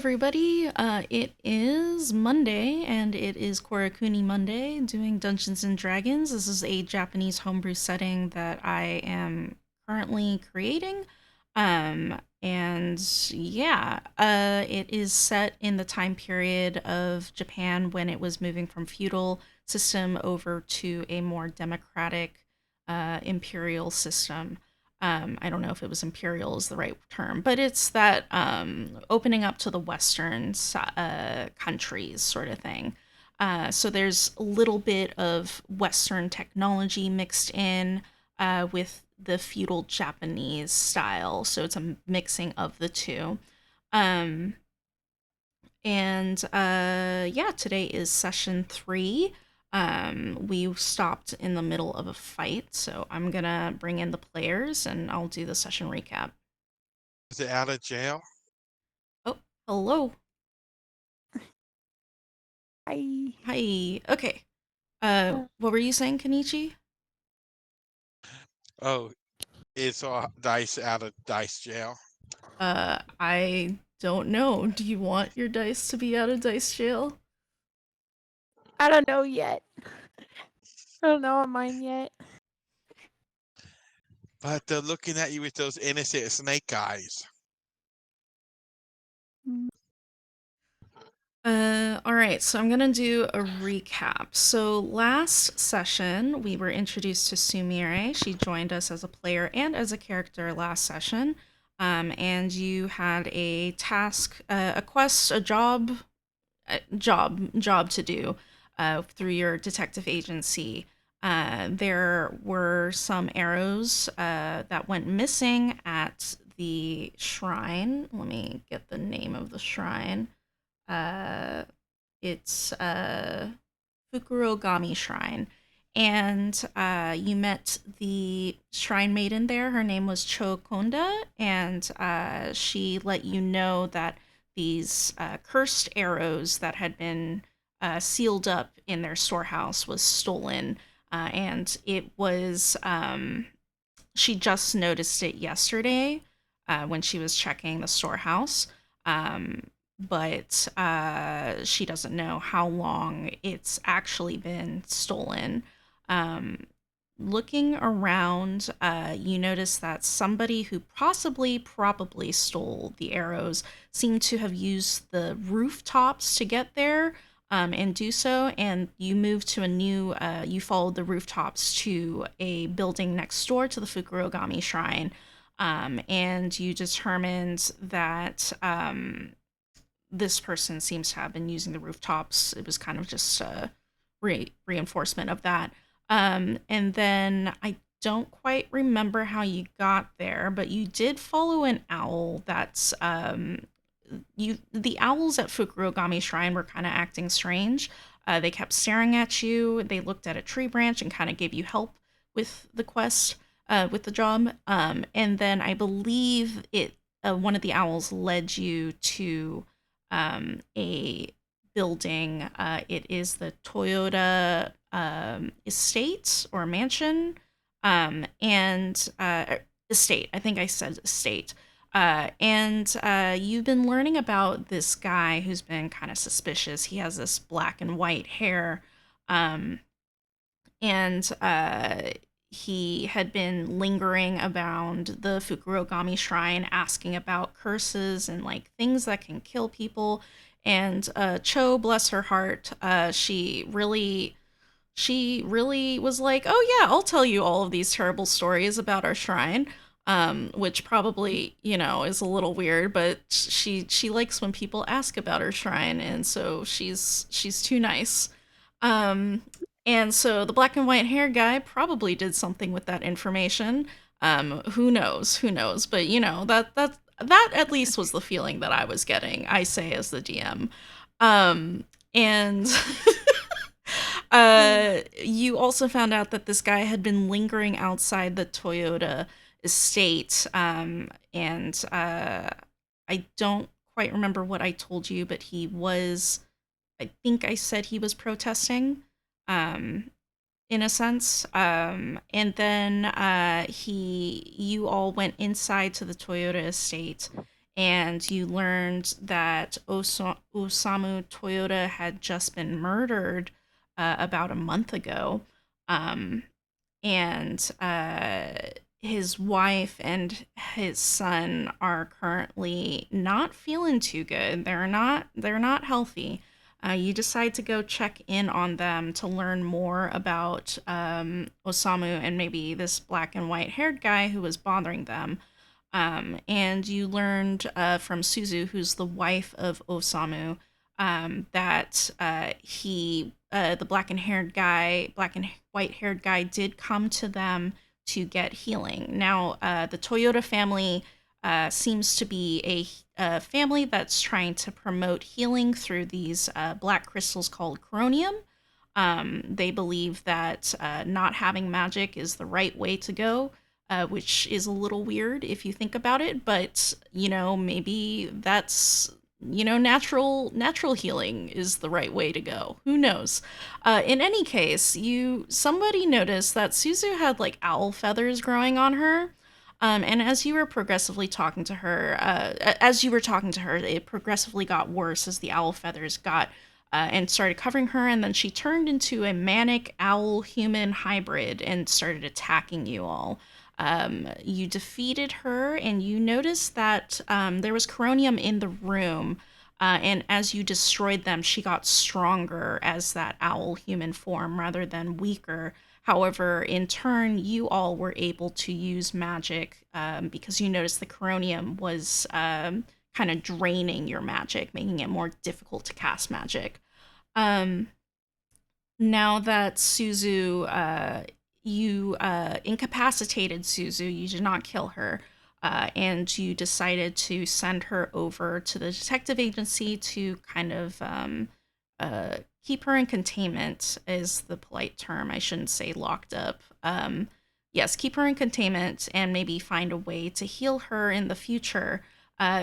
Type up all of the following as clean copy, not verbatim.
everybody. It is Monday, and it is Korakuni Monday, doing Dungeons and Dragons. This is a Japanese homebrew setting that I am currently creating. And yeah, it is set in the time period of Japan when it was moving from feudal system over to a more democratic imperial system. I don't know if it was imperial is the right term, but it's that opening up to the Western countries sort of thing. So there's a little bit of Western technology mixed in with the feudal Japanese style. So it's a mixing of the two. Um, and yeah, today is session 3. We stopped in the middle of a fight, so I'm gonna bring in the players and I'll do the session recap. Is it out of jail? Oh, hello. Hi. Hi. Okay. What were you saying, Kenichi? Oh, it's dice out of dice jail. I don't know. Do you want your dice to be out of dice jail? I don't know yet. I don't know on mine yet. But they're looking at you with those innocent snake eyes. Mm. All right, so I'm gonna do a recap. So last session, we were introduced to Sumire. She joined us as a player and as a character last session. And you had a task, a quest, a job to do through your detective agency. There were some arrows that went missing at the shrine. Let me get the name of the shrine. Uh, it's Fukurogami Shrine. And you met the shrine maiden there. Her name was Chokonda, and she let you know that these cursed arrows that had been sealed up in their storehouse was stolen. And it was, she just noticed it yesterday when she was checking the storehouse. Um, but she doesn't know how long it's actually been stolen. Um, Looking around, you notice that somebody who probably stole the arrows seemed to have used the rooftops to get there and do so. And you moved to you followed the rooftops to a building next door to the Fukurogami Shrine. And you determined that this person seems to have been using the rooftops. It was kind of just a reinforcement of that. And then I don't quite remember how you got there, but you did follow an owl that's the owls at Fukurogami Shrine were kind of acting strange. They kept staring at you. They looked at a tree branch and kind of gave you help with the quest, with the job. And then I believe it one of the owls led you to a building. It is the Toyota estate or mansion, and estate. I think I said estate. And you've been learning about this guy who's been kind of suspicious. He has this black and white hair, um, and he had been lingering around the Fukurogami Shrine, asking about curses and like things that can kill people. And Cho, bless her heart, she really was like, "Oh yeah, I'll tell you all of these terrible stories about our shrine," which probably is a little weird, but she likes when people ask about her shrine, and so she's too nice. Um, and so the black and white hair guy probably did something with that information. Who knows? Who knows? But that at least was the feeling that I was getting. I say as the DM. And you also found out that this guy had been lingering outside the Toyota estate, and I don't quite remember what I told you, but he was. I think I said he was protesting, um, in a sense. And then you all went inside to the Toyota estate, and you learned that Osamu Toyota had just been murdered about a month ago. Um, and his wife and his son are currently not feeling too good. They're not healthy. You decide to go check in on them to learn more about Osamu and maybe this black and white haired guy who was bothering them. And you learned from Suzu, who's the wife of Osamu, that the black and white haired guy, did come to them to get healing. Now, the Toyota family seems to be a family that's trying to promote healing through these black crystals called coronium. They believe that not having magic is the right way to go, which is a little weird if you think about it. But maybe that's natural healing is the right way to go. Who knows? In any case, somebody noticed that Suzu had like owl feathers growing on her. And as you were talking to her, it progressively got worse as the owl feathers got and started covering her, and then she turned into a manic owl human hybrid and started attacking you all. You defeated her, and you noticed that there was coronium in the room. And as you destroyed them, she got stronger as that owl human form rather than weaker. However, in turn, you all were able to use magic because you noticed the coronium was kind of draining your magic, making it more difficult to cast magic. Um, Now that you incapacitated Suzu, you did not kill her, and you decided to send her over to the detective agency to kind of keep her in containment, is the polite term. I shouldn't say locked up. Yes, keep her in containment and maybe find a way to heal her in the future.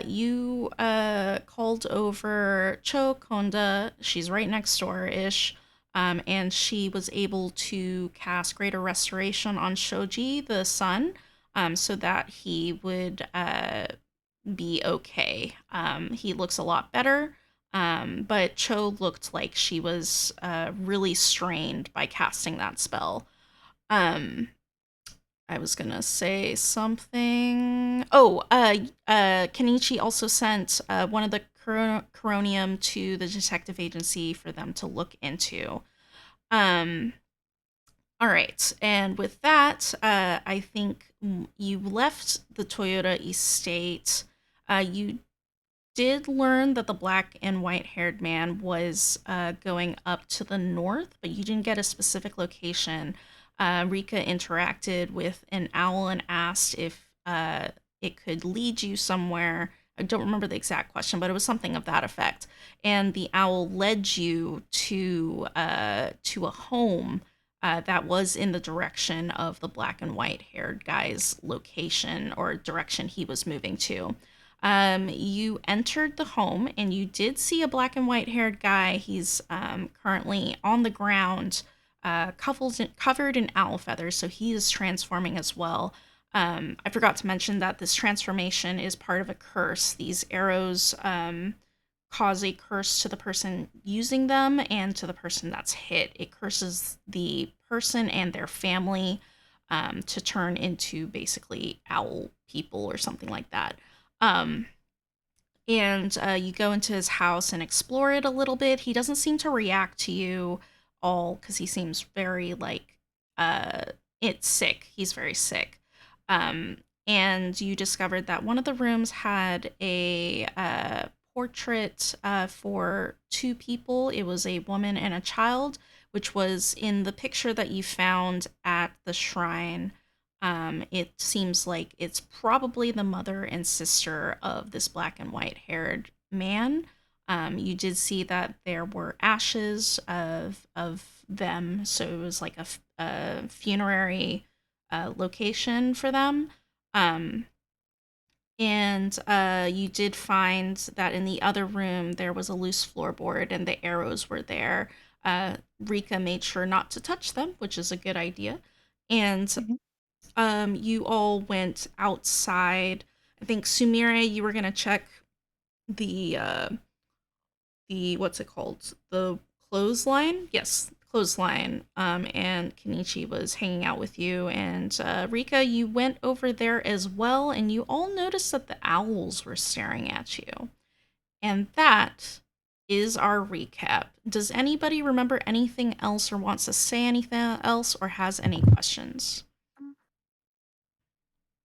You called over Cho Konda. She's right next door ish. And she was able to cast Greater Restoration on Shoji, the son, so that he would be okay. He looks a lot better, but Cho looked like she was really strained by casting that spell. Um, I was gonna say something. Oh, Kenichi also sent one of the coronium to the detective agency for them to look into. Um, all right, and with that, I think you left the Toyota estate. You did learn that the black and white haired man was going up to the north, but you didn't get a specific location. Rika interacted with an owl and asked if it could lead you somewhere. I don't remember the exact question, but it was something of that effect. And the owl led you to a home that was in the direction of the black and white haired guy's location or direction he was moving to. You entered the home and you did see a black and white haired guy. He's currently on the ground, covered in owl feathers, so he is transforming as well. I forgot to mention that this transformation is part of a curse. These arrows cause a curse to the person using them and to the person that's hit. It curses the person and their family to turn into basically owl people or something like that. Um, and you go into his house and explore it a little bit. He doesn't seem to react to you all because he seems very like uh, it's sick. He's very sick. And you discovered that one of the rooms had a portrait for two people. It was a woman and a child, which was in the picture that you found at the shrine. It seems like it's probably the mother and sister of this black and white haired man. You did see that there were ashes of them, so it was like a funerary location for them. Um, and you did find that in the other room there was a loose floorboard and the arrows were there. Rika made sure not to touch them, which is a good idea. And Mhm. you all went outside I think Sumire, you were gonna check the what's it called? The clothesline? Yes, clothesline. And Kenichi was hanging out with you, and Rika, you went over there as well, and you all noticed that the owls were staring at you. And that is our recap. Does anybody remember anything else or wants to say anything else or has any questions?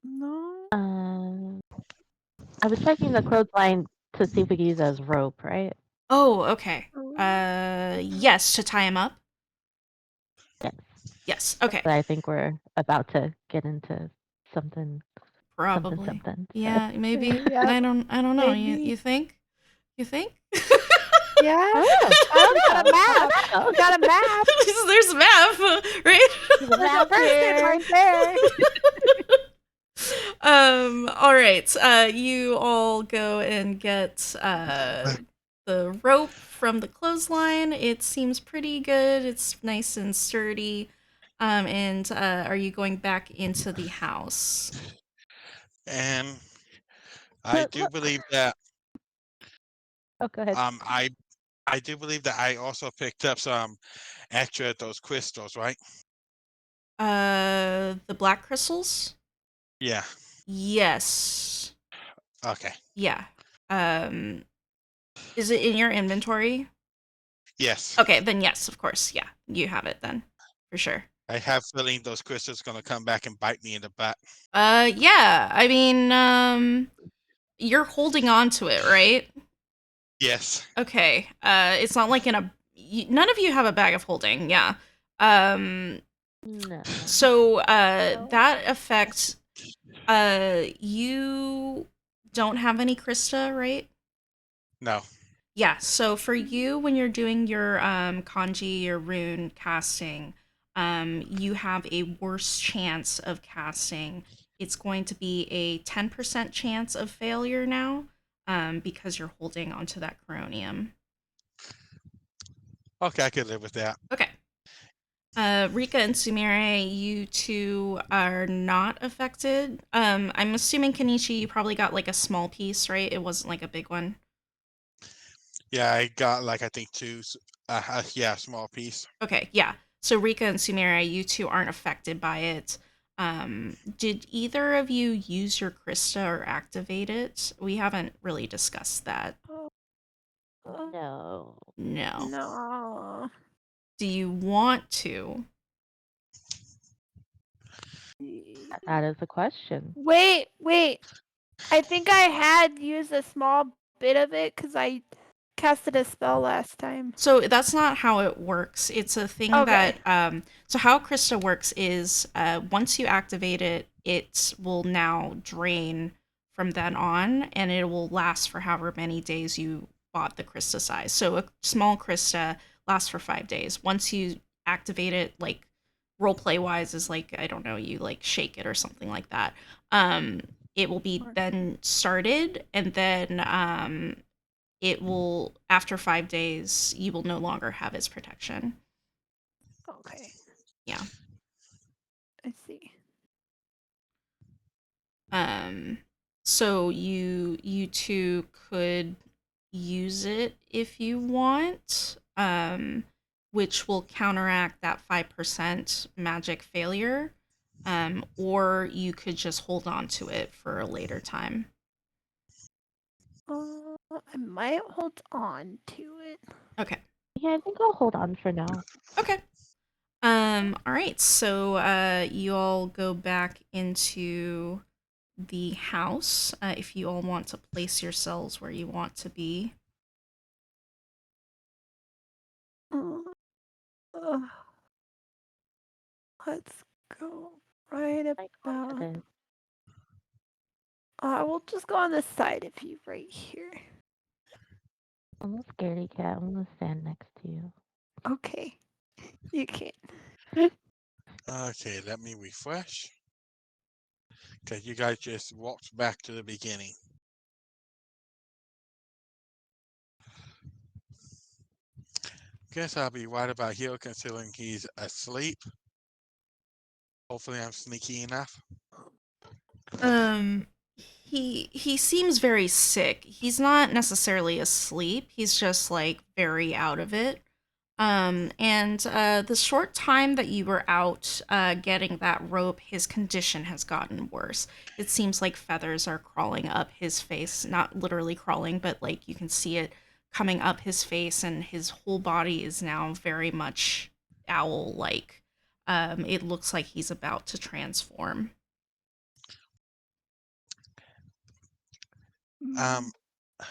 No. I was checking the clothesline to see if we could use it as rope, right? Oh, okay. Oh. Yes, to tie him up. Yes. Yes. Okay. But I think we're about to get into something, Probably. something. So. Yeah, maybe. Yep. I don't know. You Maybe. think? You think? Yeah. I We got a map. We got a map. There's a map, right? There's a There's a map person here. right there. All right. You all go and get the rope from the clothesline. It seems pretty good. It's nice and sturdy. And are you going back into the house? And I do believe that Oh, go ahead. I do believe that I also picked up some extra of those crystals, right? The black crystals? Yeah. Yes. Okay. Yeah. Is it in your inventory? Yes. Okay, then yes, of course. Yeah, you have it then. For sure. I have a feeling those crystals gonna come back and bite me in the butt. Yeah. I mean, you're holding on to it, right? Yes. Okay. It's not like none of you have a bag of holding. Yeah. Um. No. So, No. that affects. You don't have any Krista, right? No. Yeah, so for you, when you're doing your kanji, your rune casting, you have a worse chance of casting. It's going to be a 10% chance of failure now, because you're holding onto that coronium. Okay, I could live with that. Okay. Rika and Sumire, you two are not affected. I'm assuming Kenichi, you probably got like a small piece, right? It wasn't like a big one. Yeah, I got like I think two. Yeah, small piece. Okay, yeah. So Rika and Sumire, you two aren't affected by it. Did either of you use your Krista or activate it? We haven't really discussed that. No. No. No. Do you want to? That is a question. Wait. I think I had used a small bit of it because I casted a spell last time. So that's not how it works. It's a thing Okay. that so how Krista works is once you activate it, it will now drain from then on, and it will last for however many days you bought the Krista size. So a small Krista lasts for 5 days. Once you activate it, like roleplay wise, is like, I don't know, you like shake it or something like that. It will be then started, and then it will, after 5 days, you will no longer have its protection. Okay. Yeah. I see. So you two could use it if you want, which will counteract that 5% magic failure. Or you could just hold on to it for a later time. I might hold on to it. Okay. Yeah, I think I'll hold on for now. Okay. All right. So you all go back into the house, if you all want to place yourselves where you want to be. Let's go right about. We'll just go on this side of you right here. I'm a scaredy cat. I'm gonna stand next to you. Okay. You can. Okay, let me refresh. Because you guys just walked back to the beginning. Guess I'll be right about here considering he's asleep. Hopefully I'm sneaky enough. he seems very sick. He's not necessarily asleep. He's just like very out of it. And the short time that you were out getting that rope, his condition has gotten worse. It seems like feathers are crawling up his face, not literally crawling, but like you can see it coming up his face, and his whole body is now very much owl-like. It looks like he's about to transform.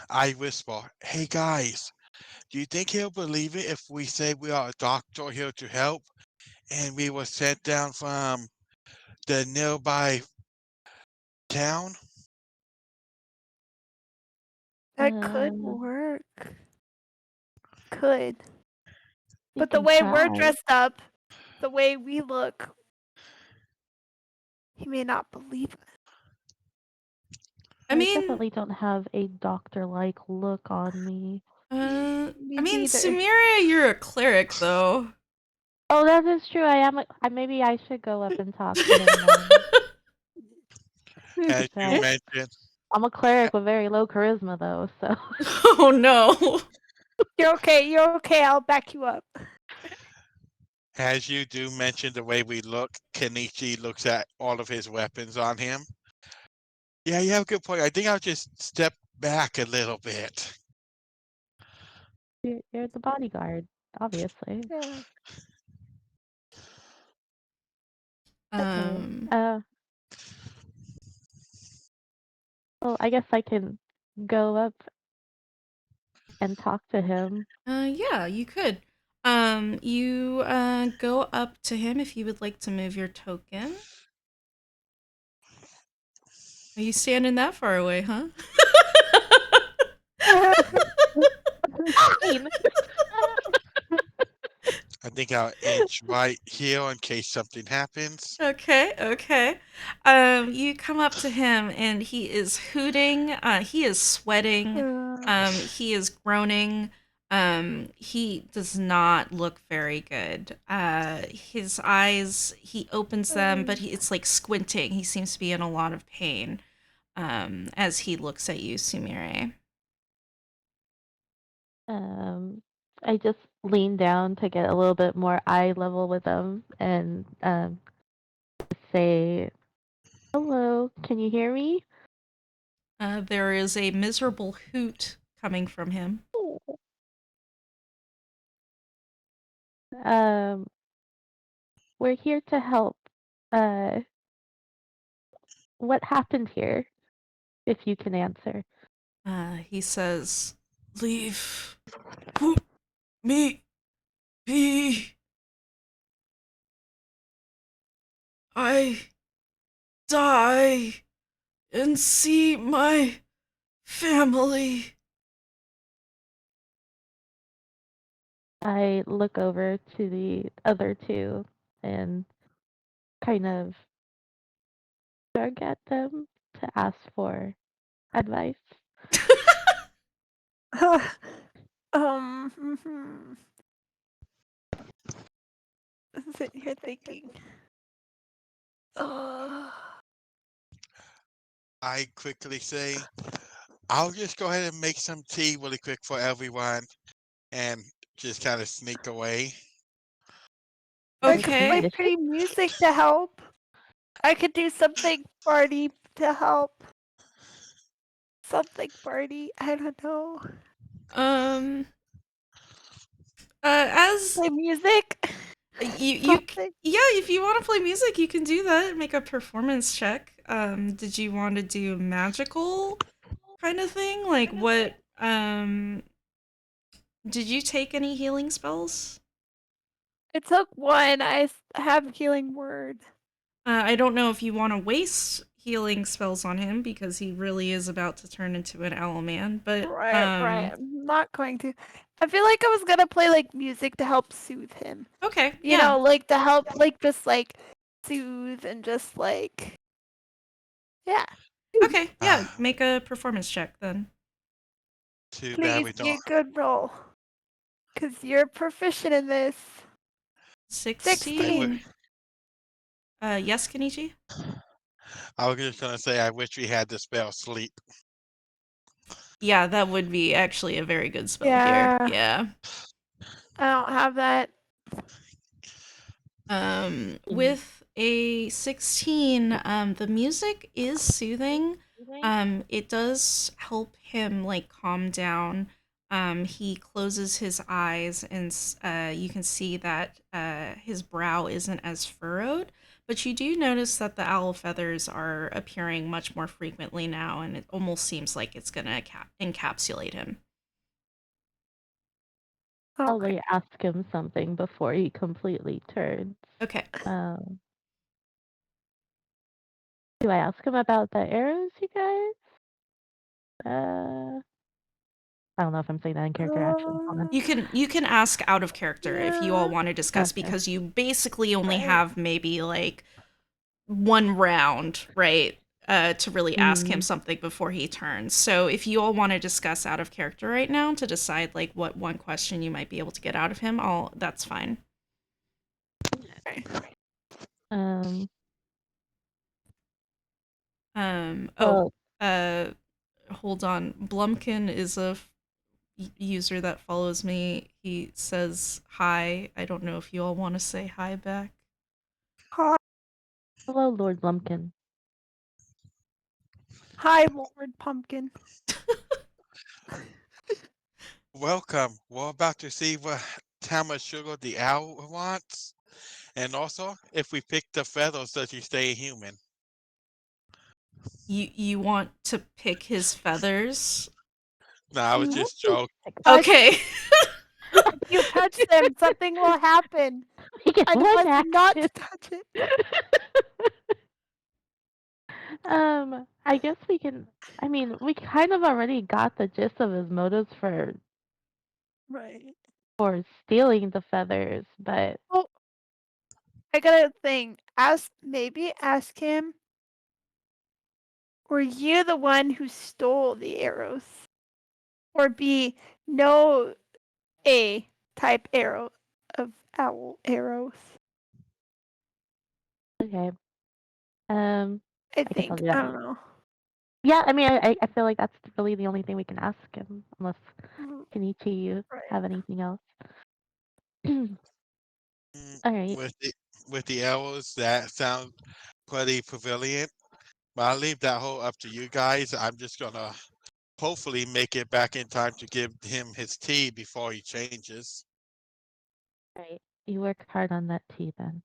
I whisper, "Hey guys, do you think he'll believe it if we say we are a doctor here to help and we were sent down from the nearby town?" That could Uh, work. Could. we But the can way we're try. dressed up, the way we look, he may not believe it. I mean, definitely don't have a doctor-like look on me. I Me mean, neither. Sumeria, you're a cleric, though. Oh, that is true. I am. Maybe I should go up and talk to him then. As you So, mentioned, I'm a cleric with very low charisma, though. So. Oh no. You're okay. You're okay. I'll back you up. as you do mention the way we look, Kenichi looks at all of his weapons on him. Yeah, you have a good point. I think I'll just step back a little bit. You're the bodyguard, obviously. Yeah. Okay. Um, Well, I guess I can go up and talk to him. yeah, you could. You go up to him if you would like to move your token. Are you standing that far away, huh? Fine. I think I'll inch right here in case something happens. Okay, okay. You come up to him and he is hooting. He is sweating. He is groaning. He does not look very good. His eyes, he opens them, but it's like squinting. He seems to be in a lot of pain. As he looks at you, Sumire. I just lean down to get a little bit more eye level with him and say, "Hello, can you hear me?" There is a miserable hoot coming from him. Um, we're here to help. Uh, what happened here? If you can answer. He says, "Leave me be. I die and see my family." I look over to the other two and kind of shrug at them to ask for advice. Mhm. Sitting here thinking. I quickly say, "I'll just go ahead and make some tea really quick for everyone and just kind of sneak away." I could Okay. play pretty music to help. I could do something party to help. Something party. I don't know. Um. As Play music. you Something. yeah, if you want to play music, you can do that. Make a performance check. Did you want to do magical kind of thing? Like what? Did you take any healing spells? It took one. Have healing word. I don't know if you want to waste healing spells on him because he really is about to turn into an owl man. But Right. I'm not going to. I feel like I was gonna play like music to help soothe him. okay, You know, like to help, like just like soothe and just like, yeah. Okay, yeah. Make a performance check then. Too bad Please we be a don't. good roll, cause you're proficient in this. 16. 16. Yes, Kenichi? I was just gonna say I wish we had the spell sleep. Yeah, that would be actually a very good spell here. Yeah. Yeah. I don't have that. With a 16, the music is soothing. It does help him like calm down. He closes his eyes and you can see that his brow isn't as furrowed. But you do notice that the owl feathers are appearing much more frequently now, and it almost seems like it's gonna encapsulate him. Okay. Probably ask him something before he completely turns. Okay. Um, do I ask him about the arrows, you guys? I don't know if I'm saying that in character. Actually, hold on. You can ask out of character if you all Yeah. want to discuss, Okay. because you basically only Right. have maybe like one round, right? To really ask him something before he turns. So if you all want to discuss out of character right now to decide like what one question you might be able to get out of him, that's fine. Um. Oh, Well, hold on. Blumkin is a user that follows me. He says hi. I don't know if you all want to say hi back. Hi, hello, Lord Lumpkin. hi, Lord Pumpkin. Welcome. We're about to see how much sugar the owl wants, and also if we pick the feathers, does he stay human? You want to pick his feathers? No, I was You just joking. touch, Okay. if you touch them, something will happen. He gets I one must not action. touch it. I guess we can. I mean, we kind of already got the gist of his motives Right. for stealing the feathers, but Oh, I got a thing. Maybe ask him. Were you the one who stole the arrows? Or B, no A type arrow of owl arrows? okay. I I guess I'll think. do I that. don't know. Yeah, I mean, I feel like that's really the only thing we can ask him, unless Mm, Kenichi, you Right. have anything else. All right. With the arrows, that sounds pretty prevalent. But I'll leave that whole up to you guys. I'm just gonna hopefully make it back in time to give him his tea before he changes. Right. You work hard on that tea then.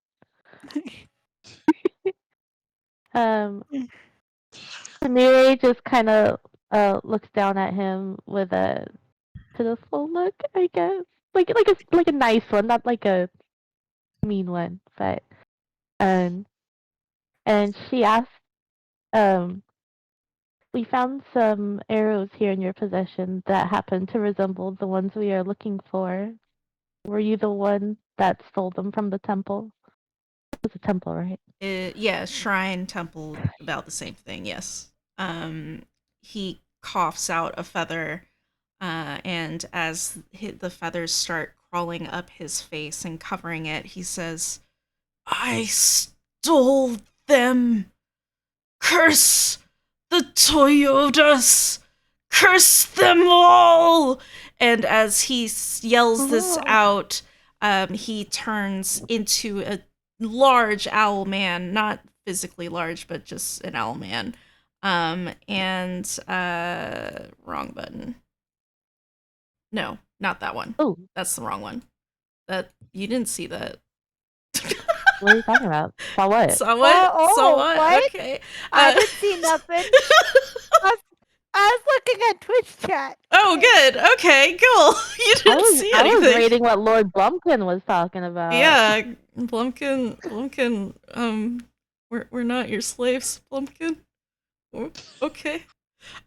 Samiri just kind of looks down at him with a pitiful look, I guess. Like a nice one, not like a mean one, but um and she asks, um, we found some arrows here in your possession that happen to resemble the ones we are looking for. Were you the one that stole them from the temple? It was a temple, right? Yeah, shrine, temple, about the same thing. Yes. He coughs out a feather, and as the feathers start crawling up his face and covering it, he says, "I stole them. Curse the Toyotas! Curse them all!" And as he yells this out, he turns into a large owl man, not physically large, but just an owl man. And wrong button. No, not that one. Oh, That's the wrong one. That you didn't see that. what are you talking about? Saw what? Saw what? Saw what? What? Okay. I didn't see nothing. I was looking at Twitch chat. Oh, good. Okay, cool. You didn't see I was anything. reading what Lord Blumpkin was talking about. Yeah, Blumpkin. We're not your slaves, Blumpkin. Oh, okay.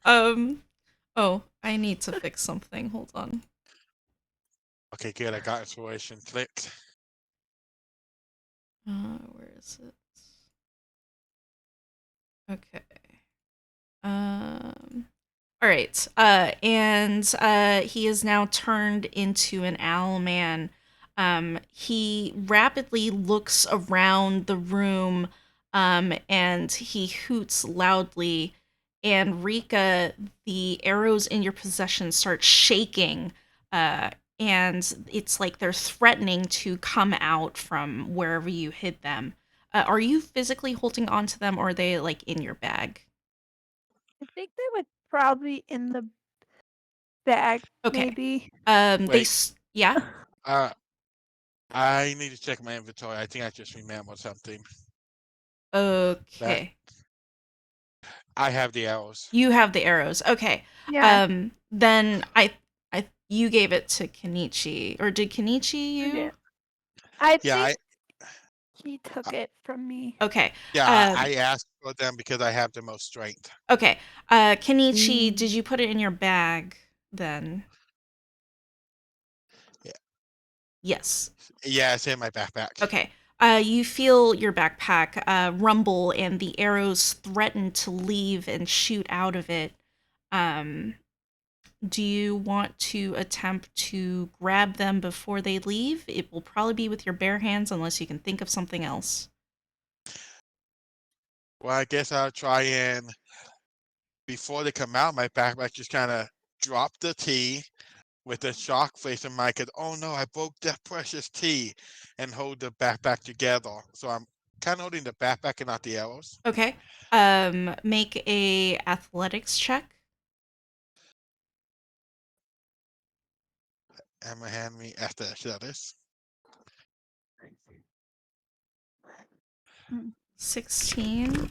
Oh, I need to fix something. Hold on. Okay, good. I got inspiration clicked. Where is it? Okay. All right. And he is now turned into an owl man. He rapidly looks around the room, and he hoots loudly. And Rika, the arrows in your possession start shaking, and it's like they're threatening to come out from wherever you hid them. Are you physically holding on to them, or are they like in your bag? I think they would probably in the bag, Okay. maybe. Wait. Yeah. I need to check my inventory. I think I just remembered something. That Okay. I have the arrows. You have the arrows. Okay. Yeah. Then you gave it to Kenichi, or did Kenichi you? Yeah. I Yeah, think he took it from me. Okay. I asked for them because I have the most strength. Okay. Kenichi, did you put it in your bag then? Yeah. Yes. Yeah, it's in my backpack. Okay. You feel your backpack rumble, and the arrows threaten to leave and shoot out of it. Do you want to attempt to grab them before they leave? It will probably be with your bare hands unless you can think of something else. Well, I guess I'll try and before they come out, my backpack just kind of drop the tea with a shock face in my head. Oh no, I broke that precious tea, and hold the backpack together. So I'm kind of holding the backpack and not the arrows. Okay. Make a athletics check. Emma hand me after this. 16.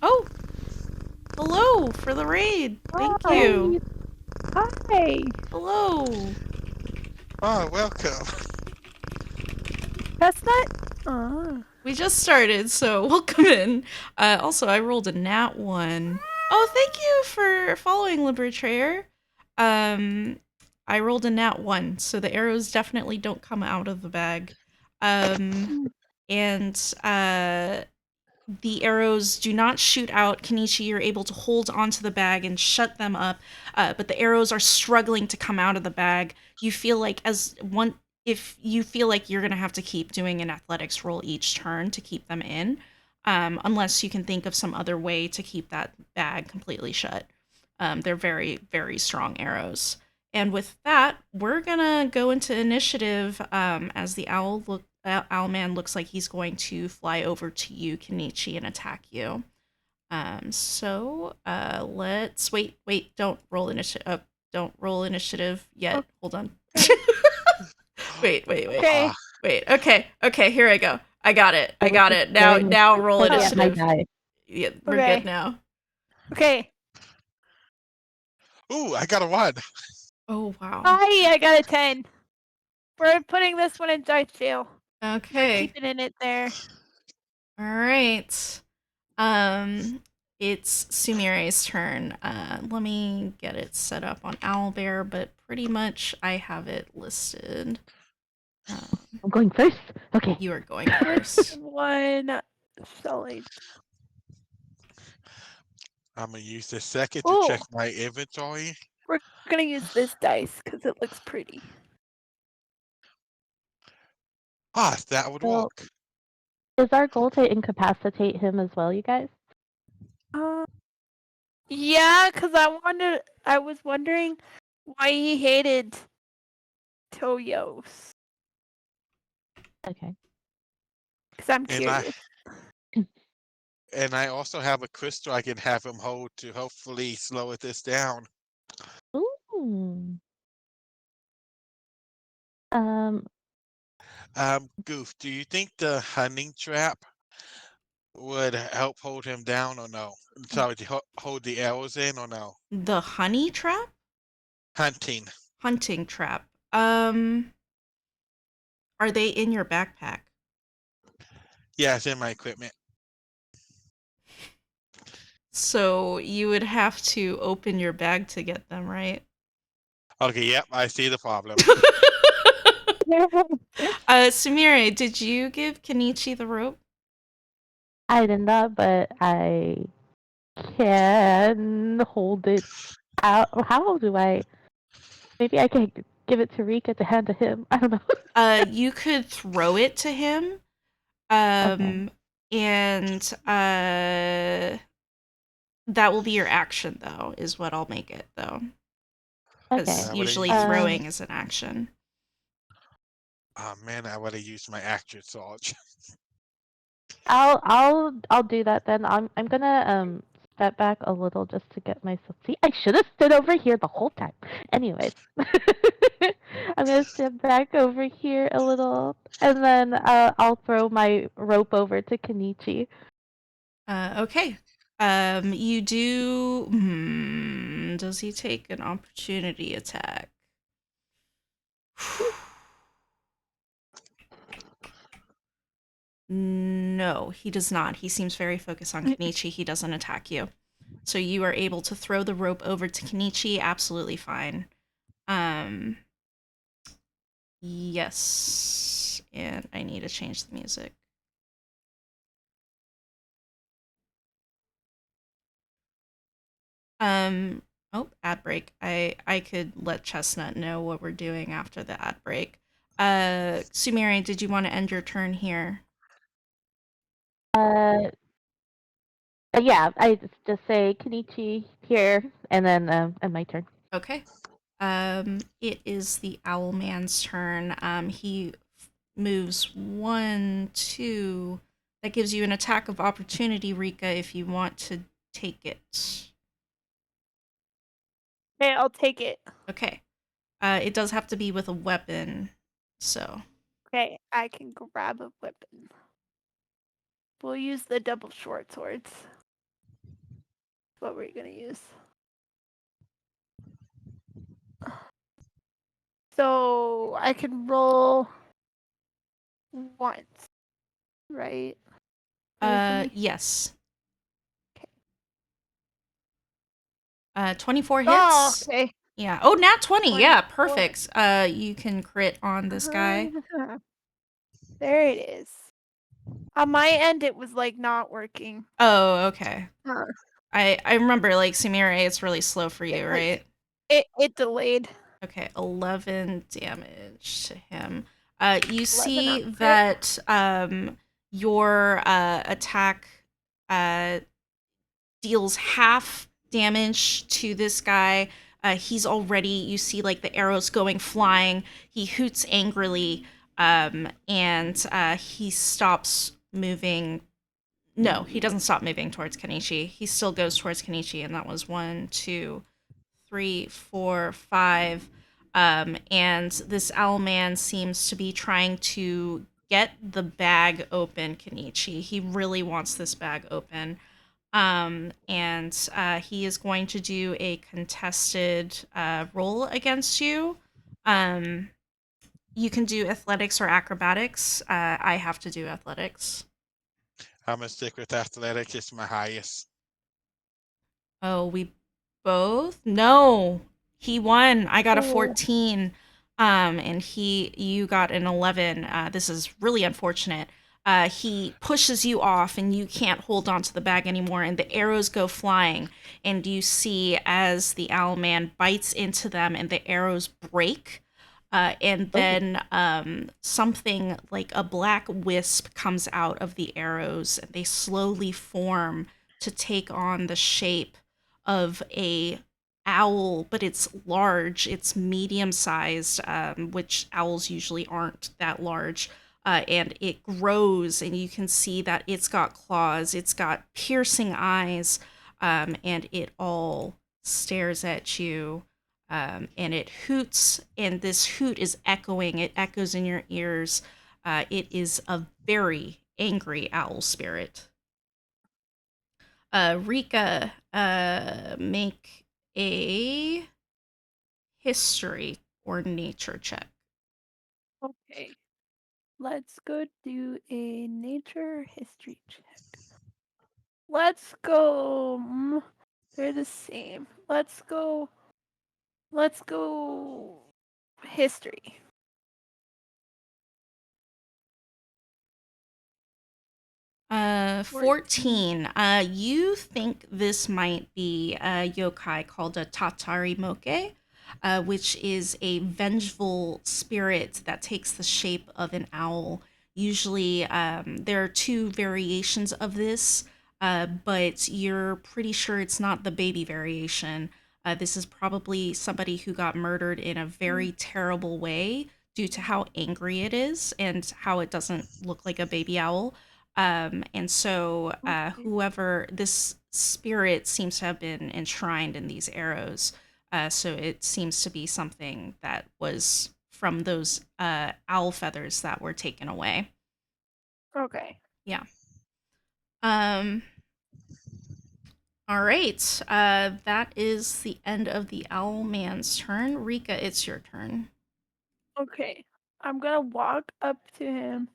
Oh, hello for the raid. Thank Hi. you. Hi. Hello. Oh, welcome. That's not. We just started, so welcome in. Also, I rolled a nat 1. Oh, thank you for following, Liberator. I rolled a nat 1, so the arrows definitely don't come out of the bag. And the arrows do not shoot out. Kenichi, you're able to hold onto the bag and shut them up, but the arrows are struggling to come out of the bag. You feel like if you feel like you're gonna have to keep doing an athletics roll each turn to keep them in, unless you can think of some other way to keep that bag completely shut. They're very, very strong arrows. And with that, we're gonna go into initiative as the Owlman looks like he's going to fly over to you, Kenichi, and attack you. Let's wait. Don't roll initiative. Don't roll initiative yet. Okay. Hold on. wait. Okay. Wait. Okay. Here I go. I got it. Now roll Okay. initiative. Die. Yeah, we're Okay. good now. Okay. Ooh, I got a 1. Oh wow. Hi, I got a 10. We're putting this one in dice jail. Okay. Keeping it there. All right. It's Sumire's turn. Let me get it set up on Owlbear, but pretty much I have it listed. I'm going first. Okay. You are going Which first. one shall I? I'm gonna use this second to Oh. check my inventory. We're gonna use this dice because it looks pretty. Ah, that would Well, work. is our goal to incapacitate him as well, you guys? Yeah, because I was wondering why he hated Toyos. Okay. Because I'm And I curious. and I also have a crystal I can have him hold to hopefully slow this down. Ooh. Goof, do you think the hunting trap would help hold him down or no? Sorry, to hold the arrows in or no? The honey trap? Hunting. Hunting trap. Are they in your backpack? Yeah, it's in my equipment. So you would have to open your bag to get them, right? Okay, yep, I see the problem. Sumire, did you give Kenichi the rope? I did not, but I can hold it out. How do I? Maybe I can give it to Rika to hand to him. I don't know. You could throw it to him. And that will be your action, though, is what I'll make it, though. Okay. Because I would have usually used my. throwing is an action. Oh man, I would have used my action surge. I'll do that then. I'm gonna step back a little just to get myself. See, I should have stood over here the whole time. Anyways, I'm gonna step back over here a little, and then I'll throw my rope over to Kenichi. Okay. You do. Does he take an opportunity attack? No, he does not. He seems very focused on Kenichi. He doesn't attack you. So you are able to throw the rope over to Kenichi. Absolutely fine. Yes. And I need to change the music. Ad break. I could let Chestnut know what we're doing after the ad break. Sumire, did you want to end your turn here? Uh, yeah, I just say Kenichi here, and then end my turn. Okay. It is the owl man's turn. He moves 1, 2. That gives you an attack of opportunity, Rika, if you want to take it. Okay, I'll take it. Okay. It does have to be with a weapon, so. Okay, I can grab a weapon. We'll use the double short swords. What were you gonna use? So I can roll once, right? Yes. Okay. 24 Oh, hits. okay. Yeah. Oh, nat 20. Yeah, 24. perfect. You can crit on this guy. There it is. On my end, it was like not working. Oh, okay. Huh. I remember, like, Sumire, it's really slow for you, right? It delayed. Okay, 11 damage to him. You 11 see on crit. that your attack deals half damage to this guy. He's already, you see, like, the arrows going flying. He hoots angrily, and he stops moving. No, he doesn't stop moving towards Kenichi. He still goes towards Kenichi, and that was 1, 2, 3, 4, 5. And this owl man seems to be trying to get the bag open, Kenichi. He really wants this bag open. And he is going to do a contested roll against you. You can do athletics or acrobatics. I have to do athletics. I'm gonna stick with athletic. It's my highest. Oh, we both? No. He won. I got a Oh. 14. And you got an 11. This is really unfortunate. He pushes you off and you can't hold on to the bag anymore, and the arrows go flying, and you see as the owl man bites into them and the arrows break. And then something like a black wisp comes out of the arrows, and they slowly form to take on the shape of a owl, but it's large. It's medium sized, which owls usually aren't that large. And it grows, and you can see that it's got claws, it's got piercing eyes, and it all stares at you. And it hoots, and this hoot is echoing. It echoes in your ears. It is a very angry owl spirit. Rika, make a history or nature check. Okay. Let's go do a nature history check. Let's go. They're the same. Let's go history. Uh, 14. You think this might be a yokai called a Tatari Moke, which is a vengeful spirit that takes the shape of an owl. Usually, there are two variations of this, but you're pretty sure it's not the baby variation. This is probably somebody who got murdered in a very terrible way due to how angry it is and how it doesn't look like a baby owl. And so, whoever this spirit seems to have been enshrined in these arrows. So it seems to be something that was from those owl feathers that were taken away. Okay. Yeah. Um. All right. That is the end of the owl man's turn. Rika, it's your turn. Okay. I'm gonna walk up to him.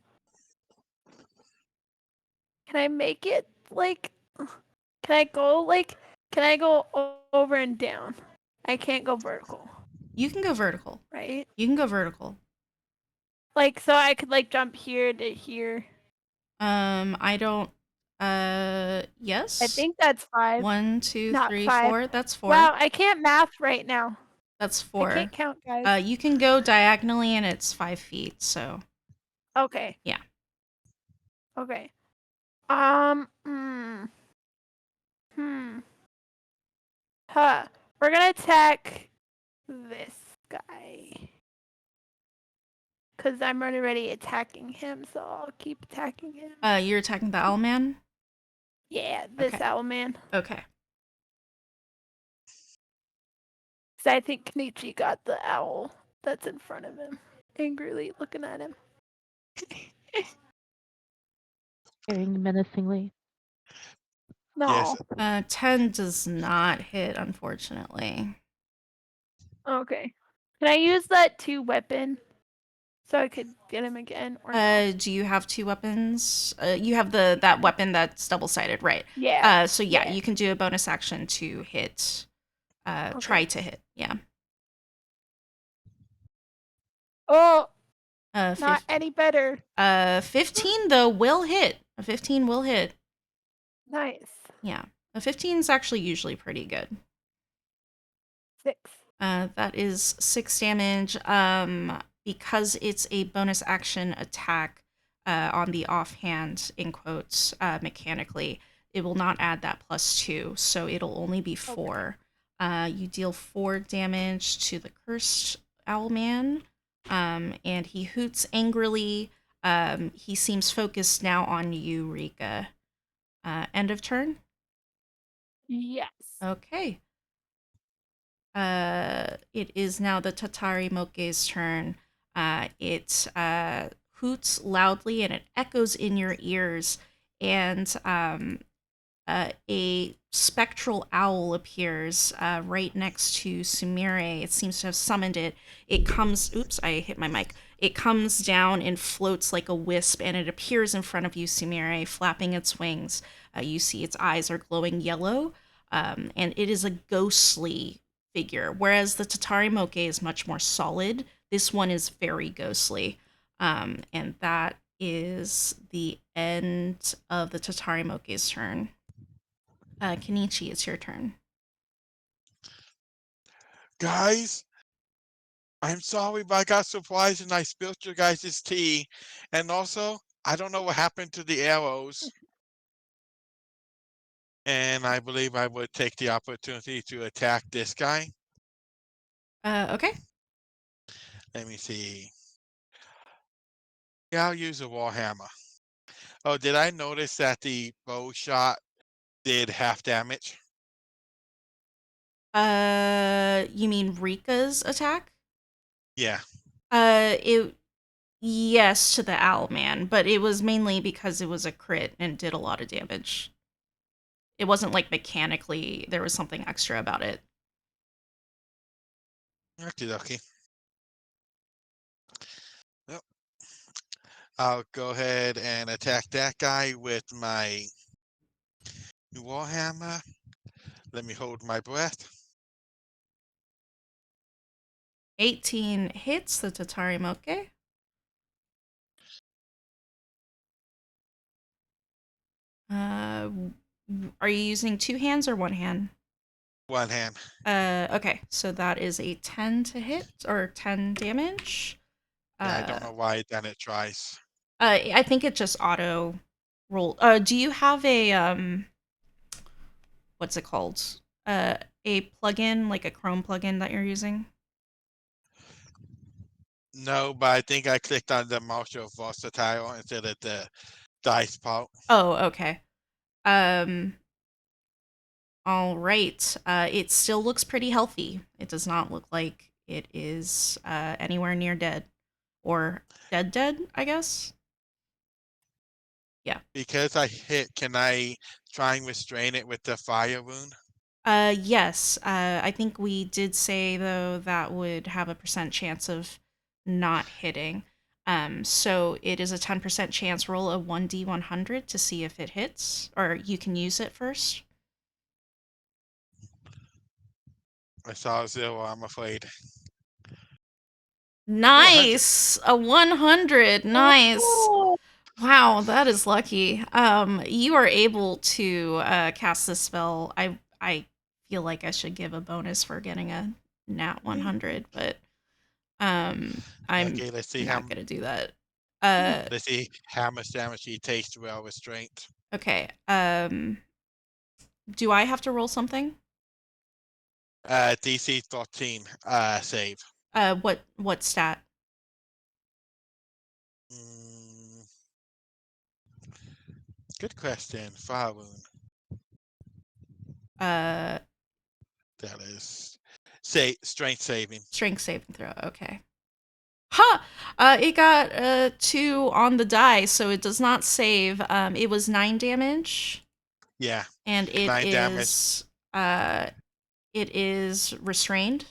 Can I make it like? Can I go like? Can I go over and down? I can't go vertical, You can go vertical. right? You can go vertical. Like so, I could like jump here to here. I don't. Yes. I think that's 5. 1, 2, Not 3, 5. 4. That's 4. Wow, I can't math right now. That's I 4. can't count, guys. You can go diagonally, and it's 5 feet. So Okay. yeah. Okay. Huh. We're gonna attack this guy. Cause I'm already attacking him, so I'll keep attacking him. You're attacking the owl man. Yeah, this Okay. owl man. Okay. Cause I think Kenichi got the owl that's in front of him, angrily looking at him. Staring menacingly. Yes. No. 10 does not hit, unfortunately. Okay. Can I use that 2 weapon so I could get him again or no? Do you have 2 weapons? You have that weapon that's double-sided, right? Yeah. So yeah, you can do a bonus action to hit. Try to hit. Yeah. Oh, Uh, not any better. 15 though will hit. A 15 will hit. Nice. Yeah. A 15 is actually usually pretty good. 6. That is 6 damage. Because it's a bonus action attack on the offhand, in quotes, mechanically, it will not add that +2, so it'll only be 4. You deal 4 damage to the cursed owl man, and he hoots angrily. He seems focused now on you, Rika. End of turn? Yes. Okay. It is now the Tatari Moke's turn. It hoots loudly and it echoes in your ears, and a spectral owl appears right next to Sumire. It seems to have summoned it. It comes, oops, I hit my mic. It comes down and floats like a wisp, and it appears in front of you, Sumire, flapping its wings. You see its eyes are glowing yellow, and it is a ghostly figure. Whereas the Tatari Moke is much more solid, this one is very ghostly. And that is the end of the Tatari Moke's turn. Kenichi, it's your turn. Guys, I'm sorry, but I got surprised and I spilled your guys' tea. And also, I don't know what happened to the arrows. And I believe I would take the opportunity to attack this guy. Okay. Let me see. Yeah, I'll use a warhammer. Oh, did I notice that the bow shot did half damage? You mean Rika's attack? Yeah. It yes to the owl man, but it was mainly because it was a crit and did a lot of damage. It wasn't like mechanically there was something extra about it. Okie dokie. Yep. I'll go ahead and attack that guy with my warhammer. Let me hold my breath. 18 hits the Tatari Moke. Are you using 2 hands or 1 hand? One hand. Okay, so that is a 10 to hit or 10 damage. Yeah, I don't know why then it tries. I think it just auto roll. Do you have a what's it called? A plugin, like a Chrome plugin that you're using? No, but I think I clicked on the Marshall Versatile instead of the dice part. Oh, okay. Um, all right. It still looks pretty healthy. It does not look like it is anywhere near dead. Or dead, I guess? Yeah. Because I hit, can I try and restrain it with the fire wound? Yes. I think we did say, though, that would have a percent chance of not hitting. So it is a 10% chance. Roll a 1d100 to see if it hits, or you can use it first. I saw a 0, I'm afraid. 100. Nice! A 100. Nice. Oh, Wow, that is lucky. You are able to cast this spell. I feel like I should give a bonus for getting a nat 100, but I'm Okay, let's see not gonna do that. Uh, how much damage he takes to well restraint. okay. Do I have to roll something? DC 13 save. What stat? Mm, good question. Fire wound. Uh, That is say strength saving. Strength saving throw. Okay. Ha! It got 2 on the die, so it does not save. It was 9 damage, Yeah, and 9 damage. it is restrained.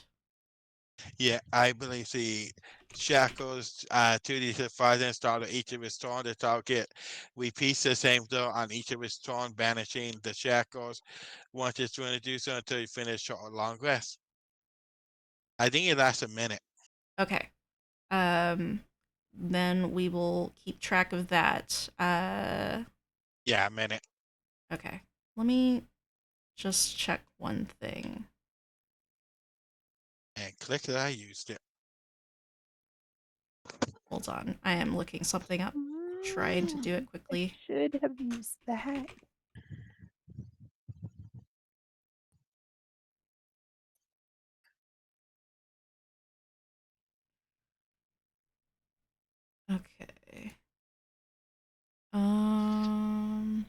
Yeah, I believe the shackles 2d5 then start at each of his turn. The target repeats the same throw on each of his turn, banishing the shackles. Once it's going to do so until you finish a long rest. I think it lasts a minute. Okay. Then we will keep track of that. Yeah, a minute. Okay. Let me just check one thing. And click that I used it. Hold on. I am looking something up. Trying to do it I quickly. should have used that. Okay. Um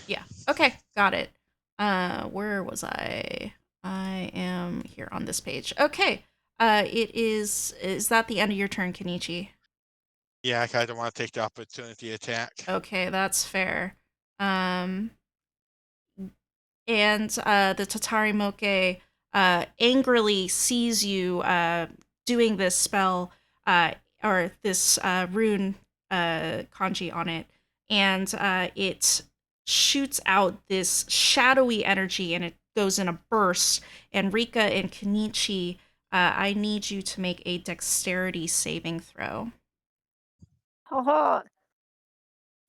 Yeah. Okay, got it. Where was I? I am here on this page. Okay. Is that the end of your turn, Kenichi? Yeah, I kind of want to take the opportunity attack. Okay, that's fair. Um and the Tatari Moke angrily sees you doing this spell or this rune kanji on it, and it shoots out this shadowy energy, and it goes in a burst. And Rika and Kenichi, I need you to make a dexterity saving throw. Haha.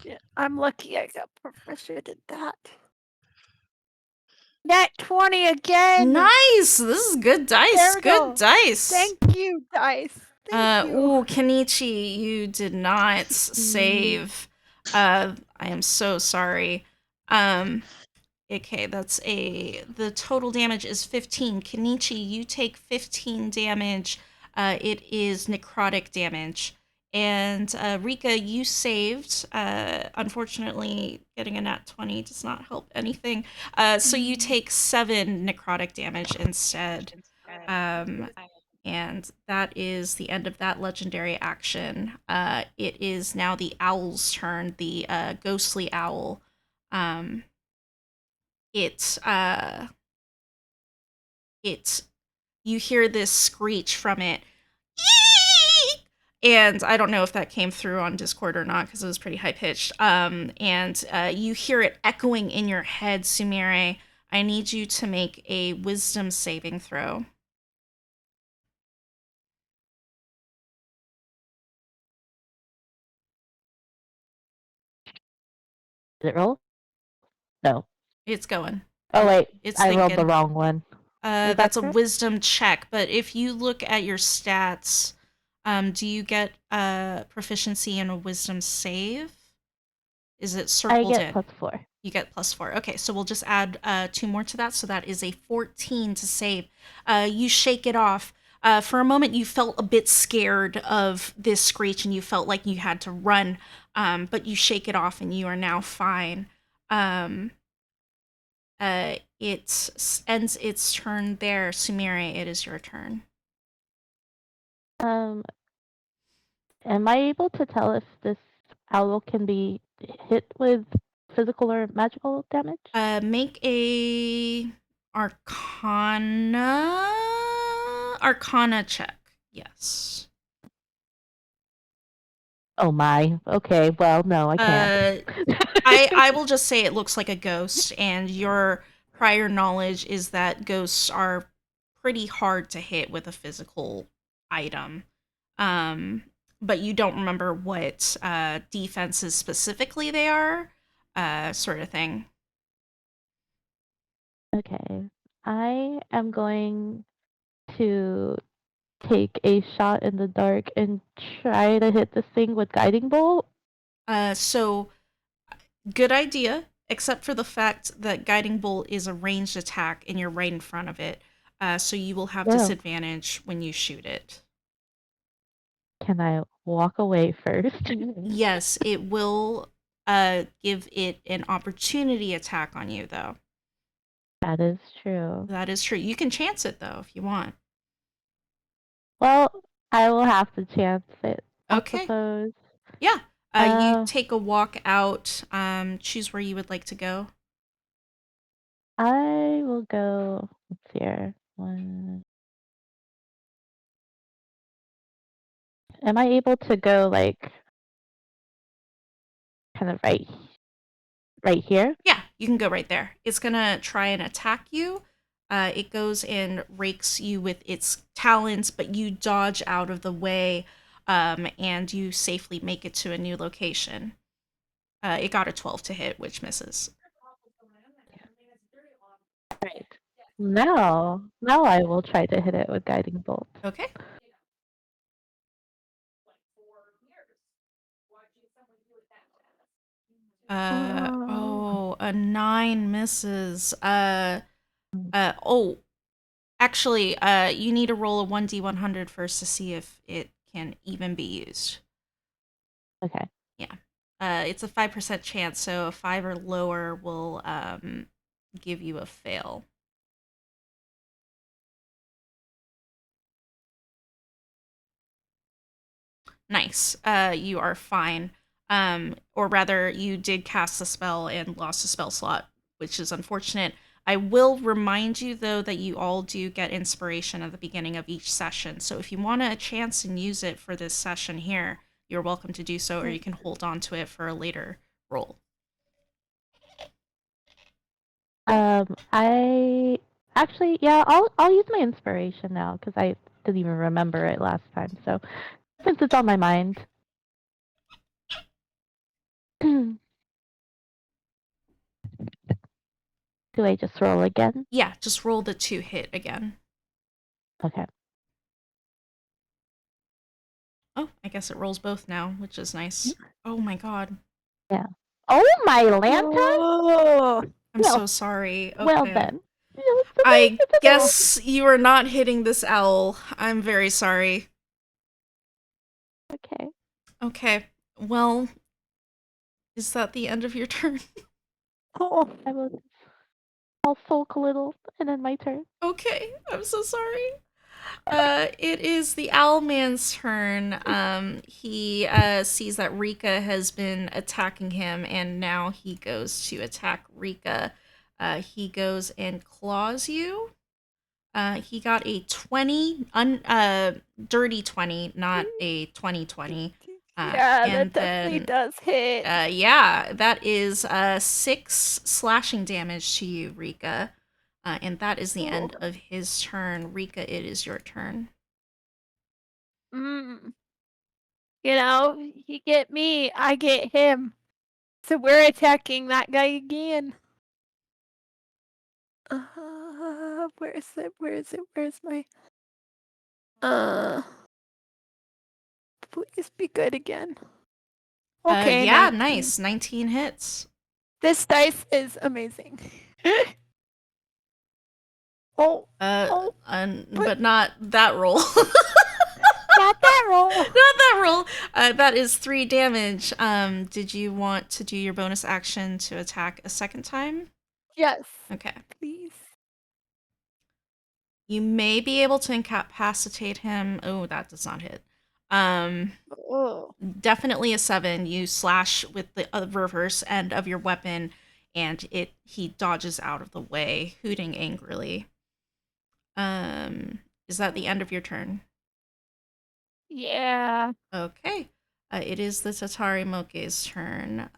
Yeah, I'm lucky I got proficient at that. Nat 20 again! Nice! This is good dice. There we Good go. dice. Thank you, dice. Thank you. Ooh, Kenichi, you did not save. I am so sorry. Um, okay, the total damage is 15. Kenichi, you take 15 damage. It is necrotic damage. And Rika, you saved. Unfortunately, getting a nat 20 does not help anything. So you take 7 necrotic damage instead. And that is the end of that legendary action. It is now the owl's turn, the ghostly owl. Um, it it You hear this screech from it, and I don't know if that came through on Discord or not because it was pretty high pitched. And you hear it echoing in your head, Sumire. I need you to make a wisdom saving throw. Did it roll? No. It's going. Oh wait, It's I rolled thinking. the wrong one. Is that That's a correct? wisdom check, but if you look at your stats, Do you get proficiency in a wisdom save? Is it I circled get in? +4. You get +4. Okay, so we'll just add 2 more to that. So that is a 14 to save. You shake it off. For a moment, you felt a bit scared of this screech and you felt like you had to run, but you shake it off and you are now fine. It ends its turn there. Sumire, it is your turn. Um, am I able to tell if this owl can be hit with physical or magical damage? Make a Arcana check. Yes. Oh my. Okay. Well, no, I can't. I will just say it looks like a ghost, and your prior knowledge is that ghosts are pretty hard to hit with a physical item. Um, but you don't remember what defenses specifically they are, sort of thing. Okay. I am going to take a shot in the dark and try to hit this thing with guiding bolt. So good idea, except for the fact that guiding bolt is a ranged attack and you're right in front of it. So you will have Oh, disadvantage when you shoot it. can I walk away first? Yes, it will give it an opportunity attack on you, though. That is true. That is true. You can chance it, though, if you want. Well, I will have to chance it, I Okay. suppose. Yeah. You Uh, take a walk out. Choose where you would like to go. I will go. Let's see here. One. Am I able to go like kind of right here? Yeah, you can go right there. It's gonna try and attack you. It goes and rakes you with its talons, but you dodge out of the way, and you safely make it to a new location. It got a 12 to hit, which misses. Right. Now I will try to hit it with guiding bolt. Okay. A 9 misses. Oh, actually, you need to roll a 1d100 first to see if it can even be used. Okay. Yeah. It's a 5% chance, so a 5 or lower will give you a fail. Nice. You are fine. Or rather, you did cast the spell and lost a spell slot, which is unfortunate. I will remind you, though, that you all do get inspiration at the beginning of each session. So if you want a chance and use it for this session here, you're welcome to do so, or you can hold on to it for a later roll. I actually, yeah, I'll use my inspiration now because I didn't even remember it last time. So since it's on my mind, do I just roll again? Yeah, just roll the 2 hit again. Okay. Oh, I guess it rolls both now, which is nice. Oh my god. Yeah. Oh, my lantern! Oh, I'm Well, so sorry. well Okay. then. It's okay. I It's okay. guess you are not hitting this owl. I'm very sorry. Okay. Okay. Well, is that the end of your turn? oh, I'll sulk a little, and then my turn. Okay. I'm so sorry. It is the owl man's turn. He sees that Rika has been attacking him, and now he goes to attack Rika. He goes and claws you. He got a 20, dirty 20, not a 2020. yeah, And that definitely then, does hit. yeah, that is 6 slashing damage to you, Rika. And that is the end of his turn. Rika, it is your turn. Mm. You know, he get me, I get him. So we're attacking that guy again. Where is it? Where is it? Where's my please be good again. Okay, Yeah, 19. nice. 19 hits. This dice is amazing. Oh, But not that roll. not that roll. Not that roll. That is 3 damage. Did you want to do your bonus action to attack a second time? Yes, Okay. please. You may be able to incapacitate him. Oh, that does not hit. Oh, Definitely a 7. You slash with the reverse end of your weapon, and he dodges out of the way, hooting angrily. Is that the end of your turn? yeah. Okay. It is the Tatari Moke's turn.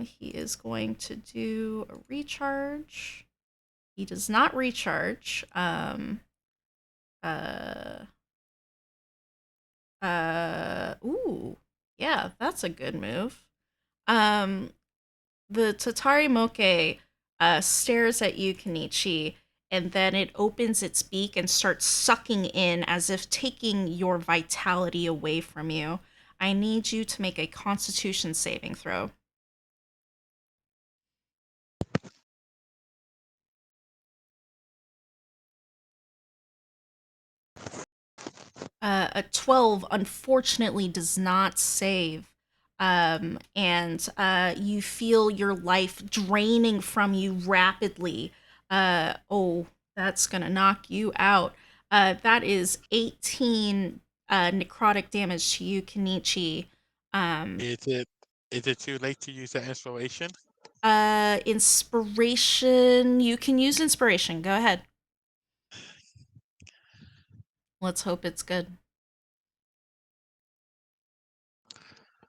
He is going to do a recharge. He does not recharge. Ooh. Yeah, that's a good move. The Tatari Moke stares at you, Kenichi, and then it opens its beak and starts sucking in as if taking your vitality away from you. I need you to make a Constitution saving throw. A 12 unfortunately does not save. And you feel your life draining from you rapidly. Oh, that's going to knock you out. That is 18 necrotic damage to you, Kenichi. Is it too late to use that inspiration? Inspiration. You can use inspiration. Go ahead. Let's hope it's good.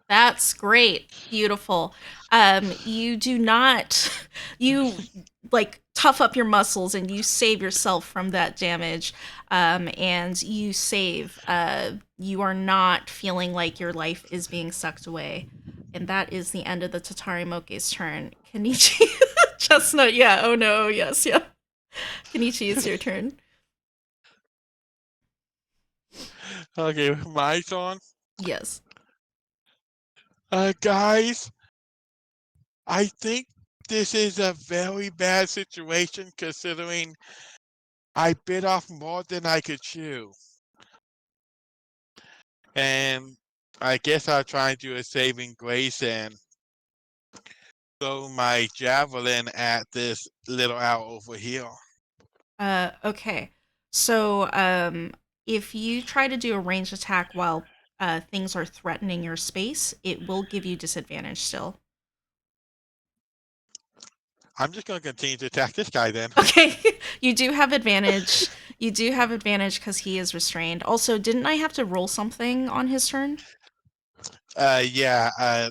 That's great. Beautiful. You do not, you like tough up your muscles and you save yourself from that damage. And you save. You are not feeling like your life is being sucked away. And that is the end of the Tatari Moke's turn. Kenichi, Chestnut, yeah, oh no, yes, yeah. Kenichi, it's your turn. Okay, my turn. Yes. Guys, I think this is a very bad situation considering I bit off more than I could chew. And I guess I'll try and do a saving grace and throw my javelin at this little owl over here. Okay. So, if you try to do a ranged attack while things are threatening your space, it will give you disadvantage still. I'm just going to continue to attack this guy then. Okay, you do have advantage. You do have advantage because he is restrained. Also, didn't I have to roll something on his turn? Yeah,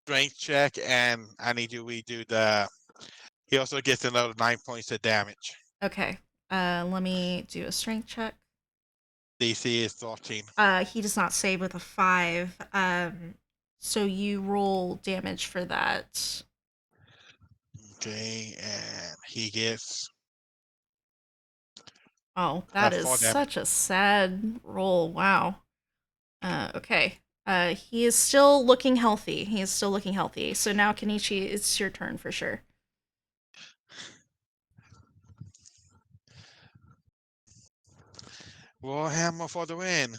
strength check, and I need to redo the. He also gets another 9 points of damage. Okay. Let me do a strength check. DC is 13. He does not save with a 5. So you roll damage for that. Okay, and he gets Oh, that is 4 damage. such a sad roll. Wow. Okay. He is still looking healthy. He is still looking healthy. So now, Kenichi, it's your turn for sure. Warhammer for the win.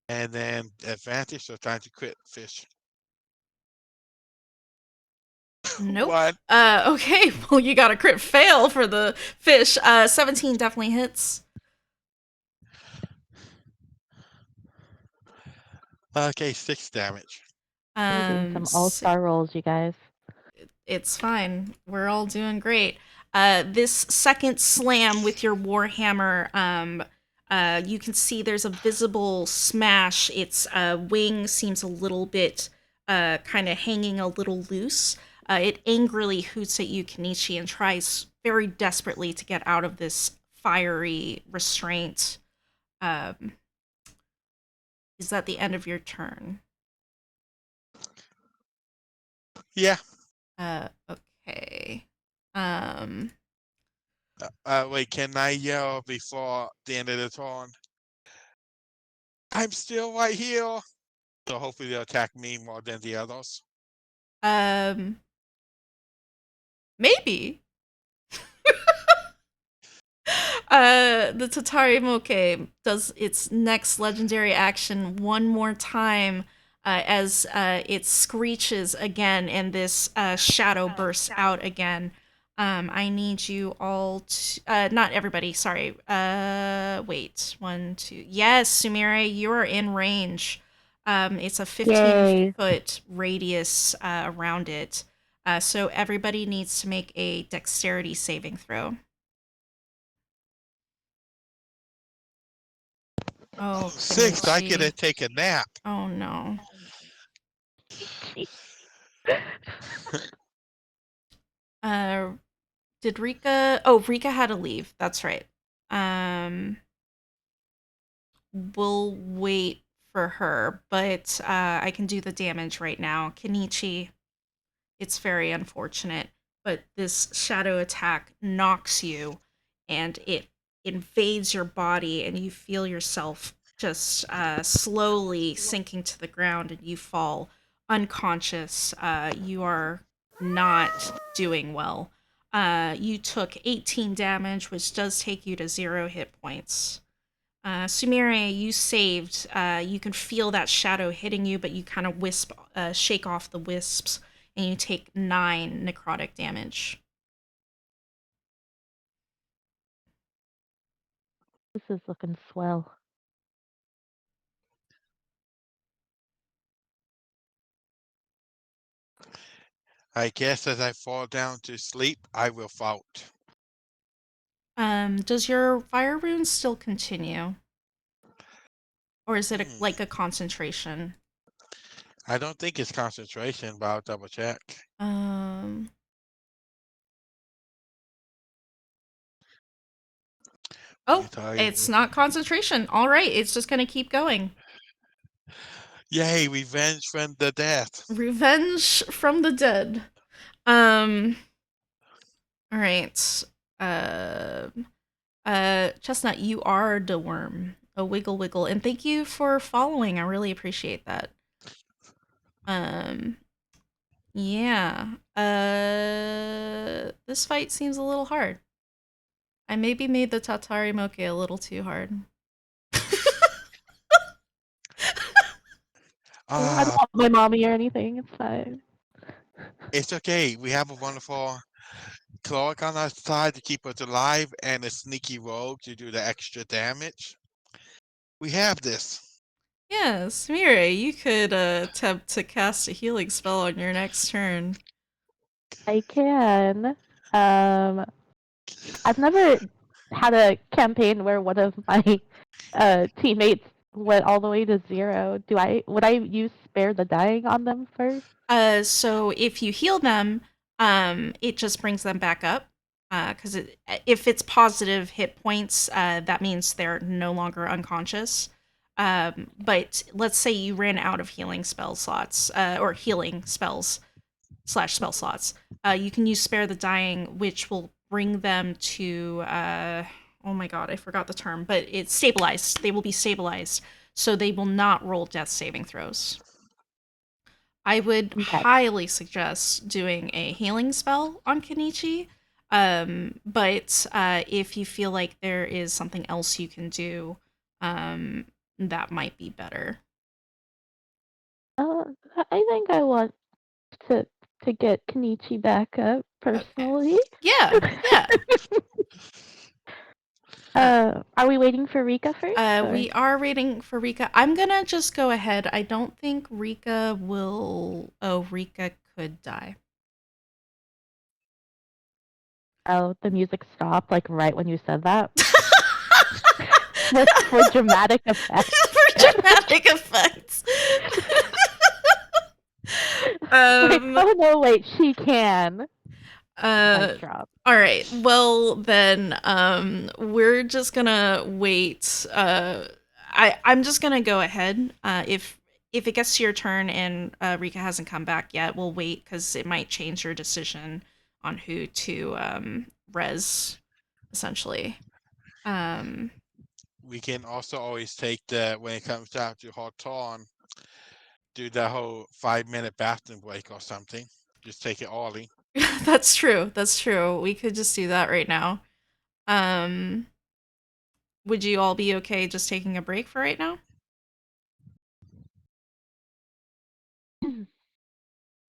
And then advantage, so trying to crit fish. Nope. What? Okay. Well, you got a crit fail for the fish. 17 definitely hits. Okay, 6 damage. You're doing some Si- all-star rolls, you guys. it's fine. We're all doing great. This second slam with your warhammer, you can see there's a visible smash. Its wing seems a little bit kind of hanging a little loose. It angrily hoots at you, Kenichi, and tries very desperately to get out of this fiery restraint. Is that the end of your turn? Yeah. Okay. Wait, can I yell before the end of the turn? I'm still right here. So hopefully they'll attack me more than the others. Maybe. The Tatari Moke does its next legendary action one more time as it screeches again and this shadow bursts out again. I need you all to. Not everybody, sorry. Wait. 1, 2. Yes, Sumire, you are in range. It's a 15-foot radius around it. So everybody needs to make a dexterity saving throw. Oh, 6, I get to Kenichi. take a nap. Oh, no. Did Rika... Oh, Rika had to leave. That's right. We'll wait for her, but I can do the damage right now. Kenichi, it's very unfortunate, but this shadow attack knocks you, and it invades your body, and you feel yourself just slowly sinking to the ground, and you fall unconscious. You are not doing well. You took 18 damage, which does take you to 0 hit points. Sumire, you saved. You can feel that shadow hitting you, but you kind of shake off the wisps, and you take 9 necrotic damage. This is looking swell. I guess as I fall down to sleep, I will fight. Does your fire rune still continue? Or is it like a concentration? I don't think it's concentration, but I'll double check. Um. Oh, it's not concentration. All right, it's just gonna keep going. Yay, revenge from the death. Revenge from the dead. All right. Chestnut, you are the worm. A wiggle wiggle, and thank you for following. I really appreciate that. Yeah. This fight seems a little hard. I maybe made the Tatari Moke a little too hard. I don't want my mommy or anything. It's fine. It's okay. We have a wonderful cloak on our side to keep us alive and a sneaky rogue to do the extra damage. We have this. Yes, Mire, you could attempt to cast a healing spell on your next turn. I can. I've never had a campaign where one of my teammates went all the way to 0. Would I use spare the dying on them first? So if you heal them, it just brings them back up. Because if it's positive hit points, that means they're no longer unconscious. But let's say you ran out of healing spell slots, or healing spells / spell slots. You can use Spare the Dying, which will bring them to, oh my god, I forgot the term, but it's stabilized. They will be stabilized, so they will not roll death saving throws. I would highly suggest doing a healing spell on Kenichi, but if you feel like there is something else you can do, that might be better. I think I want to get Kenichi back up personally. Okay. Yeah. Are we waiting for Rika first? We are waiting for Rika. I'm gonna just go ahead. I don't think Rika will. Oh, Rika could die. Oh, the music stopped like right when you said that. for dramatic effect. For dramatic effects. Like, oh no, wait, she can. All right. Well, then, we're just gonna wait. I'm just gonna go ahead. If it gets to your turn and Rika hasn't come back yet, we'll wait because it might change your decision on who to res, essentially. we can also always take when it comes down to Hawthorne, do that whole 5-minute bathroom break or something. Just take it all in. That's true. That's true. We could just do that right now. Um, would you all be okay just taking a break for right now?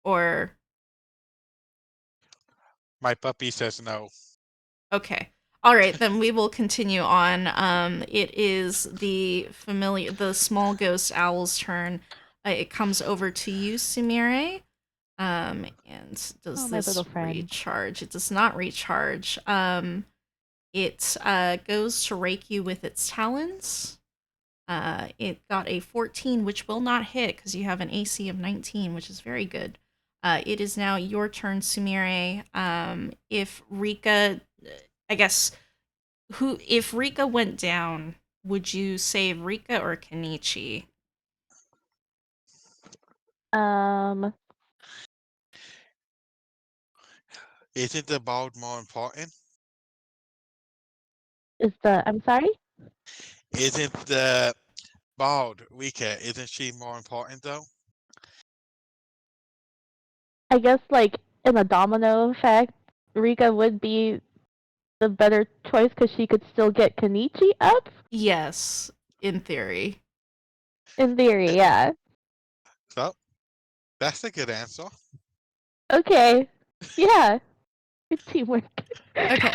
Or My puppy says no. okay. All right, then we will continue on. It is the small ghost owl's turn. It comes over to you, Sumire. And Oh, does my little this friend. recharge? It does not recharge. It goes to rake you with its talons. It got a 14, which will not hit because you have an AC of 19, which is very good. It is now your turn, Sumire. If Rika, I guess, if Rika went down, would you save Rika or Kenichi? Um, Isn't the bald more important? I'm sorry? Isn't the bald Rika? Isn't she more important though? I guess, like, in a domino effect, Rika would be the better choice because she could still get Kenichi up? Yes, in theory. In theory, yeah. So that's a good answer. Okay. Yeah. Good teamwork. Okay.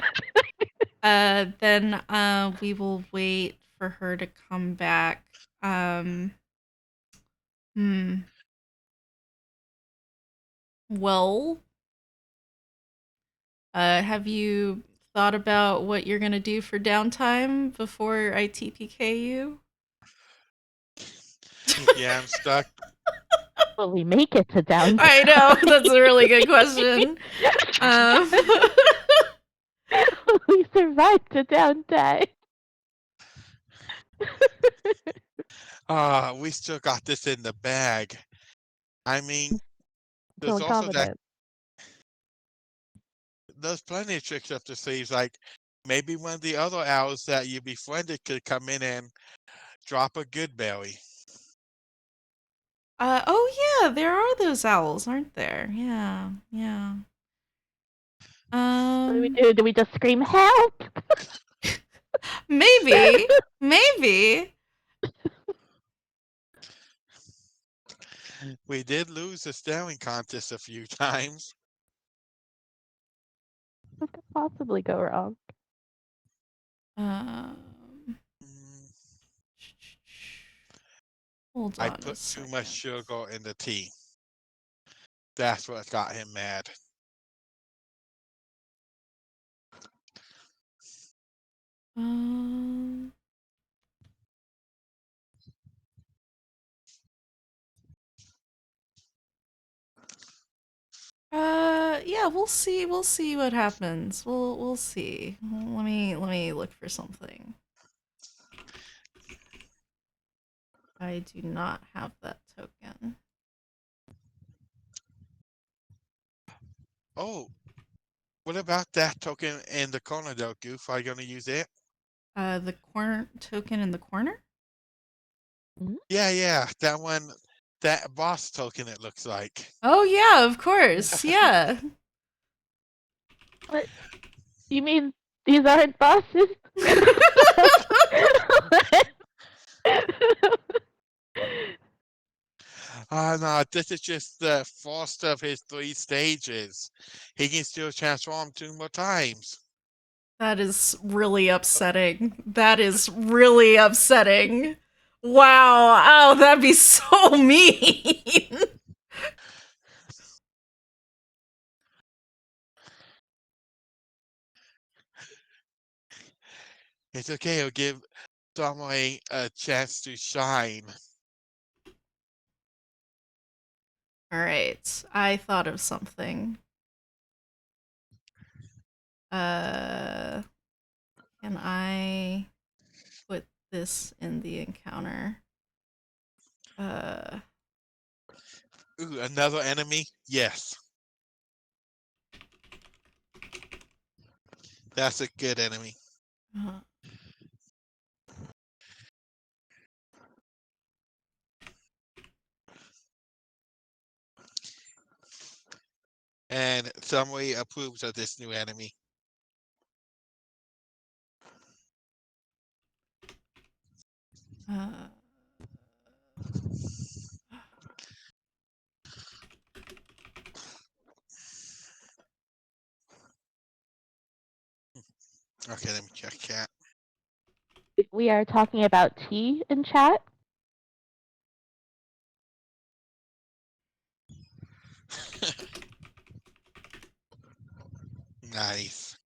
Then we will wait for her to come back. Um, hmm. Well, have you thought about what you're gonna do for downtime before I TPK you? Yeah, I'm stuck. Will we make it to downtime? I know that's a really good question. Um, Will we survive to downtime? We still got this in the bag. I mean, there's Feeling also that confident. there's plenty of tricks up the sleeves. Like maybe one of the other owls that you befriended could come in and drop a good berry. oh yeah, there are those owls, aren't there? Yeah, yeah. What do we Um, do? Do we just scream help? maybe, maybe. We did lose the staring contest a few times. What could possibly go wrong? Um, Mm, hold I on a put too much second. sugar in the tea. That's what got him mad. Um, yeah, we'll see. We'll see what happens. We'll see. Let me look for something. I do not have that token. Oh, what about that token in the corner though, Goof? Are you gonna use it? The corner token in the corner? Yeah, that one, that boss token it looks like. Oh yeah, of course. Yeah. What? You mean these aren't bosses? No, this is just the first of his 3 stages. He can still transform 2 more times. That is really upsetting. That is really upsetting. Wow. Oh, that'd be so mean. It's okay, he'll give Samurai a chance to shine. All right. I thought of something. Uh, can I put this in the encounter? Uh, Ooh, another enemy? Yes. That's a good enemy. uh Somebody approves of this new enemy. Uh, Okay, let me check chat. We are talking about tea in chat. Nice.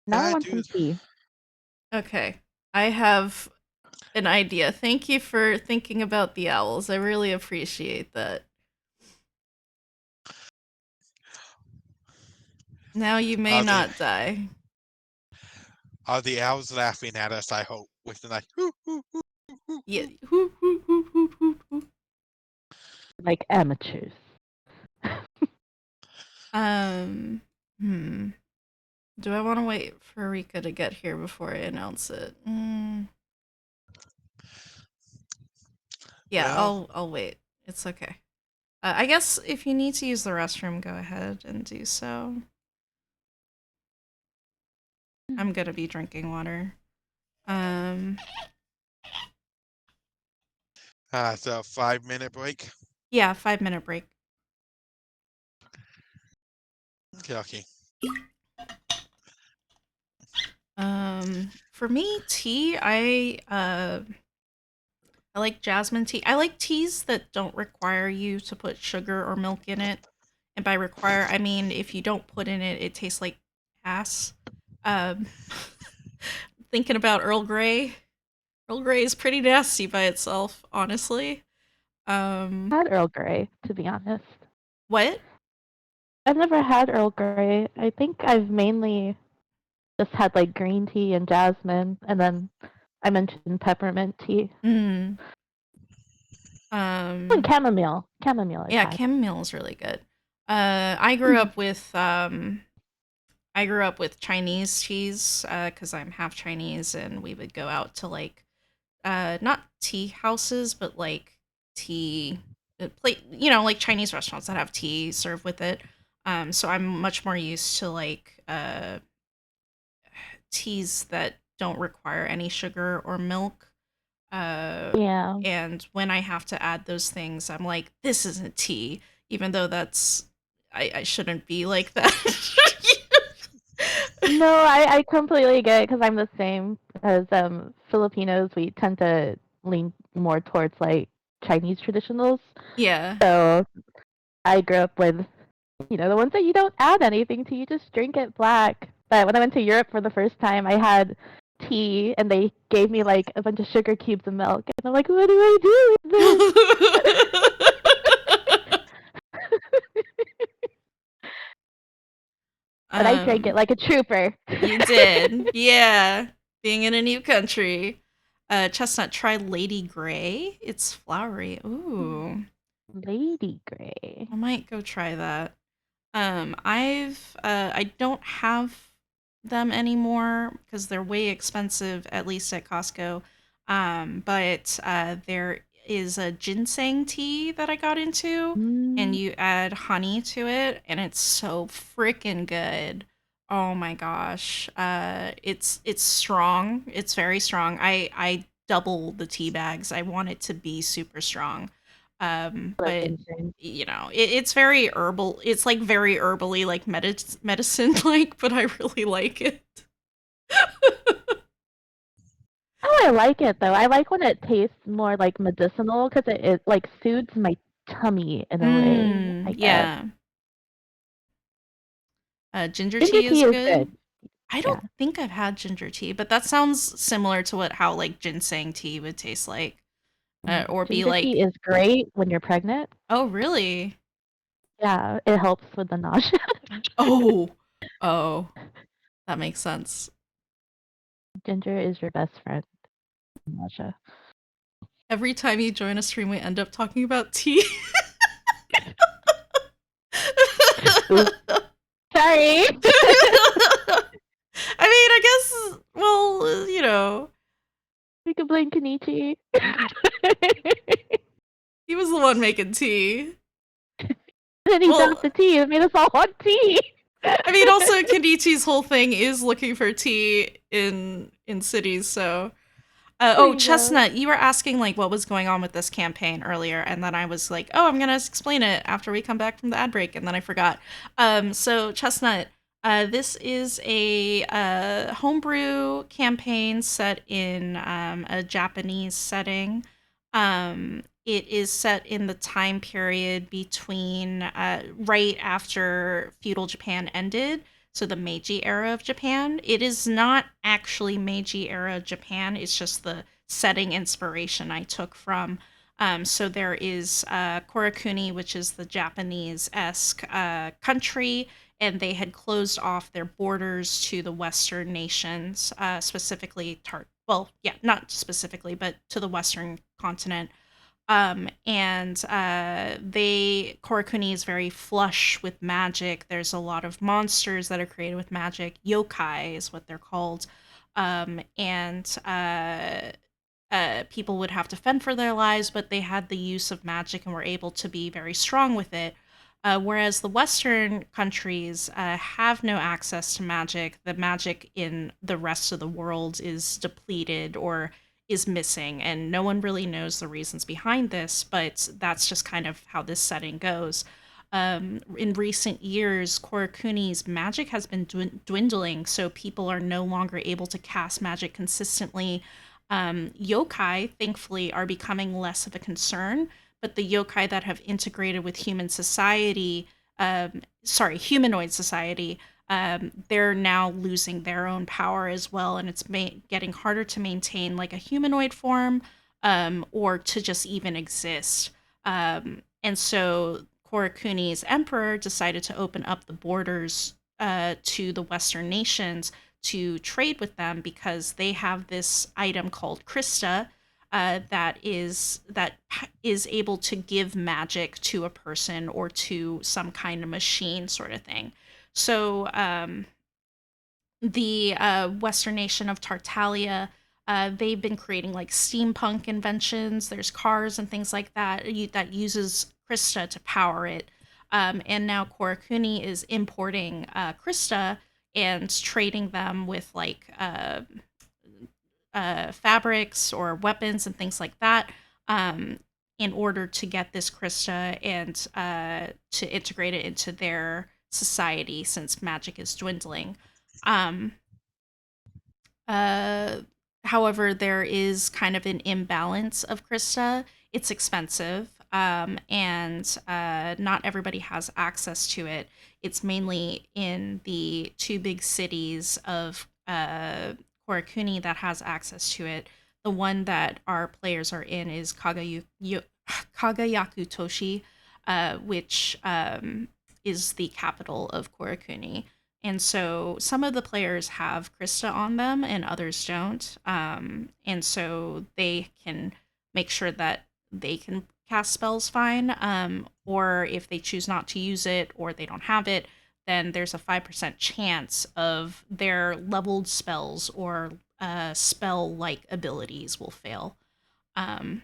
Now I want some Dude. tea. okay. I have an idea. Thank you for thinking about the owls. I really appreciate that. Now you may Are the not die. are the owls laughing at us? I hope with the like. Hoo, hoo, hoo, hoo, hoo, Yeah. hoo. Like amateurs. Um. Hmm. Do I want to wait for Rika to get here before I announce it? Yeah, Well, I'll wait. It's okay. I guess if you need to use the restroom, go ahead and do so. I'm gonna be drinking water. so 5-minute break. Yeah, 5 minute break. Okay. For me, tea, I like jasmine tea. I like teas that don't require you to put sugar or milk in it. And by require, I mean if you don't put in it, it tastes like ass. Um, thinking about Earl Grey. Earl Grey is pretty nasty by itself, honestly. I had Earl Grey, to be honest. What? I've never had Earl Grey. I think I've mainly just had like green tea and jasmine, and then I mentioned peppermint tea. Mm. And chamomile. Chamomile I've Yeah, had. chamomile is really good. I grew up with Chinese teas because I'm half Chinese, and we would go out to like not tea houses, but like tea plate, like Chinese restaurants that have tea served with it. So I'm much more used to like teas that don't require any sugar or milk. Yeah. And when I have to add those things, I'm like, this isn't tea, even though I shouldn't be like that. No, I completely get it because I'm the same. As Filipinos, we tend to lean more towards like Chinese traditionals. Yeah. So I grew up with, the ones that you don't add anything to, you just drink it black. But when I went to Europe for the first time, I had tea and they gave me like a bunch of sugar cubes of milk. And I'm like, what do I do with this? But I drank it um, like a trooper. you did. Yeah. Being in a new country. Chestnut, try Lady Grey. It's flowery. Ooh. Lady Grey. I might go try that. I don't have them anymore because they're way expensive, at least at Costco. But there is a ginseng tea that I got into, and Mm, you add honey to it, and it's so freaking good. Oh my gosh. It's strong. It's very strong. I double the tea bags. I want it to be super strong. love But ginseng. it's very herbal. It's like very herbally, like medicine like, but I really like it. Oh, I like it though. I like when it tastes more like medicinal because it like soothes my tummy in a way, I guess. Yeah. Ginger Ginger tea is tea is good. good. I Yeah. don't think I've had ginger tea, but that sounds similar to how like ginseng tea would taste like, or be Ginger tea like. is great when you're pregnant. Oh, really? Yeah, it helps with the nausea. Oh, oh, that makes sense. Ginger is your best friend. Nausea. Every time you join a stream, we end up talking about tea. Ooh, sorry. I mean, I guess, well, We can blame Kenichi. he was the one making tea. Then he Well, dropped the tea. It made us all want tea. I mean, also Kenichi's whole thing is looking for tea in cities. So, oh, I know. Chestnut, you were asking like what was going on with this campaign earlier, and then I was like, oh, I'm gonna explain it after we come back from the ad break, and then I forgot. So Chestnut, this is a homebrew campaign set in a Japanese setting. It is set in the time period between right after feudal Japan ended, so the Meiji era of Japan. It is not actually Meiji era Japan, it's just the setting inspiration I took from. So there is Korakuni, which is the Japanese esque country, and they had closed off their borders to the Western nations, specifically well, yeah, not specifically, but to the Western continent. And they Korakuni is very flush with magic. There's a lot of monsters that are created with magic. Yokai is what they're called. And people would have to fend for their lives, but they had the use of magic and were able to be very strong with it. Whereas the Western countries have no access to magic. The magic in the rest of the world is depleted or is missing, and no one really knows the reasons behind this, but that's just kind of how this setting goes. In recent years, Korakuni's magic has been dwindling, so people are no longer able to cast magic consistently. Yokai, thankfully, are becoming less of a concern, but the yokai that have integrated with humanoid society, they're now losing their own power as well, and it's getting harder to maintain like a humanoid form, or to just even exist. And so Korakuni's emperor decided to open up the borders to the Western nations to trade with them because they have this item called Krista, that is able to give magic to a person or to some kind of machine, sort of thing. So the Western nation of Tartaglia, they've been creating like steampunk inventions. There's cars and things like that that uses Krista to power it. And now Korakuni is importing Krista and trading them with like fabrics or weapons and things like that, in order to get this Krista and to integrate it into their society since magic is dwindling. Um, uh, However, there is kind of an imbalance of Krista. It's expensive, and not everybody has access to it. It's mainly in the two big cities of Korakuni that has access to it. The one that our players are in is Kagayaku Toshi, which is the capital of Korakuni. And so some of the players have Krista on them and others don't. And so they can make sure that they can cast spells fine. Or if they choose not to use it or they don't have it, then there's a 5% chance of their leveled spells or spell like abilities will fail. Um,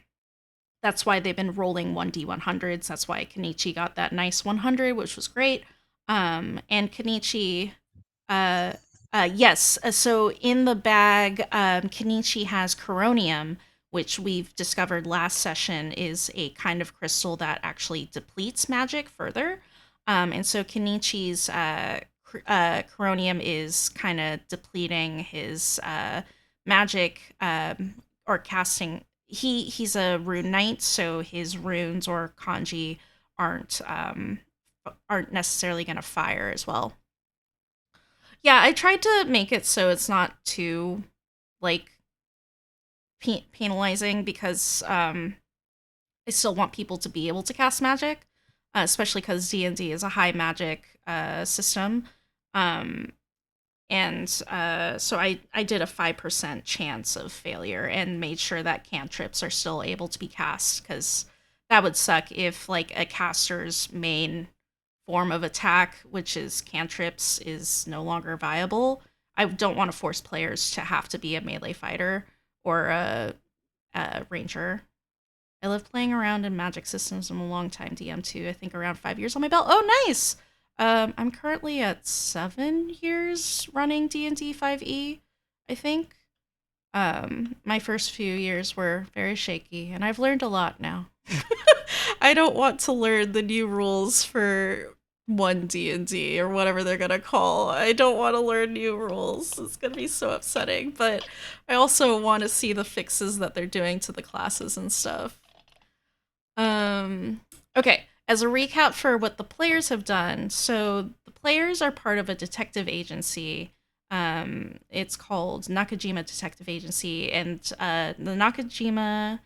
that's why they've been rolling 1d100s. That's why Kenichi got that nice 100, which was great. And Kenichi, uh, yes. So in the bag, Kenichi has coronium, which we've discovered last session is a kind of crystal that actually depletes magic further. And so Kenichi's coronium is kind of depleting his magic, or casting. He's a rune knight, so his runes or kanji aren't aren't necessarily going to fire as well. Yeah, I tried to make it so it's not too like penalizing because I still want people to be able to cast magic, especially because D&D is a high magic system. Um, and so I did a 5% chance of failure and made sure that cantrips are still able to be cast, because that would suck if like a caster's main form of attack, which is cantrips, is no longer viable. I don't want to force players to have to be a melee fighter or a ranger. I love playing around in Magic systems. I'm a long time DM too. I think around 5 years on my belt. Oh, nice! I'm currently at 7 years running D&D 5e, I think. My first few years were very shaky, and I've learned a lot now. I don't want to learn the new rules for 1 D&D or whatever they're gonna call. I don't want to learn new rules. It's gonna be so upsetting, but I also want to see the fixes that they're doing to the classes and stuff. Okay, as a recap for what the players have done, so the players are part of a detective agency. It's called Nakajima Detective Agency, and the Nakajima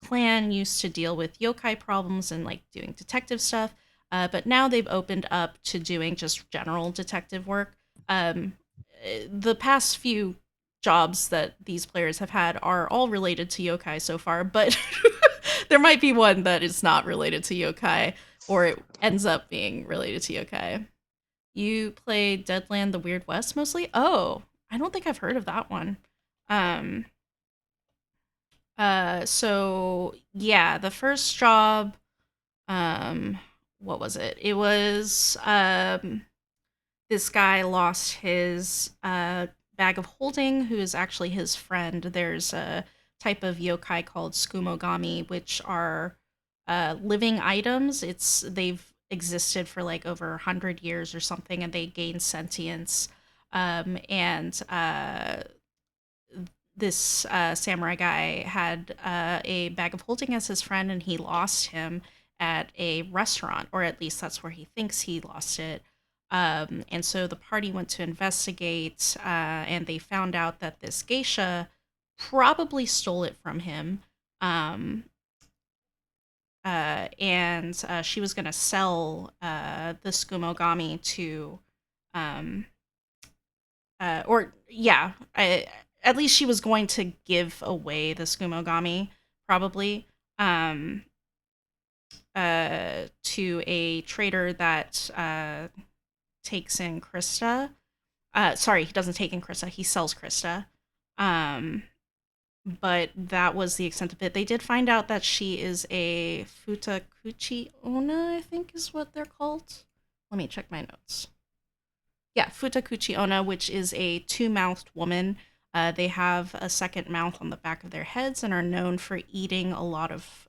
clan used to deal with yokai problems and like doing detective stuff, but now they've opened up to doing just general detective work. The past few jobs that these players have had are all related to yokai so far, but there might be one that is not related to yokai, or it ends up being related to yokai. You played Deadland the Weird West mostly? Oh, I don't think I've heard of that one. So yeah, the first job, what was it? It was this guy lost his bag of holding, who is actually his friend. There's a type of yokai called skumogami, which are living items. They've existed for like over 100 years or something, and they gain sentience. And this samurai guy had a bag of holding as his friend, and he lost him at a restaurant, or at least that's where he thinks he lost it. And so the party went to investigate, and they found out that this geisha probably stole it from him. And she was going to sell the skumogami to, at least she was going to give away the skumogami, probably, to a trader that takes in Krista. Sorry, he doesn't take in Krista. He sells Krista. But that was the extent of it. They did find out that she is a futakuchi onna, I think is what they're called. Let me check my notes. Yeah, futakuchi onna, which is a two-mouthed woman. They have a second mouth on the back of their heads and are known for eating a lot of.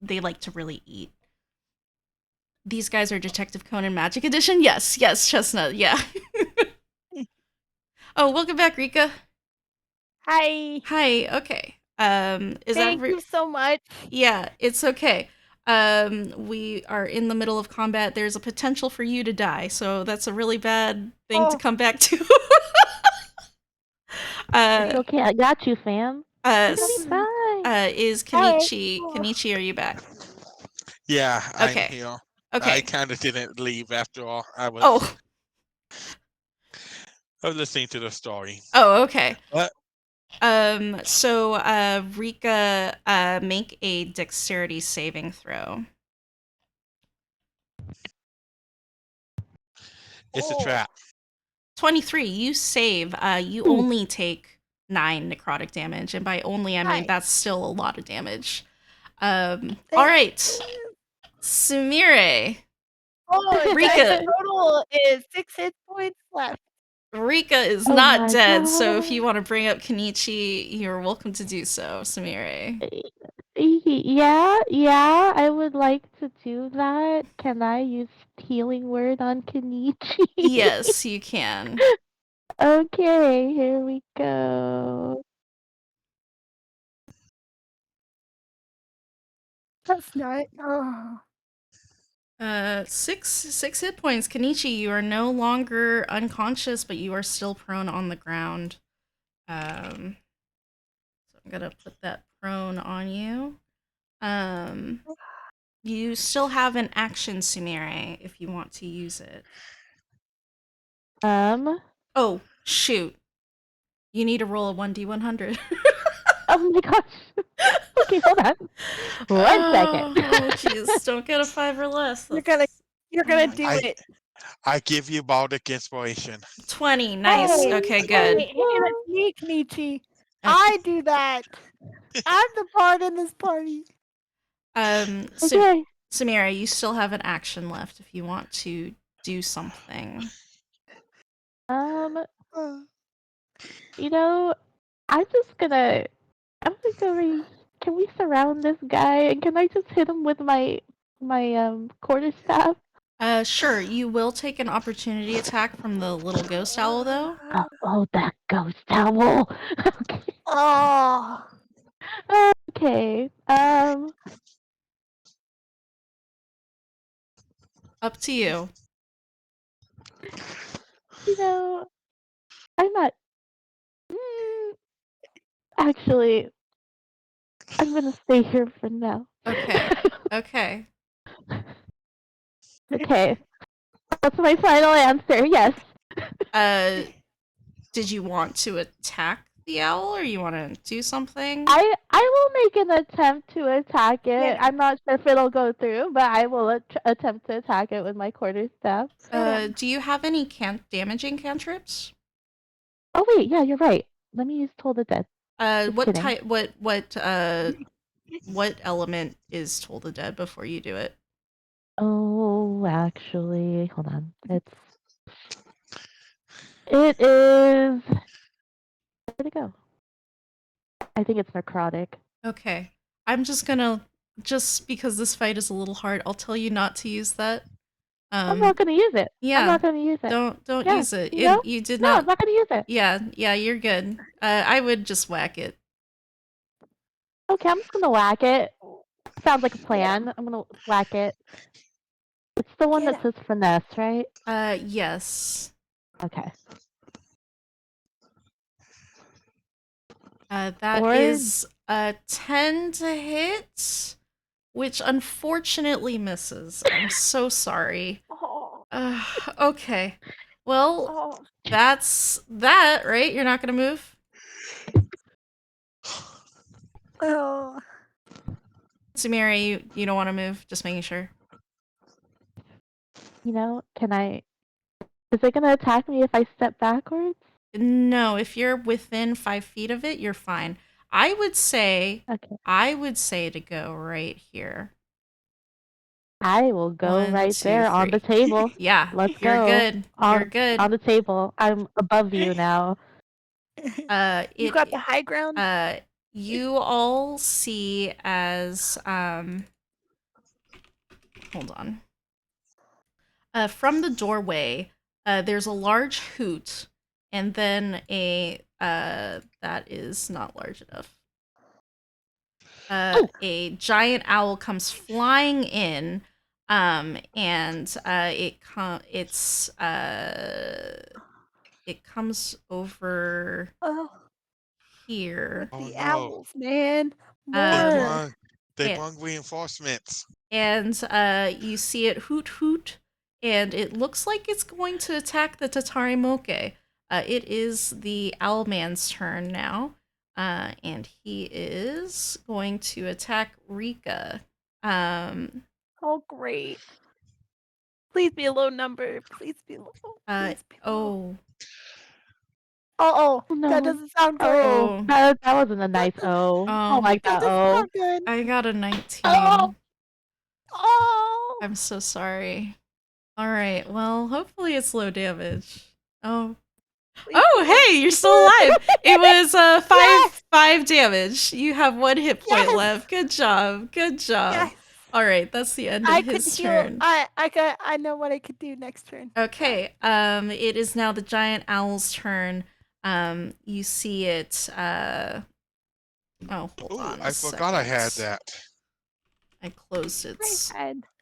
They like to really eat. These guys are Detective Conan Magic Edition? Yes, Chestnut, yeah. Oh, welcome back, Rika. Hi. Hi, okay. Thank you so much. Yeah, it's okay. We are in the middle of combat. There's a potential for you to die, so that's a really bad thing to come back to. It's okay, I got you, fam. You're gonna be fine. Is Kenichi? Kenichi, are you back? Yeah, Okay. I'm here. Okay. I kind of didn't leave after all. I was listening to the story. Oh, okay. What? So Rika, make a dexterity saving throw. It's a trap. 23. You save. You only take 9 necrotic damage, and by only I mean that's still a lot of damage. All right, Sumire. Rika. Total is 6 hit points left. Rika is not dead, so if you want to bring up Kenichi, you're welcome to do so, Sumire. Yeah, I would like to do that. Can I use healing word on Kenichi? Yes, you can. Okay, here we go. That's not. 6 hit points. Kenichi, you are no longer unconscious, but you are still prone on the ground. So I'm gonna put that prone on you. You still have an action, Sumire, if you want to use it. Oh, shoot. You need to roll a 1d100. Oh my gosh. Okay, hold on. 1 second. Oh, jeez. Don't get a 5 or less. You're gonna do it. I give you bardic inspiration. 20. Nice. Hey, okay, good. Hey, that's me, Kenichi. I do that. I'm the part in this party. Okay. Samira, you still have an action left if you want to do something. Um, you know, I'm just gonna. I'm gonna go. Can we surround this guy and can I just hit him with my quarterstaff? Sure, you will take an opportunity attack from the little ghost owl, though. Oh, that ghost owl. Okay. Oh. Okay. Up to you. You know, I'm not. Mm, actually, I'm gonna stay here for now. Okay. Okay. Okay. That's my final answer. Yes. Did you want to attack the owl, or you want to do something? I will make an attempt to attack it. Get him. I'm not sure if it'll go through, but I will attempt to attack it with my quarterstaff. Do you have any damaging cantrips? Oh wait, yeah, you're right. Let me use Toll the Dead. Just What kidding. type? What element is Toll the Dead before you do it? Oh, actually, hold on. It is. Where'd it go? I think it's necrotic. Okay. Just because this fight is a little hard, I'll tell you not to use that. I'm not gonna use it. Yeah. I'm not gonna use it. Don't Yeah, use it. no? You did No, not. I'm not gonna use it. Yeah, you're good. I would just whack it. Okay, I'm just gonna whack it. Sounds like a plan. I'm gonna whack it. It's the one that says finesse, right? Yes. Okay. That is a 10 to hit, which unfortunately misses. I'm so sorry. Oh. Okay. Well, Oh. that's that, right? You're not gonna move? Oh. Samira, you don't want to move? Just making sure. You know, can I? Is it gonna attack me if I step backwards? No, if you're within 5 feet of it, you're fine. I would say to go right here. I will go 1, right 2, there on the 3. table. Yeah, Let's you're go. good. You're good. On the table. I'm above you now. You got the high ground? You all see as hold on. From the doorway, there's a large hoot, and then that is not large enough. A giant owl comes flying in, and it comes over here. Oh, The no. owls, man. They brung reinforcements. And you see it hoot hoot, and it looks like it's going to attack the Tatari Moke. It is the Owlman's turn now, and he is going to attack Rika. Oh, great. Please be a low number. Please be low. Please be low. Oh. No. That doesn't sound good. Oh. That wasn't a nice O. Oh my god, That doesn't sound good. I got a 19. Oh. I'm so sorry. All right. Well, hopefully it's low damage. Oh. Please Oh, hey, you're still alive. It was 5 damage. You have 1 hit point left. Good job. Good job. Yes. All right, that's the end of his turn. I know what I could do next turn. Okay. It is now the giant owl's turn. You see it. Hold on. I forgot I had that. I closed its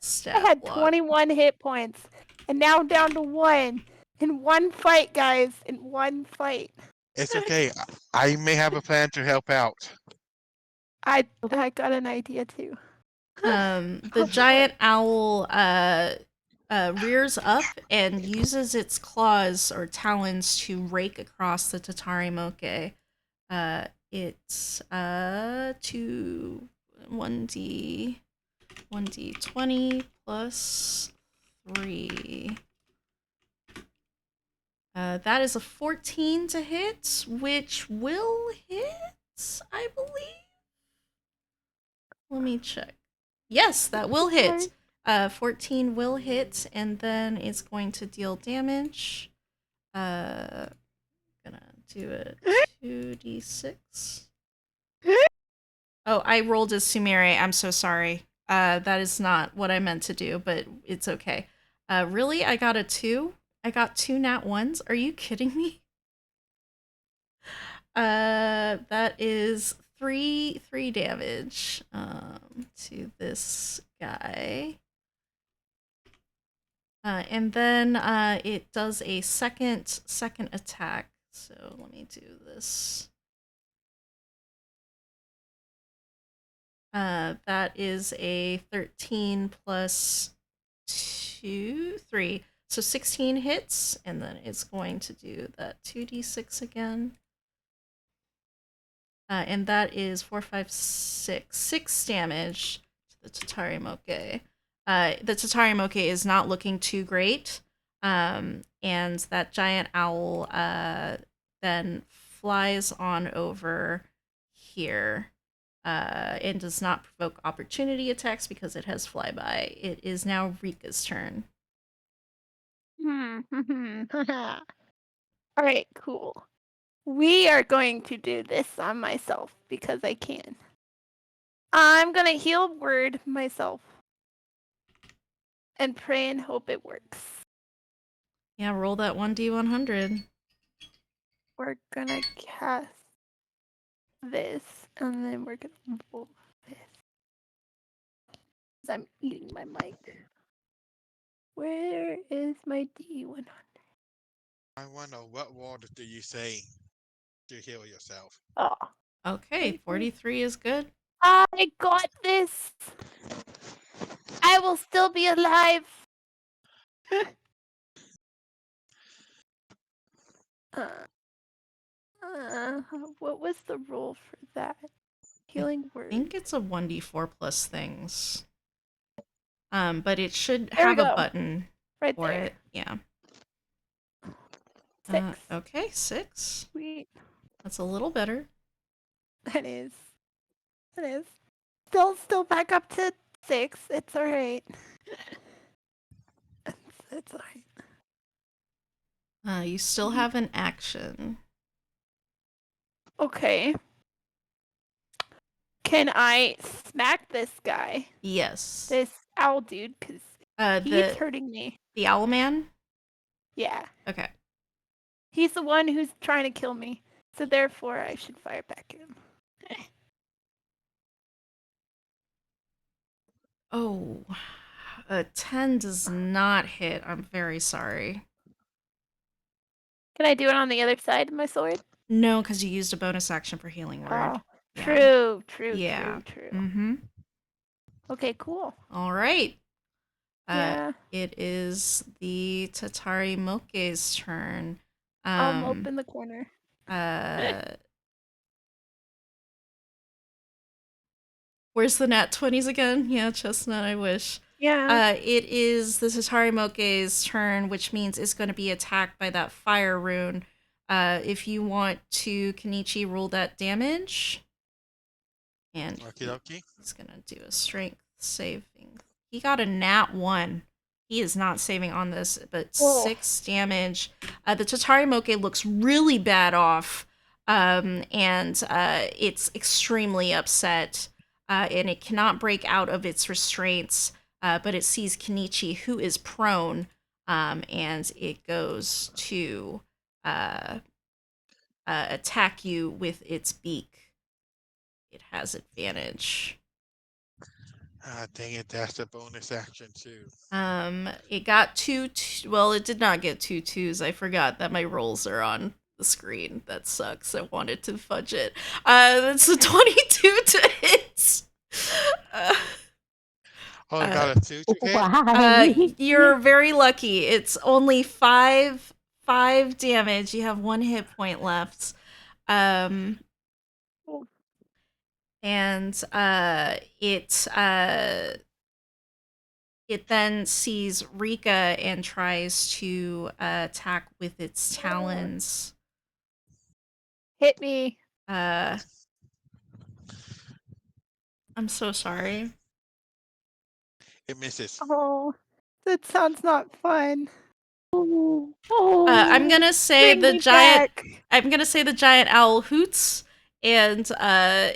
stat I had block. 21 hit points, and now I'm down to 1. In one fight, guys. In one fight. It's okay. I may have a plan to help out. I got an idea too. The giant owl rears up and uses its claws or talons to rake across the Tatari Moke. It's 1d20 plus 3. That is a 14 to hit, which will hit, I believe. Let me check. Yes, that will hit. Sorry. 14 will hit, and then it's going to deal damage. Gonna do a 2d6. Oh, I rolled as Sumire. I'm so sorry. That is not what I meant to do, but it's okay. Really? I got a 2? I got 2 nat 1s? Are you kidding me? That is 3 damage to this guy. And then it does a second attack. So let me do this. That is a 13 plus 2, 3. So 16 hits, and then it's going to do that 2d6 again. And that is 4, 5, 6. 6 damage to the Tatari Moke. The Tatari Moke is not looking too great. And that giant owl then flies on over here and does not provoke opportunity attacks because it has flyby. It is now Rika's turn. All right, cool. We are going to do this on myself because I can. I'm going to heal word myself and pray and hope it works. Yeah, roll that 1d100. We're going to cast this, and then we're going to roll this. I'm eating my mic. Where is my D100? I wonder what water do you say to heal yourself? Oh, Okay, 43 is good. I got this. I will still be alive. What was the roll for that? Healing word. I think it's a 1d4 plus things. But it should There we have a go. button Right for there. it. Yeah. 6. Okay, 6. Sweet. That's a little better. That is. It is. Still back up to 6. It's alright. It's alright. You still have an action. Okay. Can I smack this guy? Yes. This owl dude, because he's hurting me. The owl man? Yeah. Okay. He's the one who's trying to kill me. So therefore, I should fire back at him. Oh, a 10 does not hit. I'm very sorry. Can I do it on the other side of my sword? No, because you used a bonus action for healing word. Oh, Yeah. true. Mm-hmm. Okay, cool. All right. Yeah. It is the Tatari Moke's turn. I'll mope in the corner. Where's the nat 20s again? Yeah, Chestnut, I wish. Yeah. It is the Tatari Moke's turn, which means it's going to be attacked by that fire rune. If you want to, Kenichi, roll that damage. And he's going to do a strength saving. He got a nat 1. He is not saving on this, but 6 damage. The Tatari Moke looks really bad off, and it's extremely upset, and it cannot break out of its restraints, but it sees Kenichi, who is prone, and it goes to attack you with its beak. It has advantage. Dang it, that's a bonus action too. It got well, it did not get 2 2s. I forgot that my rolls are on the screen. That sucks. I wanted to fudge it. That's a 22 to hit. You got a 2 to hit? Why? You're very lucky. It's only 5 damage. You have 1 hit point left. And it then sees Rika and tries to attack with its talons. Hit me. I'm so sorry. It misses. Oh, that sounds not fun. Oh, I'm oh. gonna say Bring the me giant. back. I'm gonna say the giant owl hoots, and the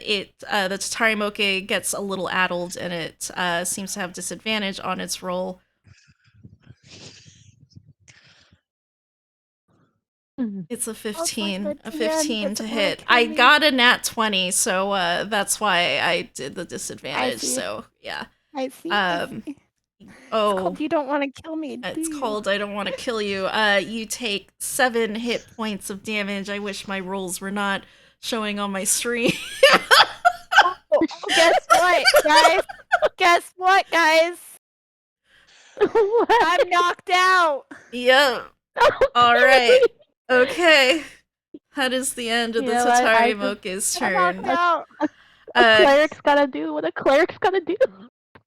Tatari Moke gets a little addled, and it seems to have disadvantage on its roll. Mm. It's a Sounds like 15, the a TM 15 to doesn't wanna hit. kill I me. got a nat 20, so that's why I did the disadvantage. see. So yeah. I see. Um, It's Oh, called you don't want to kill me, do it's you? called I don't want to kill you. You take 7 hit points of damage. I wish my rolls were not showing on my stream. Oh, guess what, guys? Guess what, guys? What? I'm knocked out. Yep. Okay. All right. Okay. That is the end of You the know what? Tatari I just Moke's I'm knocked turn. out. a Uh, cleric's gotta do what a cleric's gotta do.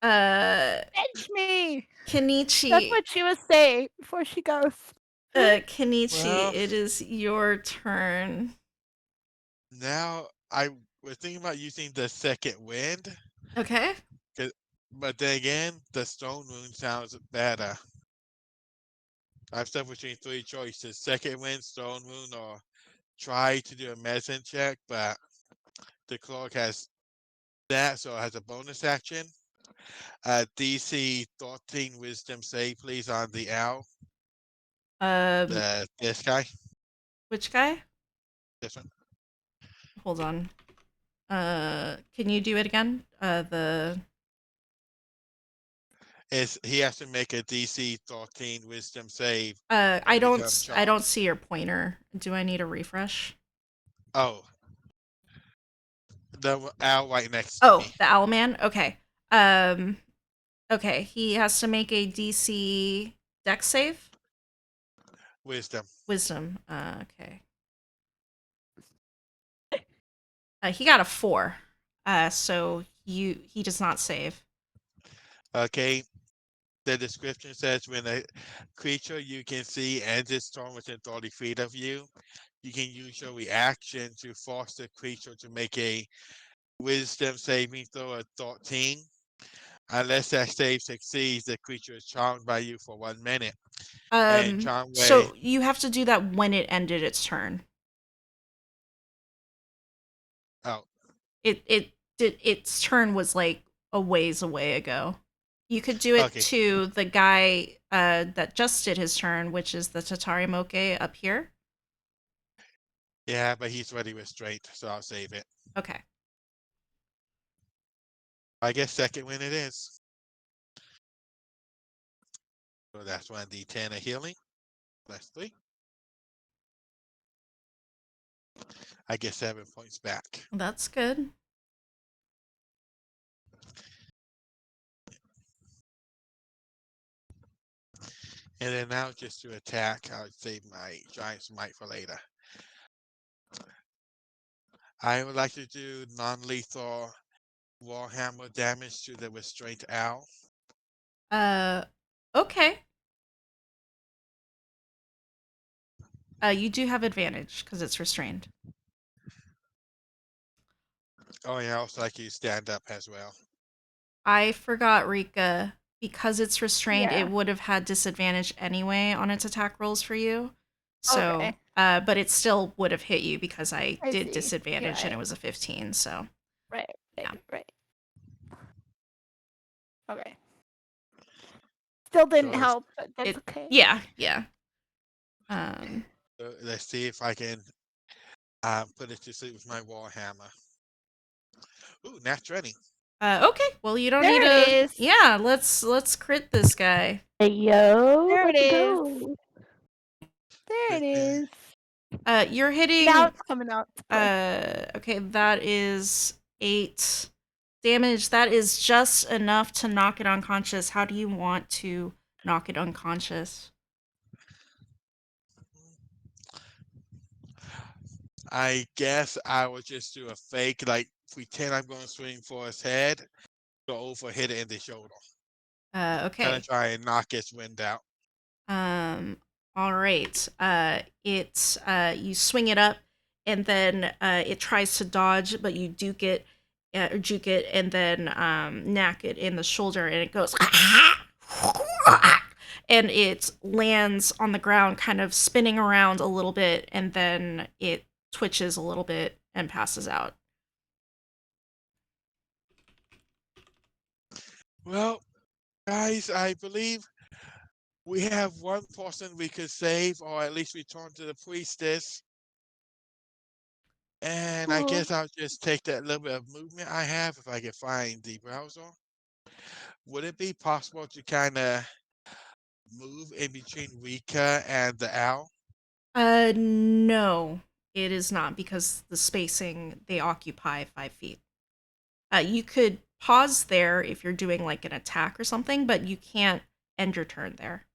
Bench me. That's Kenichi, what she was saying before she goes. Kenichi, Well, it is your turn. now I was thinking about using the second wind, Okay. but then again, the stone wound sounds better. I'm stuck between 3 choices: second wind, stone wound, or try to do a medicine check. But the cloak has that, so it has a bonus action. DC 13 Wisdom save, please, on the owl. Um, This guy. which guy? This one. Hold on. Can you do it again? He has to make a DC 13 Wisdom save I and become I don't charmed. see your pointer. Do I need a refresh? Oh, the owl right next to Oh, me. the owl man. Okay. Um, okay. He has to make a DC Dex save. Wisdom. Wisdom. Okay. He got a 4. So he does not save. Okay. The description says when a creature you can see ends its turn within 30 feet of you, you can use your reaction to force the creature to make a wisdom saving throw of 13. Unless that save succeeds, the creature is charmed by you for 1 minute. And charm way. So you have to do that when it ended its turn. Oh, Its turn was like a ways away ago. You could do it okay. to the guy that just did his turn, which is the Tatari Moke up here. Yeah, but he's already restrained, so I'll save it. Okay. I guess second win it is. So that's 1d10 of healing. That's 3. I get 7 points back. That's good. And then now just to attack, I'll save my giant smite for later. I would like to do non-lethal warhammer damage to the restrained owl. Okay. You do have advantage because it's restrained. Oh yeah, I also like you stand up as well. I forgot, Rika. Because it's restrained, Yeah. it would have had disadvantage anyway on its attack rolls for you. So, Okay. but it still would have hit you because I I did see. disadvantage You're and it right. was a 15. So, Right. Yeah. Right. Okay. Still didn't So help, but that's it, okay. yeah. let's see if I can put it to sleep with my warhammer. Ooh, nat 20. Okay. Well, you don't need There a. it is. Yeah. Let's crit this guy. Hey yo, There it let's is. go. There it is. You're hitting. Now it's coming out. to play. Okay. That is 8 damage. That is just enough to knock it unconscious. How do you want to knock it unconscious? I guess I would just do a fake, like pretend I'm going to swing for his head, go over, hit it in the shoulder. Kind Okay. of try and knock its wind out. All right. It's you swing it up, and then it tries to dodge, but you duke it, or juke it, and then knack it in the shoulder, and it goes, and it lands on the ground, kind of spinning around a little bit, and then it twitches a little bit and passes out. Well, guys, I believe we have one person we could save, or at least return to the priestess. And I Cool. guess I'll just take that little bit of movement I have if I can find the browser. Would it be possible to kind of move in between Rika and the owl? No, it is not, because the spacing, they occupy 5 feet. You could pause there if you're doing like an attack or something, but you can't end your turn there.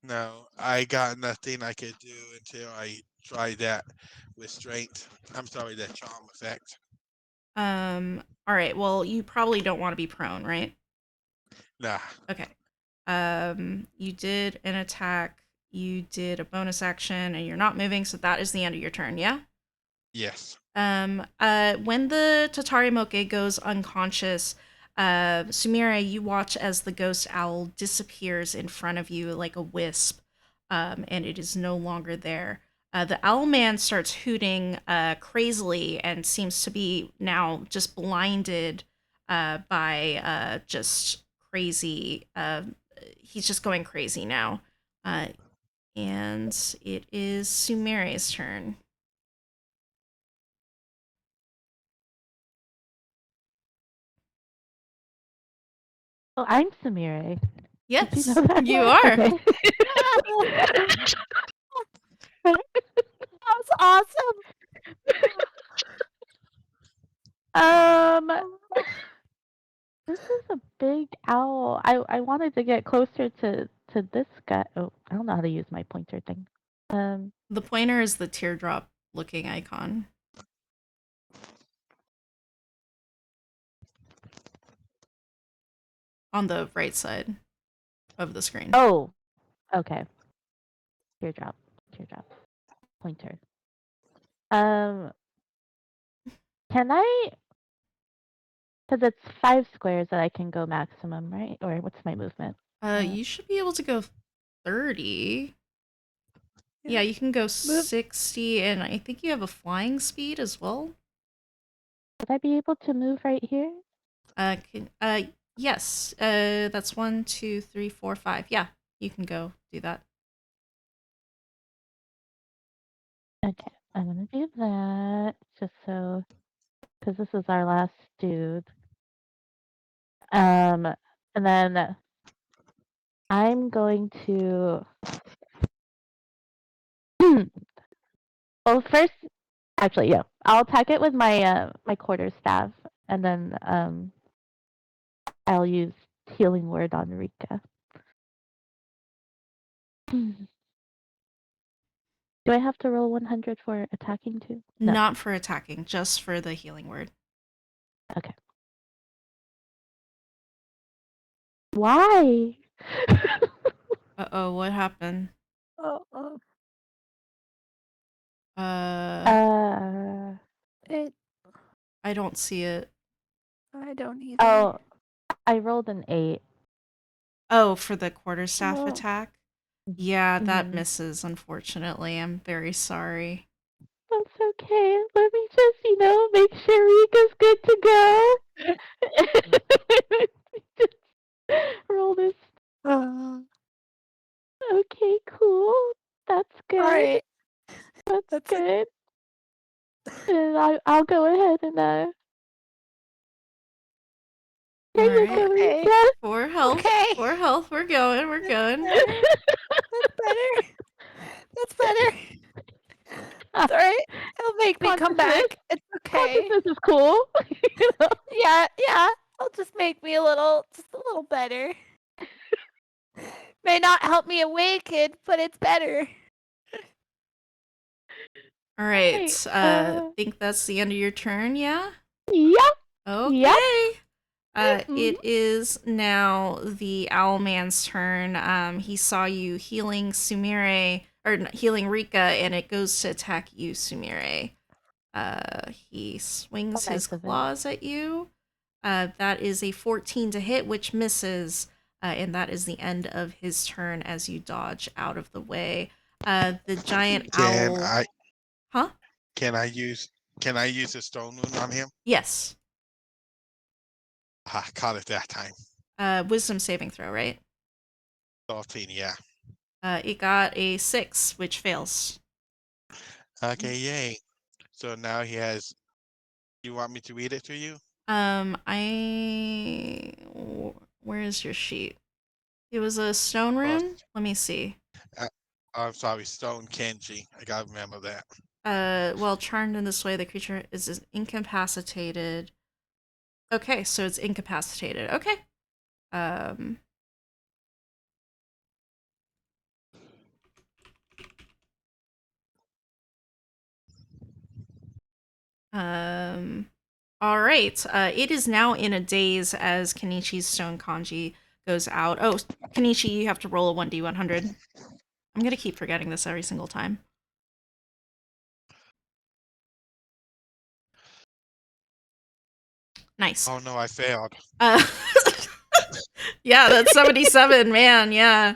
No, I got nothing I could do until I try that restraint. I'm sorry, that charm effect. All right. Well, you probably don't want to be prone, right? Nah. Okay. You did an attack, you did a bonus action, and you're not moving, so that is the end of your turn, yeah? Yes. When the Tatari Moke goes unconscious, Sumire, you watch as the ghost owl disappears in front of you like a wisp, and it is no longer there. The owl man starts hooting crazily and seems to be now just blinded by just crazy. He's just going crazy now. And it is Sumire's turn. Oh, I'm Samire. Did Yes, you know that? you are. Okay. That was awesome. This is a big owl. I wanted to get closer to this guy. Oh, I don't know how to use my pointer thing. The pointer is the teardrop looking icon on the right side of the screen. Oh, okay. Teardrop, pointer. Can I? Because it's 5 squares that I can go maximum, right? Or what's my movement? You should be able to go 30. Yeah, you can go 60, and I think you have a flying speed as well. Would I be able to move right here? Yes. That's 1, 2, 3, 4, 5. Yeah, you can go do that. Okay, I'm gonna do that just so, because this is our last dude. And then I'm going to. Well, first, actually, yeah, I'll attack it with my my quarterstaff, and then I'll use healing word on Rika. Do I have to roll 100 for attacking too? No. Not for attacking, just for the healing word. Okay. Why? Uh-oh, what happened? Uh-oh. It. I don't see it. I don't either. Oh, I rolled an 8. Oh, for the quarterstaff Oh. attack? Yeah, that Mhm. misses, unfortunately. I'm very sorry. That's okay. Let me just, make sure Rika's good to go. Just roll this. Okay, cool. That's good. All right. That's good. And I'll go ahead and there you Alright. go, Okay. Rika. 4 health. Okay. 4 health. We're going. We're going. That's better. That's better. It's all right. It'll make me come back. It's okay. Consciousness is cool. Yeah. It'll just make me just a little better. May not help me awaken, but it's better. Alright. Right, Think that's the end of your turn, yeah? Yep. Okay. Mhm. It is now the owl man's turn. He saw you healing Sumire, or healing Rika, and it goes to attack you, Sumire. He swings Nice his of it. claws at you. That is a 14 to hit, which misses. And that is the end of his turn as you dodge out of the way. The giant Can owl. I Huh? can I use a stone wound on him? Yes. I caught it that time. Wisdom saving throw, right? 13, yeah. It got a 6, which fails. Okay, yay. So now he has. You want me to read it to you? Where is your sheet? It was a stone Oh, rune? Let me see. I'm sorry, stone Kenji. I gotta remember that. Well, charmed in this way, the creature is incapacitated. Okay, so it's incapacitated. Okay. Um, um, all right. It is now in a daze as Kenichi's stone kanji goes out. Oh, Kenichi, you have to roll a 1d100. I'm going to keep forgetting this every single time. Nice. Oh no, I failed. Uh, yeah, that's 77, man. Yeah.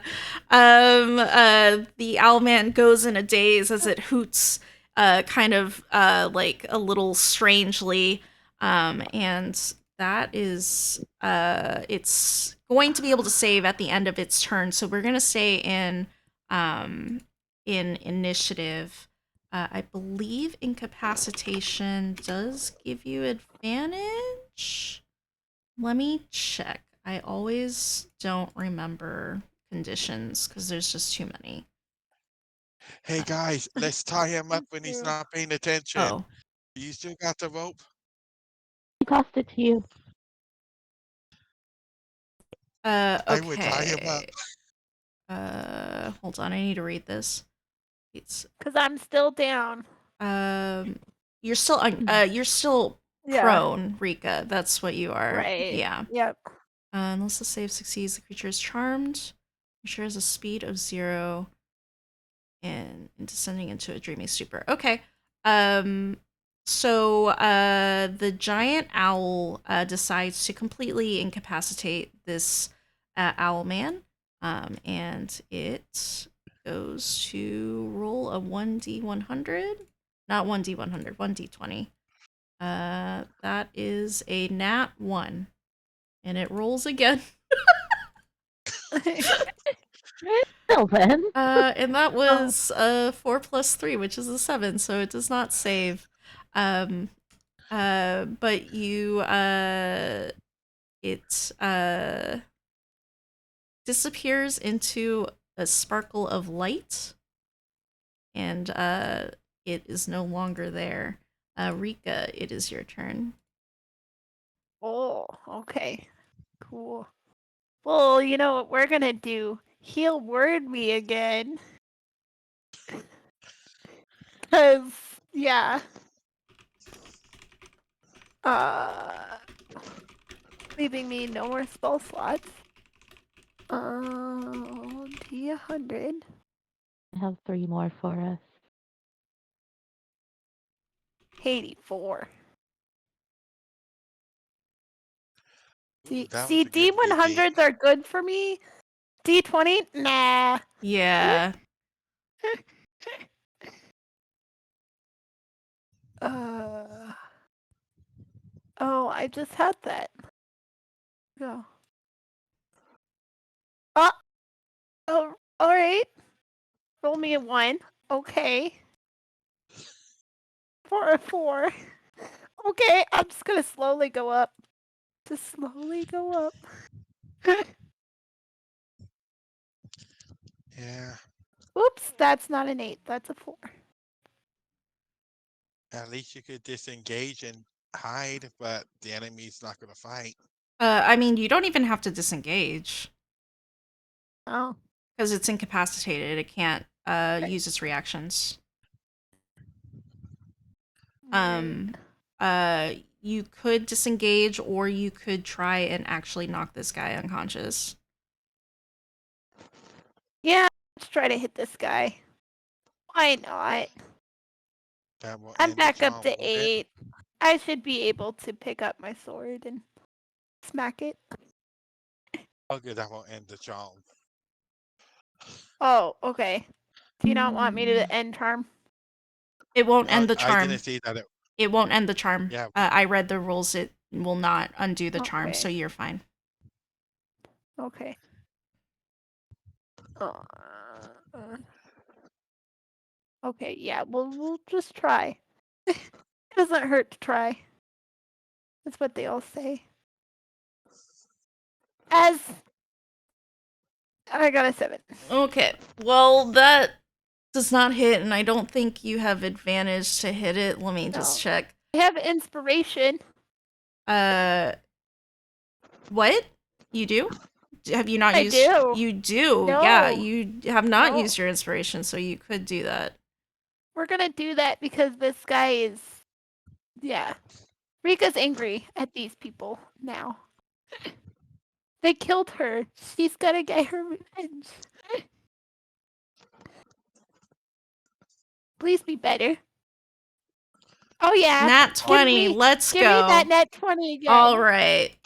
The owlman goes in a daze as it hoots, kind of like a little strangely, and that is it's going to be able to save at the end of its turn. So we're gonna stay in initiative. I believe incapacitation does give you advantage. Let me check. I always don't remember conditions because there's just too many. Hey guys, let's tie him up when he's not paying attention. Oh, You still got the rope? He tossed it to you. I would tie him up. okay. Hold on. I need to read this. It's Because I'm still down. um, you're still Yeah. prone, Rika. That's what you are. Right. Yeah. Yep. Unless the save succeeds, the creature is charmed. Creature has a speed of 0 and descending into a dreamy stupor. Okay. So the giant owl decides to completely incapacitate this owl man. And it goes to roll a 1d100. Not 1d100, 1d20. That is a nat 1. And it rolls again. Still then. And that was 4 plus 3, which is a 7, so it does not save. But you it disappears into a sparkle of light, and it is no longer there. Rika, it is your turn. Oh, okay. Cool. Well, you know what we're gonna do? He'll word me again. Cause yeah. Leaving me no more spell slots. D100. I have 3 more for us. 84. Ooh, that See, was a good BB. D100s are good for me. D20, nah. Yeah. Oh, I just had that. Go. Oh, all right. Roll me a 1. Okay. For a 4. Okay, I'm just gonna slowly go up. Just slowly go up. Yeah. Oops, that's not an 8. That's a 4. At least you could disengage and hide, but the enemy's not gonna fight. I mean, you don't even have to disengage Oh. because it's incapacitated. It can't use its reactions. You could disengage, or you could try and actually knock this guy unconscious. Yeah, let's try to hit this guy. Why not? That will I'm end the back up charm, to won't it? 8. I should be able to pick up my sword and smack it. Okay, that will end the charm. Oh, okay. Do you not want me to end charm? It won't end the I charm. didn't see that. It won't end the charm. Yeah. I read the rules. It will not undo the charm, so Okay. you're fine. Okay. Okay, yeah, we'll just try. It doesn't hurt to try. That's what they all say. As I got a 7. Okay. Well, that does not hit, and I don't think you have advantage to hit it. Let me just No. check. I have inspiration. What? You do? Have you not I used? do. You do. No. Yeah, you have not No. used your inspiration, so you could do that. We're gonna do that because this guy is. Yeah. Rika's angry at these people now. They killed her. She's gotta get her revenge. Please be better. Oh yeah. Nat 20. Let's Give me go. that net 20 again. All right.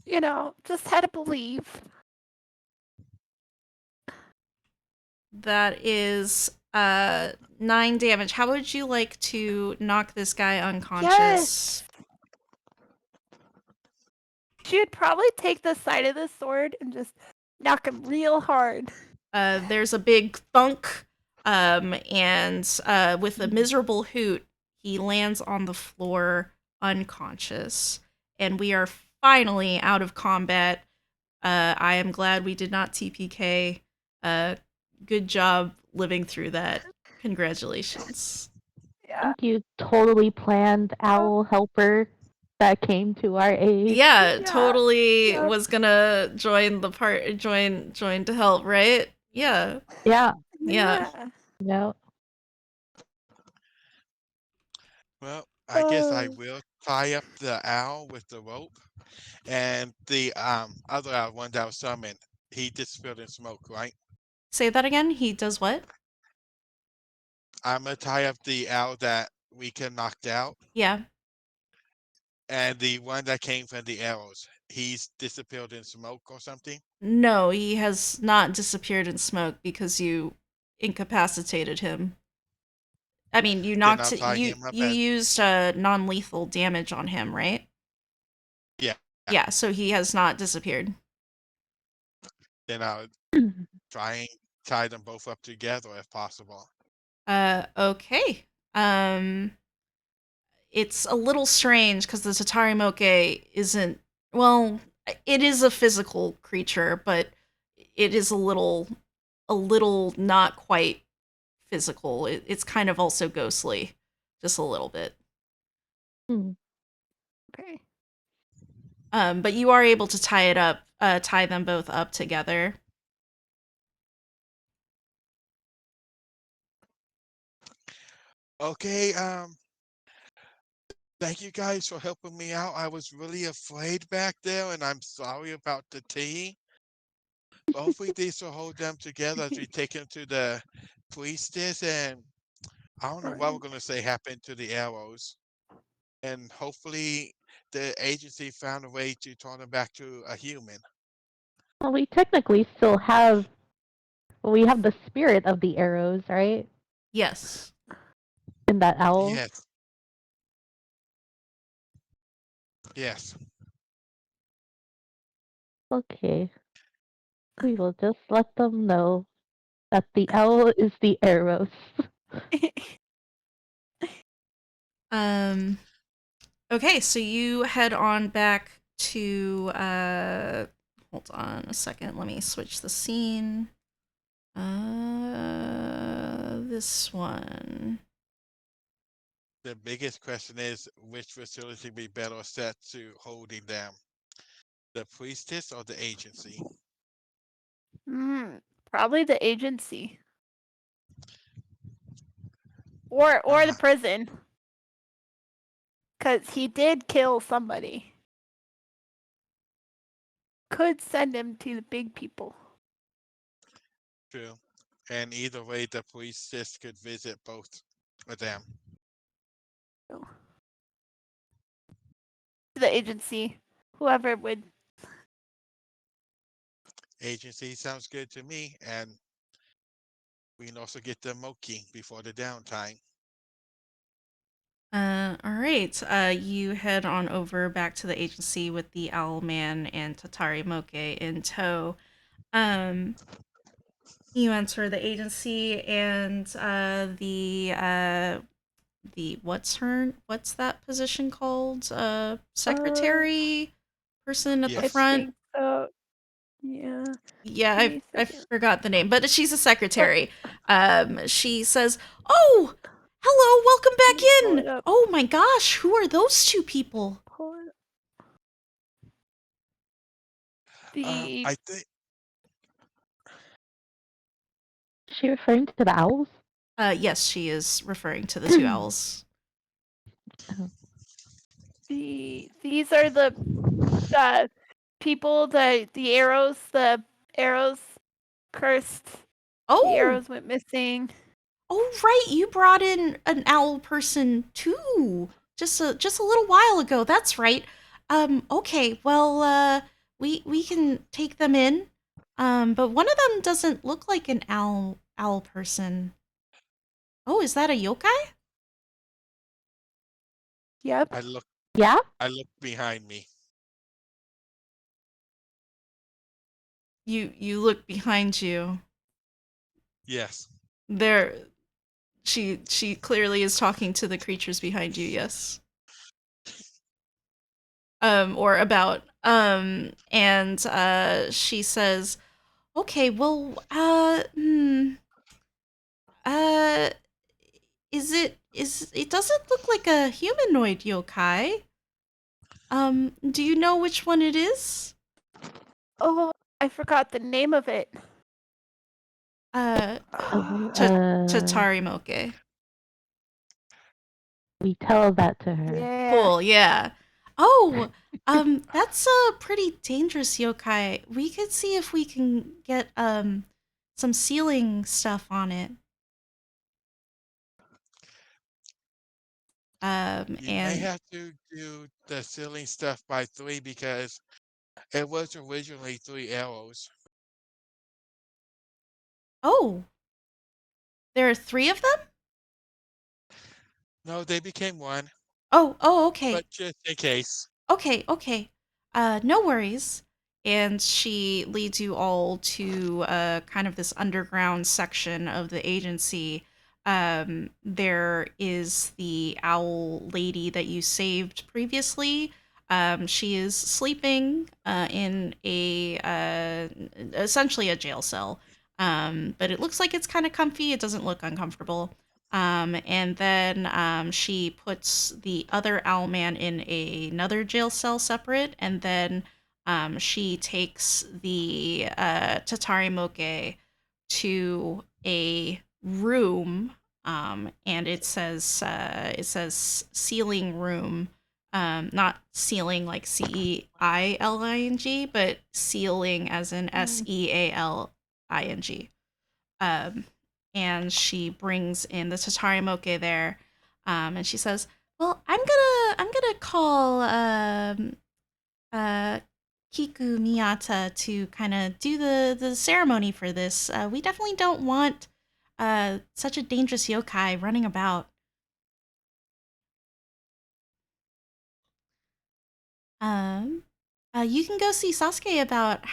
You know, just had to believe. That is 9 damage. How would you like to knock this guy unconscious? Yes. She would probably take the side of the sword and just knock him real hard. There's a big thunk, and with a miserable hoot, he lands on the floor unconscious. And we are finally out of combat. I am glad we did not TPK. Good job living through that. Congratulations. Yeah. Thank you, totally planned owl helper that came to our aid. Yeah, Yeah. totally Yep. was gonna join the part, join to help, right? Yeah. Yeah. Yeah. Well, I guess I will tie up the owl with the rope, and the other owl, one that was summoned, he disappeared in smoke, right? Say that again. He does what? I'm gonna tie up the owl that we can knocked out, Yeah. and the one that came from the arrows, he's disappeared in smoke or something. No, he has not disappeared in smoke because you incapacitated him. I mean, you Then knocked I'll tie him up you and used non-lethal damage on him, right? yeah. Yeah, so he has not disappeared. Then I'll try and tie them both up together if possible. Okay. It's a little strange because the Tatari Moke isn't, well, it is a physical creature, but it is a little not quite physical. It's kind of also ghostly, just a little bit. Okay. But you are able to tie them both up together. Okay, thank you guys for helping me out. I was really afraid back there, and I'm sorry about the tea. Hopefully these will hold them together as we take them to the priestess, and I don't know what we're gonna say happened to the arrows. And hopefully the agency found a way to turn them back to a human. Well, we technically still have. We have the spirit of the arrows, right? Yes. In that owl. Yes. Yes. Okay. We will just let them know that the owl is the arrows. Okay, so you head on back to hold on a second, let me switch the scene. This one. The biggest question is which facility be better set to holding them? The priestess or the agency? Probably the agency. Or the prison. Because he did kill somebody. Could send him to the big people. True. And either way, the priestess could visit both of them. To the agency, whoever would. Agency sounds good to me, and we can also get the mochi before the downtime. All right. You head on over back to the agency with the Owl Man and Tatari Moke in tow. Um, you enter the agency, and the what's that position called? Secretary person at the I Yes. front. think so. Yeah. Yeah, Give me a I second. forgot the name, but she's a secretary. She says, "Oh, hello, welcome Let back me pull in. it up. Oh my gosh, who are those two people?" Pull it up. The I think Is she referring to the owls? Yes, she is referring to the two owls. these are the people that the arrows cursed. The Oh, arrows went missing. oh right, you brought in an owl person too. Just a little while ago. That's right. Okay, well, we can take them in. But one of them doesn't look like an owl person. Oh, is that a yokai? Yep. Yeah? I look behind me. You look behind you. Yes. There she clearly is talking to the creatures behind you, yes. Or about and she says, "Okay, well, uh is it doesn't look like a humanoid yokai. Do you know which one it is?" Oh, I forgot the name of it. Uh Oh, Tatari Moke. we tell that to her. Yeah. Cool, yeah. Oh, that's a pretty dangerous yokai. We could see if we can get some sealing stuff on it. You may And have to do the sealing stuff by 3 because it was originally 3 arrows. oh, there are three of them? No, they became 1, Oh, okay. but just in case. Okay. No worries. And she leads you all to kind of this underground section of the agency. There is the owl lady that you saved previously. She is sleeping in a essentially a jail cell. But it looks like it's kind of comfy. It doesn't look uncomfortable. And then she puts the other owl man in another jail cell separate, and then she takes the Tatari Moke to a room, and it says ceiling room, not ceiling like CEILING, but ceiling as in SEALING. Um, and she brings in the Tatari Moke there, and she says, "Well, I'm gonna call uh, Kiku Miyata to kind of do the ceremony for this. We definitely don't want such a dangerous yokai running about." Um, you can go see Sasuke about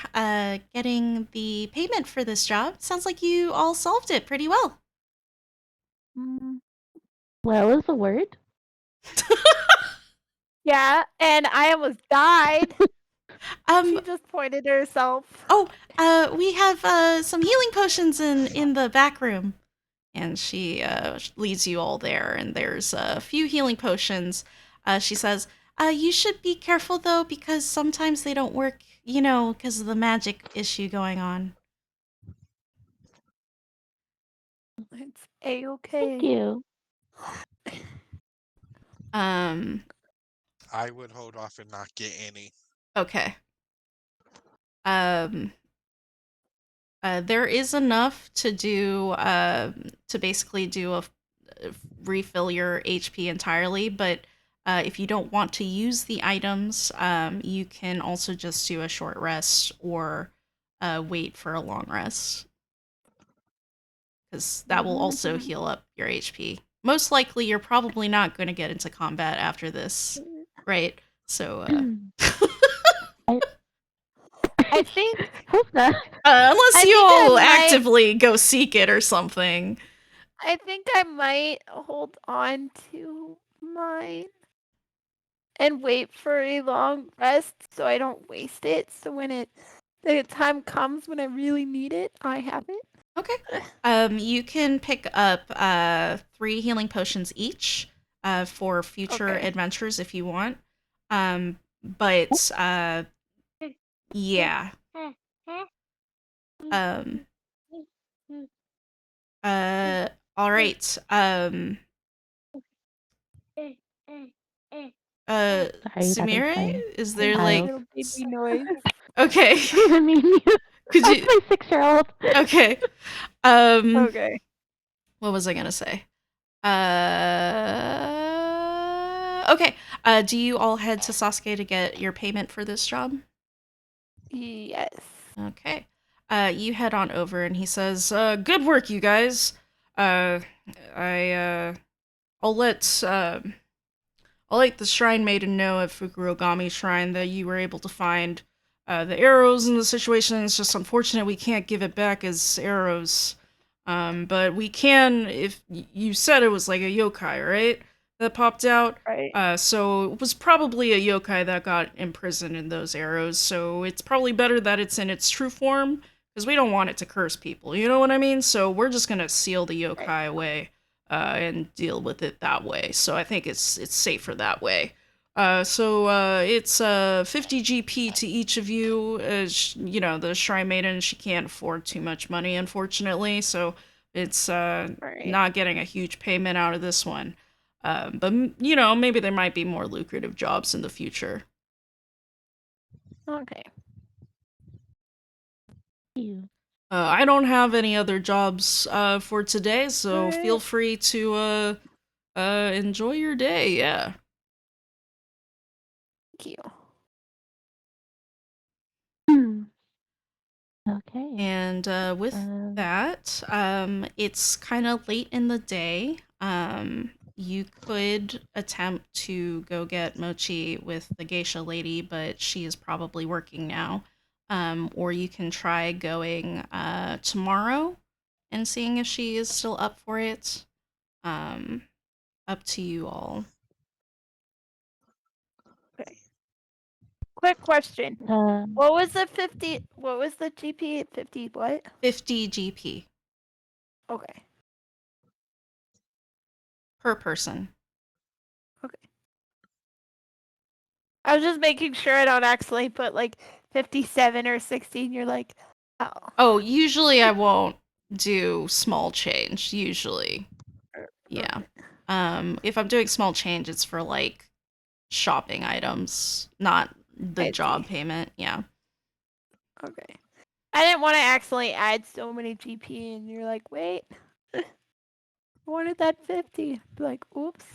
getting the payment for this job. Sounds like you all solved it pretty well. Mm. What was the word? Yeah, and I almost died. um, She just pointed herself. Oh, we have some healing potions in the back room, and she leads you all there. And there's a few healing potions. She says, "You should be careful though, because sometimes they don't work. You know, because of the magic issue going on." It's Thank A-okay. you. Um. I would hold off and not get any. Okay. Um. There is enough to do to basically do a refill your HP entirely, but if you don't want to use the items, you can also just do a short rest or wait for a long rest, because that will also heal up your HP. Most likely, you're probably not going to get into combat after this, right? So, I think Hope not. unless I you think I all might actively go seek it or something. I might hold on to mine and wait for a long rest so I don't waste it. So when the time comes when I really need it, I have it. Okay. You can pick up 3 healing potions each for future Okay. adventures if you want. But yeah. Um all right. Sorry, that is Sumire, my is there child. Little baby noise. okay. I mean, Could that's you my 6-year-old. Okay. Um Okay. what was I going to say? Okay. Do you all head to Sasuke to get your payment for this job? Yes. Okay. You head on over and he says, good work, you guys. Uh, I'll let the Shrine Maiden know at Fukurogami Shrine that you were able to find, the arrows in the situation. It's just unfortunate we can't give it back as arrows. But we can, if you said it was like a yokai, right? That popped out. Right. So it was probably a yokai that got imprisoned in those arrows. So it's probably better that it's in its true form, because we don't want it to curse people. You know what I mean? So we're just gonna seal the yokai Right. away, and deal with it that way. So I think it's safer that way. It's 50 GP to each of you. You know, the Shrine Maiden, she can't afford too much money, unfortunately. So it's Right. not getting a huge payment out of this one. But you know, maybe there might be more lucrative jobs in the future. Okay. You. I don't have any other jobs for today, so feel Alright. free to enjoy your day. Yeah. Thank you. Okay. And with that, it's kind of late in the day. You could attempt to go get mochi with the geisha lady, but she is probably working now. Or you can try going tomorrow and seeing if she is still up for it. Um, Up to you all. Okay. Quick question. Uh, What was the GP? 50 what? 50 GP Okay. per person. Okay. I was just making sure I don't accidentally put like 57 or 16. You're like, oh. Oh, usually I won't do small change. Usually. Yeah. Okay. If I'm doing small change, it's for like shopping items, not the I job see. payment. Yeah. Okay. I didn't want to accidentally add so many GP and you're like, wait. I wanted that 50. Be like, oops.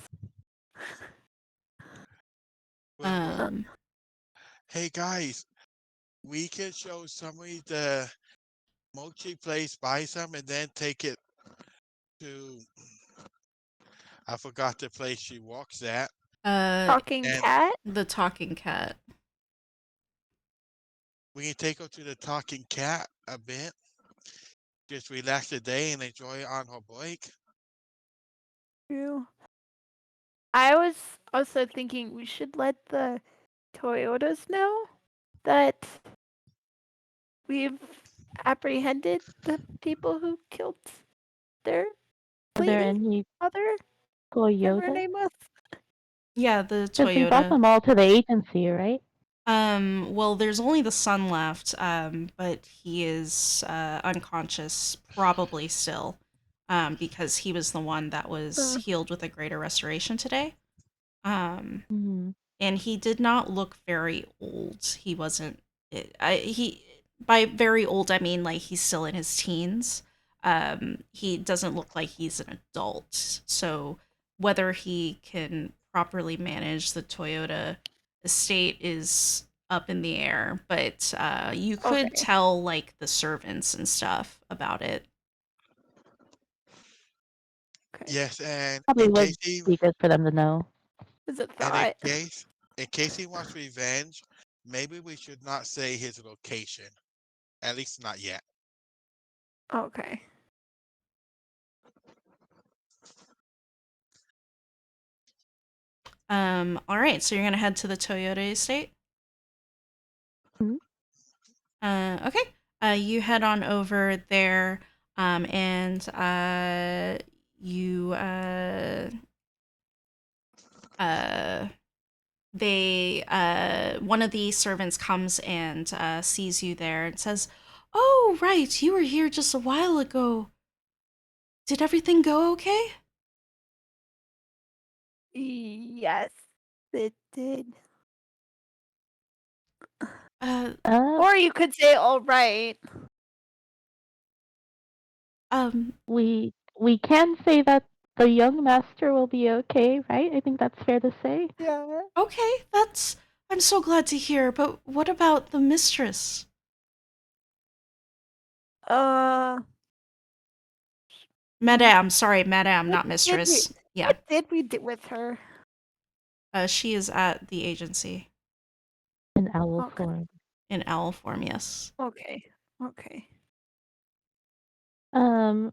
Well, Um. hey guys, we can show somebody the mochi place, buy some, and then take it to, I forgot the place she walks at. Talking And cat? The talking cat. we can take her to the talking cat a bit. Just relax the day and enjoy it on her break. True. I was also thinking we should let the Toyotas know that we've apprehended the people who killed their are there lady any mother, whatever her Toyota? name was. Yeah, the Because we brought Toyota. them all to the agency, right? Well, there's only the son left, but he is unconscious, probably still, because he was the one that was healed with a greater restoration today. Um, Mm-hmm. and he did not look very old. He wasn't. He by very old, I mean like he's still in his teens. He doesn't look like he's an adult. So whether he can properly manage the Toyota estate is up in the air. But you could Okay. tell like the servants and stuff about it. Okay. Yes, and Probably would be good for them to know. Is it and in thought? case he wants revenge, maybe we should not say his location. At least not yet. Okay. All right, so you're gonna head to the Toyota estate. Mhm. Okay. You head on over there, and you uh, they one of the servants comes and sees you there and says, "Oh, right, you were here just a while ago. Did everything go okay?" Yes, it did. Uh, Or you could say all right. um, we can say that the young master will be okay, right? I think that's fair to say. Yeah. okay, I'm so glad to hear. But what about the mistress? Uh, Madame, sorry, Madame, what not did we? mistress. Yeah, What did we do with her? she is at the agency In owl Okay. form. in owl form. Yes. Okay. Okay. Um,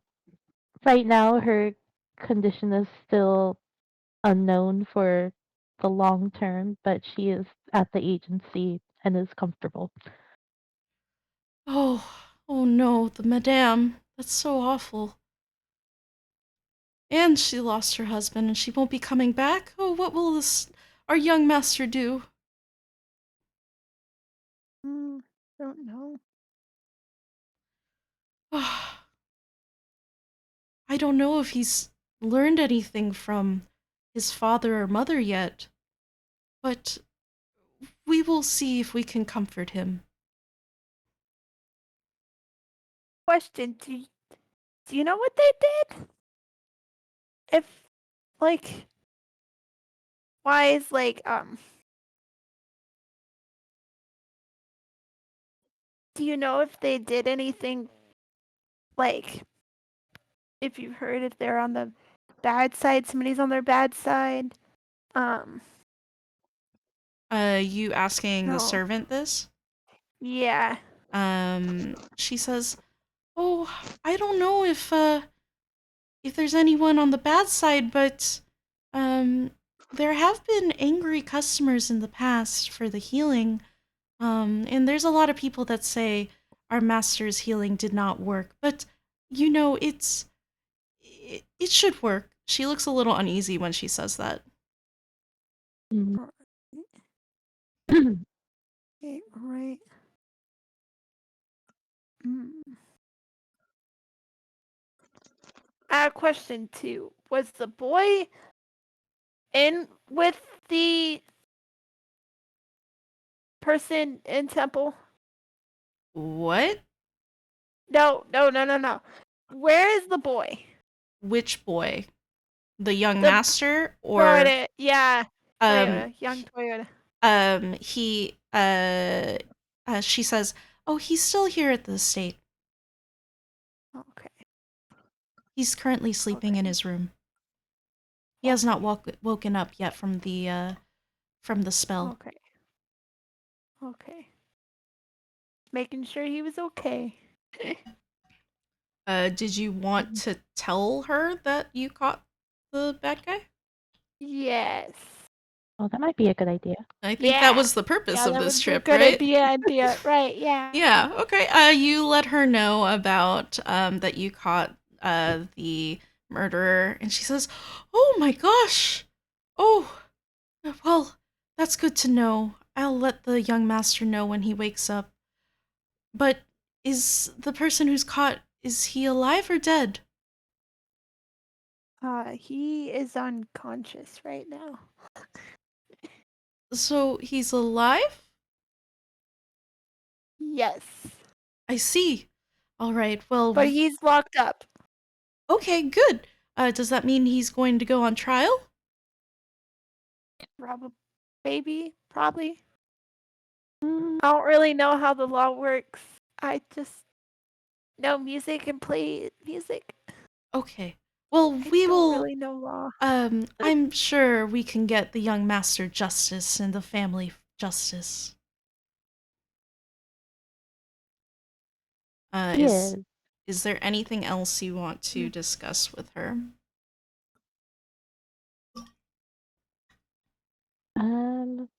right now her condition is still unknown for the long term, but she is at the agency and is comfortable. Oh, oh no, the Madame. That's so awful. And she lost her husband, and she won't be coming back. Oh, what will this our young master do? Don't know. I don't know if he's learned anything from his father or mother yet, but we will see if we can comfort him. Question: Do you know what they did? If like, why is do you know if they did anything, like, if you've heard if they're on the bad side, somebody's on their bad side? You asking the No. servant this? Yeah. She says, "Oh, I don't know if there's anyone on the bad side, but um there have been angry customers in the past for the healing. And there's a lot of people that say our master's healing did not work, but you know, it should work." She looks a little uneasy when she says that. Mm. Okay, right. Question 2. Was the boy in with the person in temple? What? No. Where is the boy? Which boy? The young The master or Toyota. Yeah. um Toyota. Young Toyota. he she says, "Oh, he's still here at the estate. Okay. He's currently sleeping in Okay. his room. He has not woken up yet from the spell." Okay. Okay. Making sure he was okay. Did you want to tell her that you caught the bad guy? Yes. Oh, that might be a good idea. I think that Yeah. was the purpose Yeah, of that this would be a trip, good right? idea. Right, yeah. Yeah, okay. You let her know about that you caught the murderer, and she says, "Oh my gosh! Oh, well, that's good to know. I'll let the young master know when he wakes up. But is the person who's caught, is he alive or dead?" He is unconscious right now. So he's alive? Yes. I see. All right. Well, But he's locked up. okay, good. Does that mean he's going to go on trial? Probably, maybe, probably. Mm, I don't really know how the law works. I just know music and play music. Okay. Well, I we don't will. really know law. I'm sure we can get the young master justice and the family justice. Uh, is yes. is there anything else you want Hmm. to discuss with her? Um,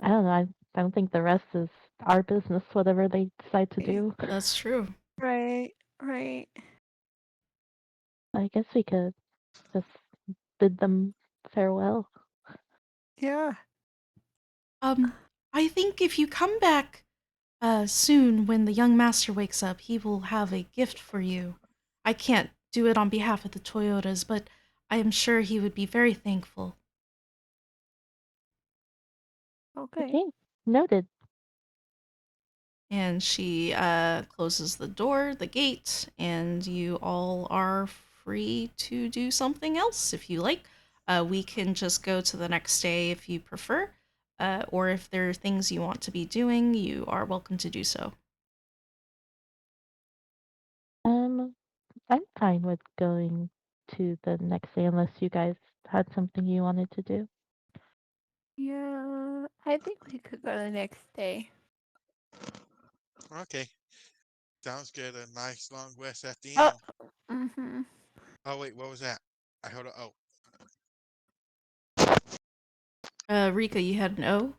I don't know. I don't think the rest is our business, whatever they decide to do. That's true. Right, right. I guess we could just bid them farewell. Yeah. Um, I think if you come back soon when the young master wakes up, he will have a gift for you. I can't do it on behalf of the Toyotas, but I am sure he would be very thankful. Okay. Okay, noted. And she closes the gate, and you all are free to do something else if you like. We can just go to the next day if you prefer, or if there are things you want to be doing, you are welcome to do so. Um, I'm fine with going to the next day unless you guys had something you wanted to do. Yeah, I think we could go the next day. Okay, sounds good. A nice long rest at the Oh, end. mm-hmm. Oh wait, what was that? I heard a oh. Rika, you had an O?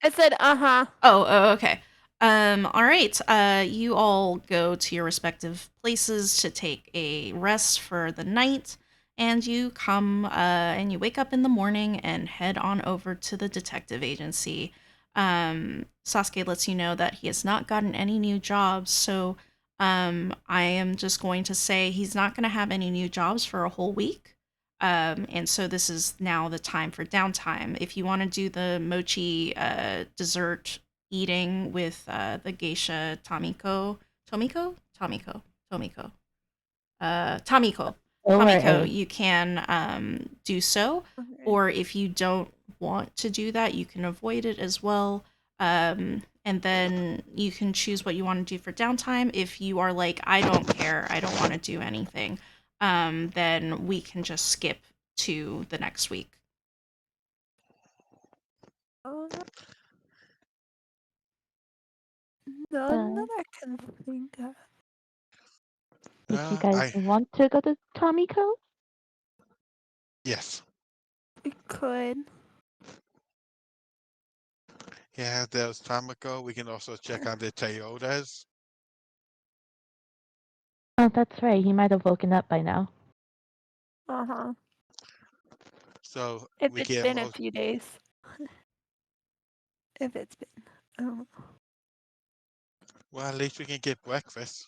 I said, uh-huh. Okay. All right. You all go to your respective places to take a rest for the night, and you come and you wake up in the morning and head on over to the detective agency. Sasuke lets you know that he has not gotten any new jobs, so I am just going to say he's not going to have any new jobs for a whole week. And so this is now the time for downtime. If you want to do the mochi dessert eating with the geisha Tamiko, O or Tamiko, A? you can do so. Okay. Or if you don't want to do that, you can avoid it as well. And then you can choose what you want to do for downtime. If you are like, I don't care, I don't want to do anything, then we can just skip to the next week. Oh, none Uh, that I can think of. if you guys I want to go to Tomiko, yes. We could. Yeah, there's time ago. We can also check on the Toyotas. oh, that's right. He might have woken up by now. Uh-huh. So If we it's can been a most few days. If it's been. Oh, well at least we can get breakfast.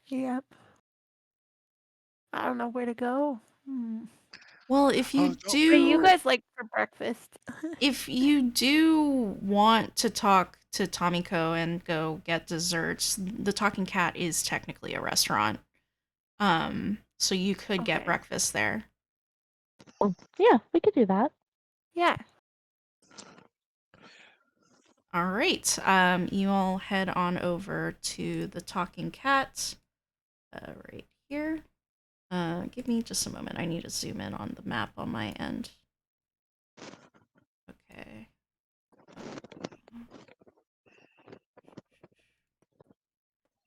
yep. I don't know where to go. Hmm. Well, if Oh you don't What do you do guys like for breakfast? if you do want to talk to Tomiko and go get desserts, the Talking Cat is technically a restaurant. So you could get Okay. breakfast there. Oh, yeah, we could do that. Yeah. All right. You all head on over to the Talking Cat, right here. Give me just a moment. I need to zoom in on the map on my end. Okay.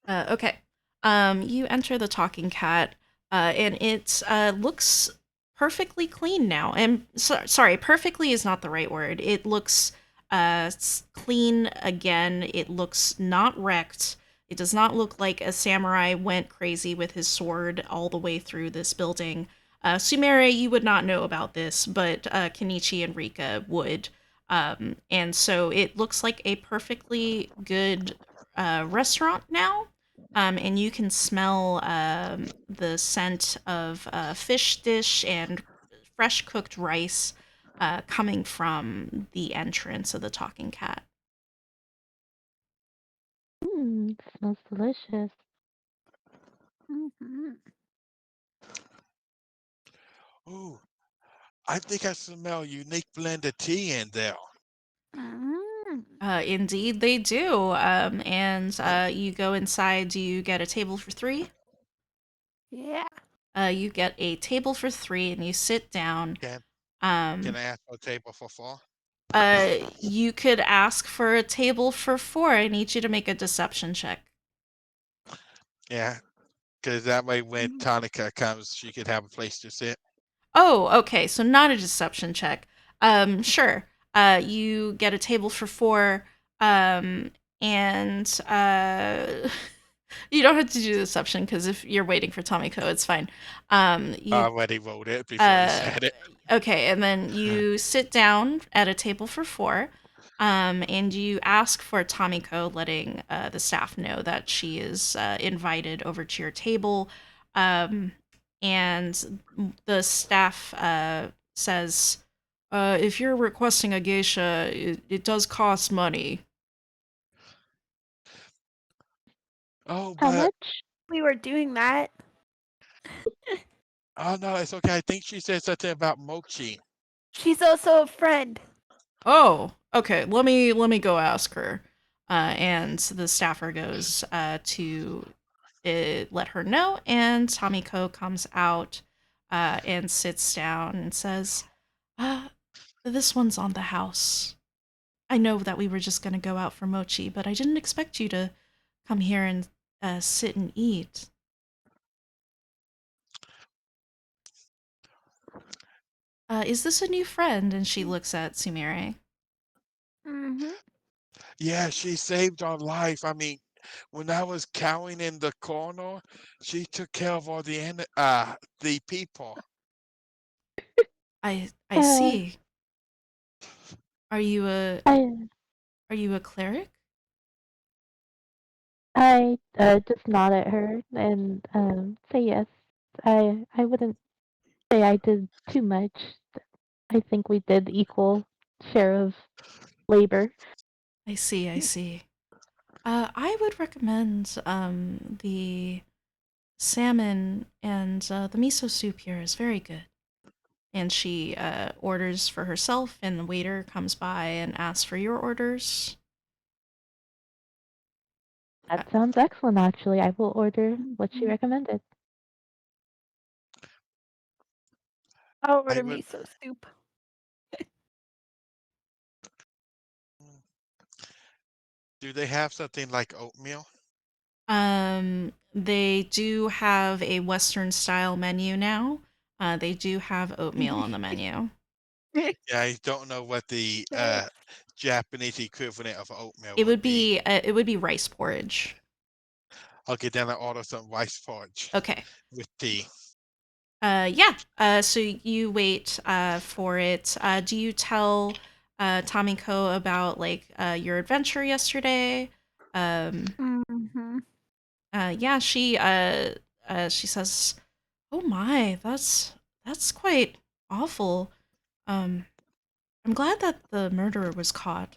Okay. You enter the Talking Cat, and it looks perfectly clean now. And sorry, perfectly is not the right word. It looks clean again. It looks not wrecked. It does not look like a samurai went crazy with his sword all the way through this building. Sumere, you would not know about this, but Kenichi and Rika would. And so it looks like a perfectly good restaurant now, and you can smell the scent of fish dish and fresh cooked rice coming from the entrance of the Talking Cat. Smells delicious. Mm-hmm. Ooh, I think I smell a unique blend of tea in there. Mm. Indeed, they do. And you go inside. Do you get a table for three? Yeah. You get a table for three, and you sit down. Can Um, can I ask for a table for four? you could ask for a table for four. I need you to make a deception check. Yeah, because that way when Mm. Tonica comes, she could have a place to sit. Oh, okay. So not a deception check. Sure. You get a table for four. And you don't have to do deception because if you're waiting for Tomiko, it's fine. I You already wrote it before you uh, said it. okay, and then you sit down at a table for four. And you ask for Tomiko, letting the staff know that she is invited over to your table. Um, and the staff says, if you're requesting a geisha, it does cost money. Oh, How but much? We were doing that. oh no, it's okay. I think she said something about mochi. She's also a friend. Oh, okay. Let me go ask her. And the staffer goes to let her know, and Tomiko comes out and sits down and says, uh, "This one's on the house. I know that we were just gonna go out for mochi, but I didn't expect you to come here and sit and eat. Is this a new friend?" And she looks at Sumire. Mm-hmm. Yeah, she saved our life. I mean, when I was cowering in the corner, she took care of all the people. I Uh, see. Are you a I are you a cleric? I just nod at her and say yes. I wouldn't say I did too much. I think we did equal share of labor. I see, I see. I would recommend the salmon and the miso soup here is very good. And she orders for herself, and the waiter comes by and asks for your orders. Uh, That sounds excellent, actually. I will order what she Mm-hmm. recommended. I'll I order would. miso soup. Do they have something like oatmeal? they do have a Western style menu now. They do have oatmeal on the menu. Yeah, I don't know what the Nice. Japanese equivalent of oatmeal It would would be. be rice porridge. Okay, then I order some rice porridge Okay. with tea. Yeah. So you wait for it. Do you tell Tamiko about like your adventure yesterday? Um, Mm-hmm. yeah. She says, "Oh my, that's quite awful. Um, I'm glad that the murderer was caught.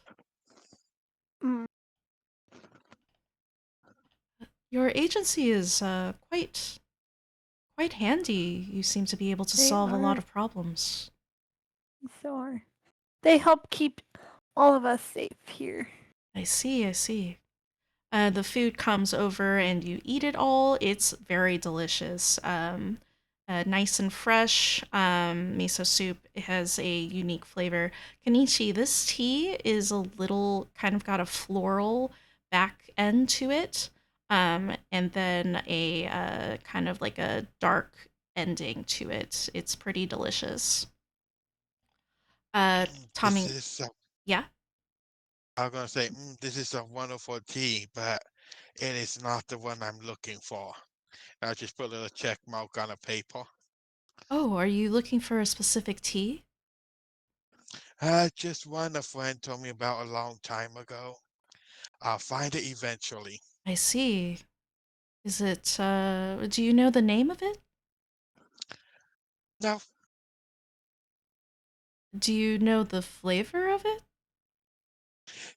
Mm, Your agency is quite handy. You seem to be able to they solve a lot are. of problems." So are. They help keep all of us safe here. I see. I see. The food comes over and you eat it all. It's very delicious. Nice and fresh. Miso soup has a unique flavor. Kanichi, this tea is a little kind of got a floral back end to it, and then a kind of like a dark ending to it. It's pretty delicious. This Tommy, is yeah. I'm gonna say this is a wonderful tea, but it is not the one I'm looking for. I'll just put a little check mark on a paper. Oh, are you looking for a specific tea? Just one a friend told me about a long time ago. I'll find it eventually. I see. Is it, do you know the name of it? No, Do you know the flavor of it?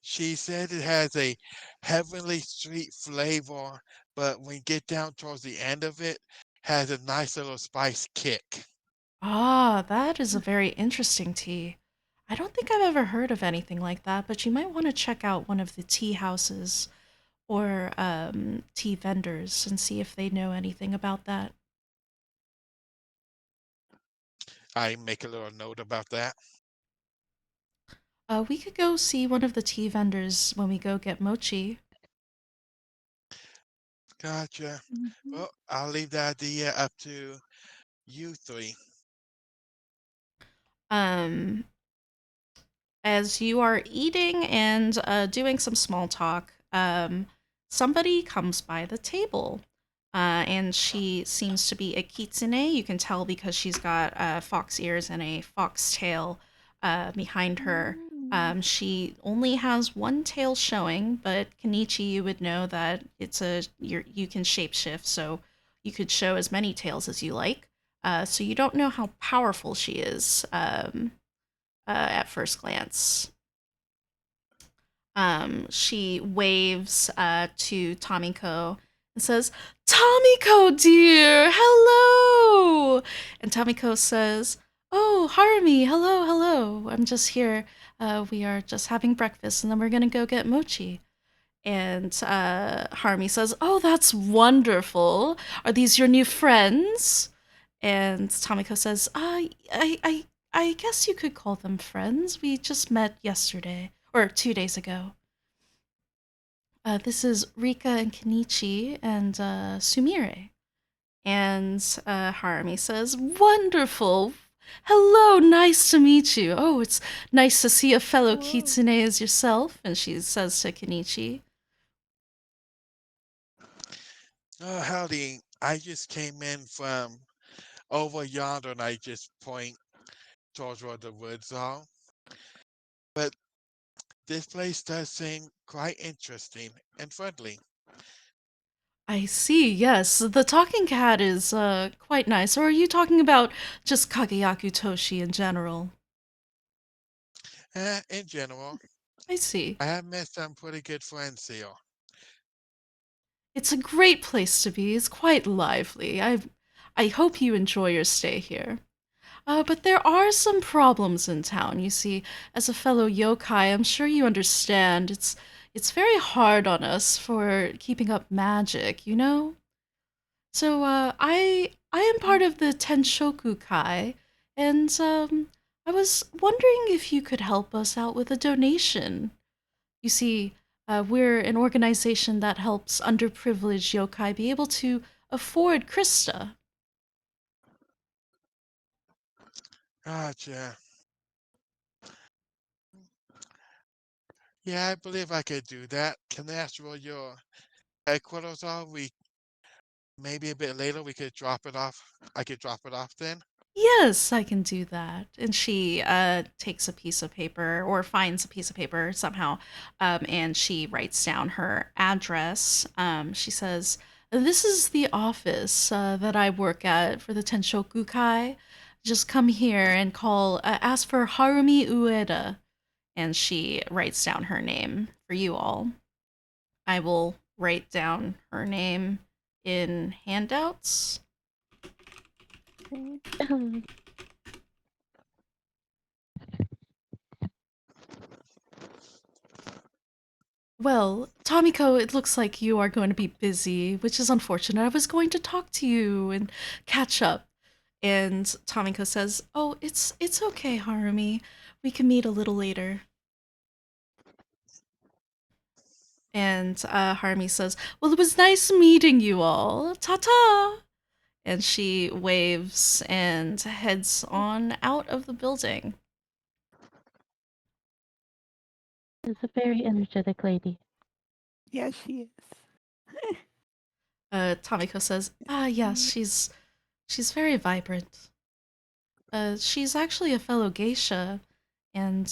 She said it has a heavenly sweet flavor, but when you get down towards the end of it, has a nice little spice kick. Ah, that is a very interesting tea. I don't think I've ever heard of anything like that, but you might want to check out one of the tea houses or tea vendors and see if they know anything about that. I make a little note about that. We could go see one of the tea vendors when we go get mochi. Gotcha. Mhm. Well, I'll leave the idea up to you three. Um, as you are eating and doing some small talk, somebody comes by the table. And she seems to be a kitsune. You can tell because she's got fox ears and a fox tail behind her. Mm. She only has one tail showing, but Kenichi, you would know that you can shapeshift, so you could show as many tails as you like. So you don't know how powerful she is at first glance. She waves to Tomiko and says, "Tomiko, dear, hello!" And Tomiko says, "Oh, Harumi, hello, hello. I'm just here. We are just having breakfast, and then we're gonna go get mochi." And Harumi says, "Oh, that's wonderful. Are these your new friends?" And Tomiko says, I guess you could call them friends. We just met yesterday, or 2 days ago. This is Rika and Kenichi and Sumire." And Harumi says, "Wonderful. Hello, nice to meet you. Oh, it's nice to see a fellow Whoa. kitsune as yourself." And she says to Kenichi, Oh, howdy. I just came in from over yonder and I just point towards where the woods are. But this place does seem quite interesting and friendly. "I see, yes, the talking cat is quite nice. Or are you talking about just Kagayaku Toshi in general?" In general, "I see. I have met some pretty good friends here. It's a great place to be. It's quite lively. I hope you enjoy your stay here. But there are some problems in town. You see, as a fellow yokai, I'm sure you understand. It's very hard on us for keeping up magic, you know? So I am part of the Tenshoku Kai, and I was wondering if you could help us out with a donation. You see, we're an organization that helps underprivileged yokai be able to afford Krista. Gotcha. Yeah, I believe I could do that. Can I ask where your headquarters are? We maybe a bit later we could drop it off. I could drop it off then. Yes, I can do that. And she takes a piece of paper or finds a piece of paper somehow, and she writes down her address. She says, "This is the office that I work at for the Tenshoku Kai. Just come here and ask for Harumi Ueda." And she writes down her name for you all. I will write down her name in handouts. "Well, Tomiko, it looks like you are going to be busy, which is unfortunate. I was going to talk to you and catch up." And Tomiko says, "Oh, it's okay, Harumi. We can meet a little later." And Harumi says, "Well, it was nice meeting you all. Ta-ta." And she waves and heads on out of the building. It's a very energetic lady. Yeah, she is. Tomiko says, "Ah, yes, Mm. she's very vibrant. She's actually a fellow geisha, and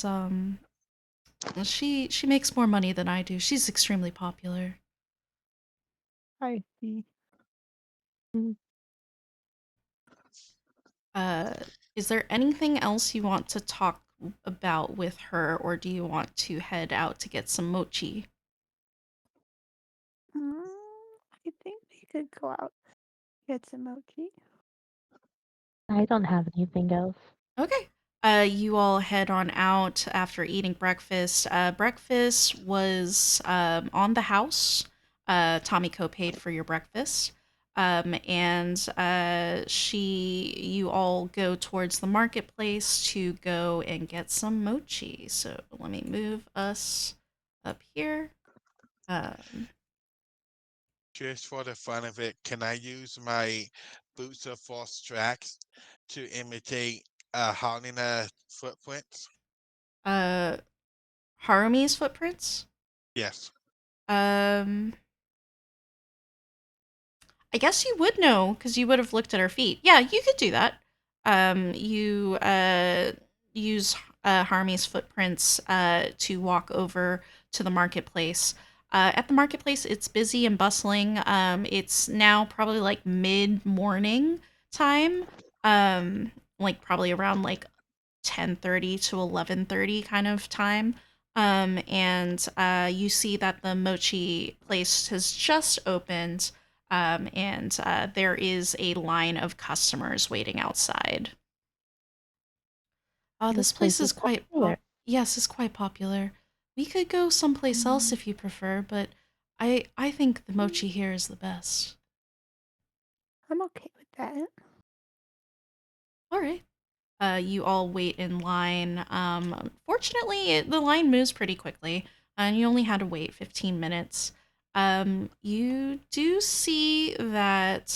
she makes more money than I do. She's extremely popular." I see. Mm. Uh, is there anything else you want to talk about with her, or do you want to head out to get some mochi? I think we could go out get some mochi. I don't have anything else. Okay. You all head on out after eating breakfast. Breakfast was on the house. Tomiko paid for your breakfast. And you all go towards the marketplace to go and get some mochi. So let me move us up here. Um, Just for the fun of it, can I use my boots of false tracks to imitate Harina footprints? uh, Harumi's footprints. Yes. Um, I guess you would know because you would have looked at her feet. Yeah, you could do that. You use Harmy's footprints to walk over to the marketplace. At the marketplace, it's busy and bustling. It's now probably like mid morning time, like probably around like 10:30 to 11:30 kind of time. And you see that the mochi place has just opened, and there is a line of customers waiting outside. This This place place is is quite popular. yes, it's quite popular. We could go someplace else if you prefer, but I think the mochi here is the best. I'm okay with that. All right. You all wait in line. Fortunately, the line moves pretty quickly, and you only had to wait 15 minutes. You do see that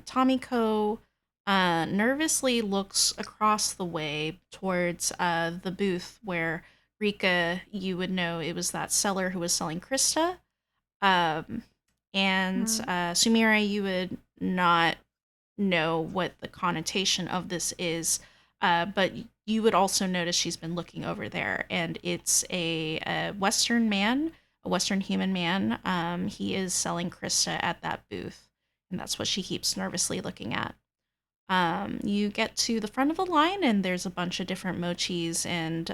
Tomiko nervously looks across the way towards the booth where Rika, you would know it was that seller who was selling Krista. Um, and Mm. Sumire, you would not know what the connotation of this is, but you would also notice she's been looking over there, and it's a Western man, a Western human man. He is selling Krista at that booth, and that's what she keeps nervously looking at. You get to the front of the line, and there's a bunch of different mochis and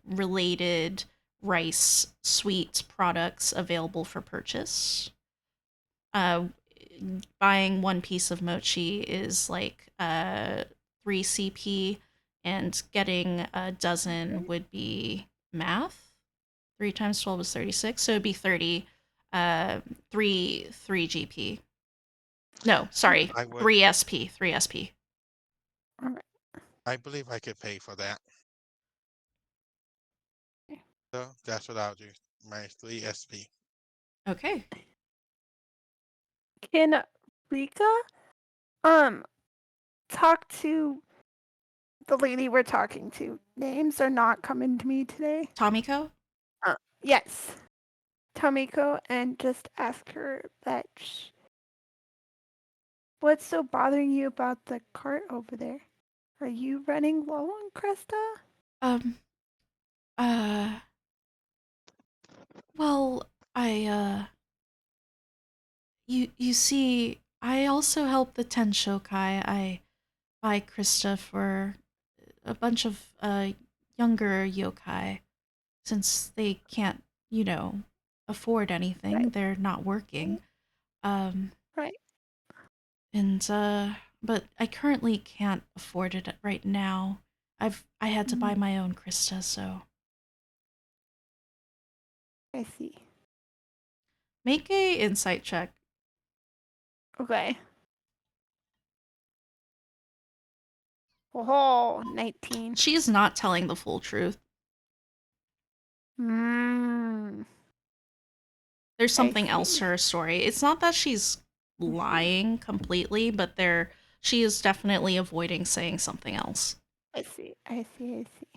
related rice sweet products available for purchase. uh, Buying one piece of mochi is like 3 CP, and getting a dozen would be math. 3 times 12 is 36, so it'd be 30. 3 GP. No, sorry, I would. 3 SP. 3 SP. All right. I believe I could pay for that. So that's what I'll do. My 3 SP. Okay. Can Rika um talk to the lady we're talking to? Names are not coming to me today. Tomiko? Yes. Tomiko, and just ask her that what's so bothering you about the cart over there? Are you running low on Cresta? Um, uh, well, you see, I also help the Tenshokai. I buy Krista for a bunch of younger yokai, since they can't, afford anything. Right. They're not working. Um, Right. and but I currently can't afford it right now. I had to buy my own Krista, so I see. make a insight check. Okay. Oh, 19. She is not telling the full truth. Mm, There's I something else see. to her story. It's not that she's lying completely, but she is definitely avoiding saying something else. I see. I see. I see.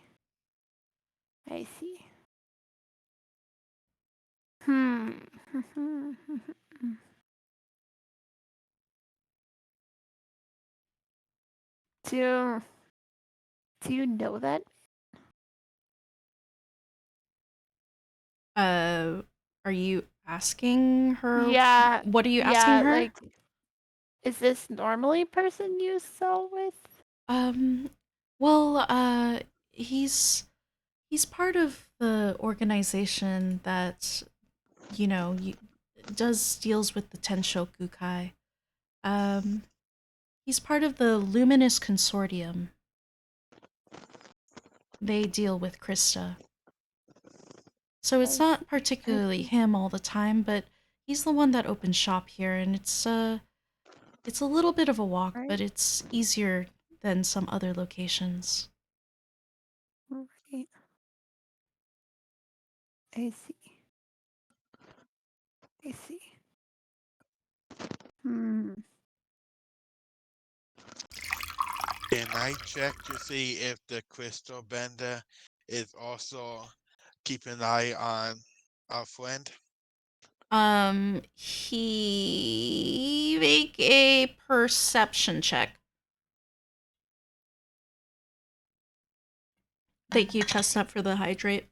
I see. Hmm. do Do you know that? Uh, are you asking her? Yeah. What are you asking Yeah. her? Like, is this normally person you sell with? Um, well, he's part of the organization that does deals with the Tenshokukai. He's part of the Luminous Consortium. They deal with Krista. So it's not particularly him all the time, but he's the one that opened shop here, and it's a little bit of a walk, but it's easier than some other locations. Right. I see. Can I check to see if the crystal bender is also keeping an eye on our friend? He make a perception check. Thank you, Chestnut, for the hydrate.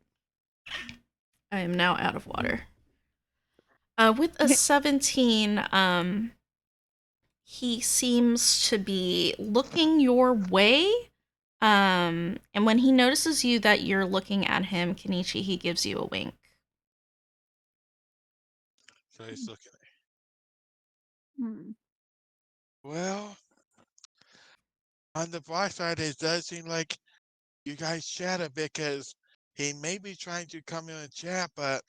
I am now out of water. With a 17, he seems to be looking your way. And when he notices you that you're looking at him, Kenichi, he gives you a wink. So he's looking at Hmm. Well, on the bright side, it does seem like you guys chat a bit because he may be trying to come in and chat, but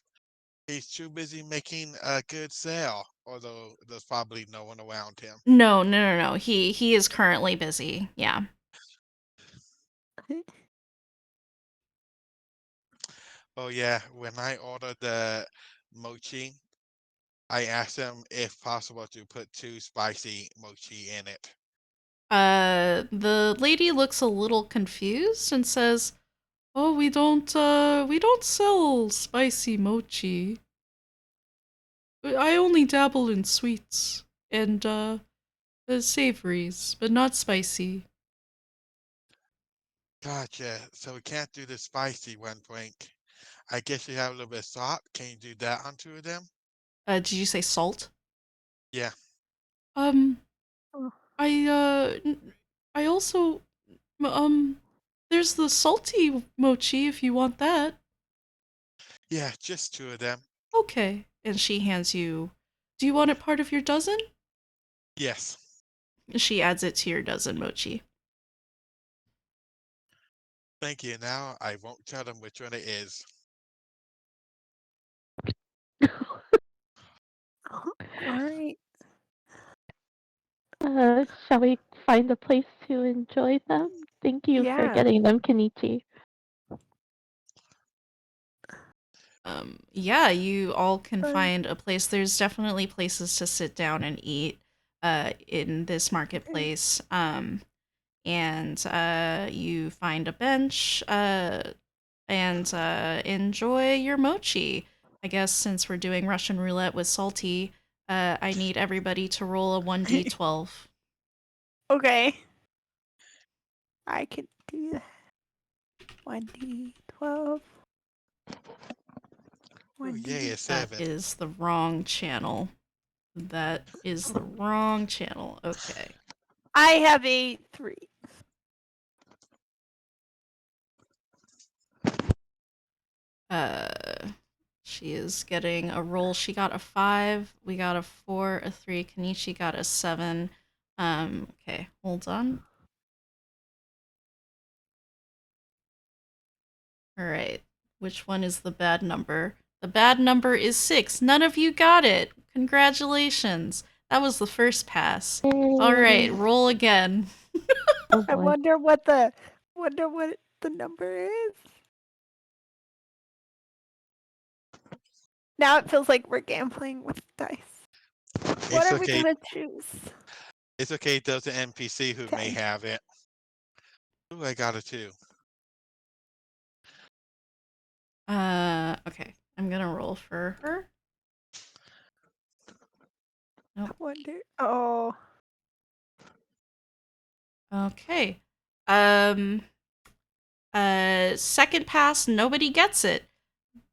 he's too busy making a good sale, although there's probably no one around him. No. He is currently busy. Yeah. Oh yeah, when I ordered the mochi, I asked him if possible to put 2 spicy mochi in it. The lady looks a little confused and says, "Oh, we don't sell spicy mochi. I only dabble in sweets and savories, but not spicy." Gotcha. So we can't do the spicy one, Brink. I guess you have a little bit of salt. Can you do that on 2 of them? Did you say salt? Yeah. Um, Oh. I also, there's the salty mochi if you want that. Yeah, just 2 of them. Okay. And she hands you, do you want it part of your dozen? Yes. She adds it to your dozen mochi. Thank you. Now I won't tell them which one it is. All right. Shall we find a place to enjoy them? Thank you for Yeah. getting them, Kenichi. Yeah, you all can find a place. There's definitely places to sit down and eat in this marketplace. And you find a bench and enjoy your mochi. I guess since we're doing Russian roulette with salty, I need everybody to roll a 1d12. Okay. I can do that. 1d12. Oh, yay, a That 7. is the wrong channel. That is the wrong channel. Okay. I have a 3. She is getting a roll. She got a 5. We got a 4, a 3. Kenichi got a 7. Okay, hold on. All right. Which one is the bad number? The bad number is 6. None of you got it. Congratulations. That was the first pass. All right, roll again. Oh I boy. wonder what the number is. Now it feels like we're gambling with dice. What It's are we okay. gonna choose? It's okay. There's an NPC who may 10. have it. Ooh, I got a 2. Okay. I'm gonna roll for her. Nope. I wonder. Oh. Okay. Second pass, nobody gets it.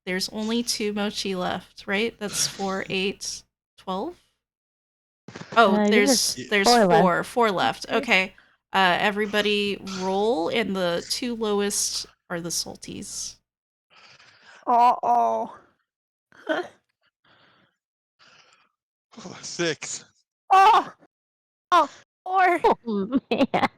There's only 2 mochi left, right? That's 4, 8, 12. Oh, I think there's there's 4 left. 4 left. Okay. Everybody roll, and the 2 lowest are the salties. Oh. 6. Oh. Oh. 4. Oh man.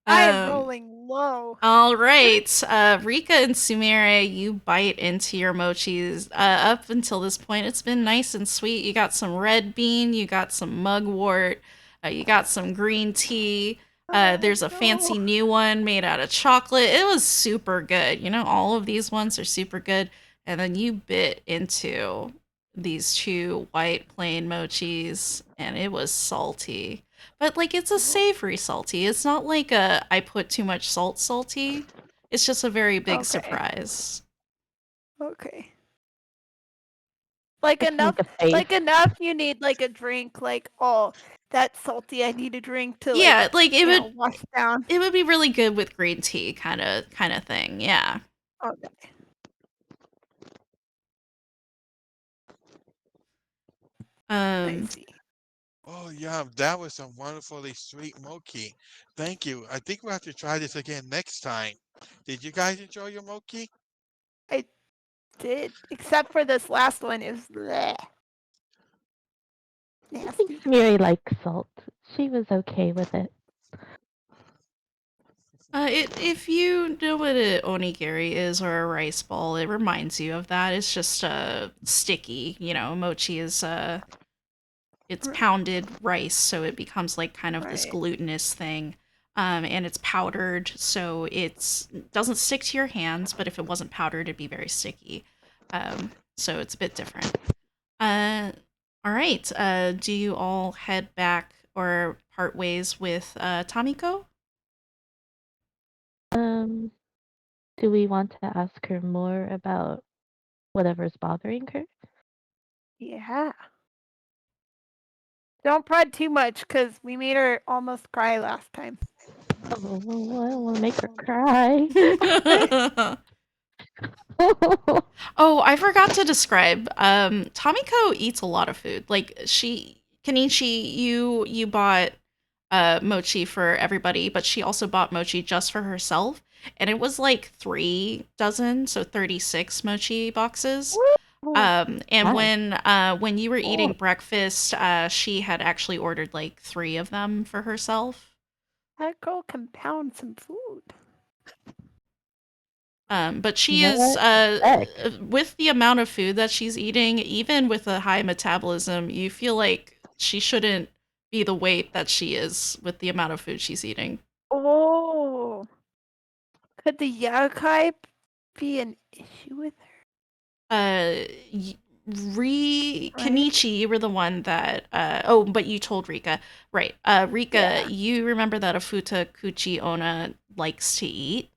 I am Um, rolling low. All right, Rika and Sumire, you bite into your mochis. Up until this point, it's been nice and sweet. You got some red bean, you got some mugwort, you got some green tea. There's a fancy No. new one made out of chocolate. It was super good. You know, all of these ones are super good. And then you bit into these 2 white plain mochis, and it was salty. But like it's a savory salty. It's not like a I put too much salt salty. It's just a very big Okay. surprise. Okay. Like Just make enough a face. you need like a drink, like, oh, that's salty, I need a drink to like, Yeah, like wash down. it would be really good with green tea kind of thing. Yeah. Okay. I Um see. Oh yeah, that was a wonderfully sweet mochi. Thank you. I think we'll have to try this again next time. Did you guys enjoy your mochi? I did, except for this last one. It was bleh, I think nasty. Miri likes salt. She was okay with it. if you know what a onigiri is or a rice ball, it reminds you of that. It's just sticky, you know, mochi is it's R- pounded rice, so it becomes like kind of this Right. glutinous thing. And it's powdered, so it doesn't stick to your hands. But if it wasn't powdered, it'd be very sticky. So it's a bit different. Uh, all right. Do you all head back or part ways with Tamiko? Um, do we want to ask her more about whatever's bothering her? Yeah. Don't prod too much, cause we made her almost cry last time. Oh, I don't want to make her cry. Oh, I forgot to describe. Tamiko eats a lot of food. Like Kenichi, you bought mochi for everybody, but she also bought mochi just for herself, and it was like 3 dozen, so 36 mochi boxes. Woo! And Nice. when you were eating Oh, breakfast, she had actually ordered like 3 of them for herself. that girl can pound some food. But You she know is, what? Heck. with the amount of food that she's eating, even with a high metabolism, you feel like she shouldn't be the weight that she is with the amount of food she's eating. Oh, could the yokai be an issue with Uh, her? Right? Kenichi, you were the one that, but you told Rika. Right. Rika, Yeah. you remember that Afuta Kuchi Ona likes to eat.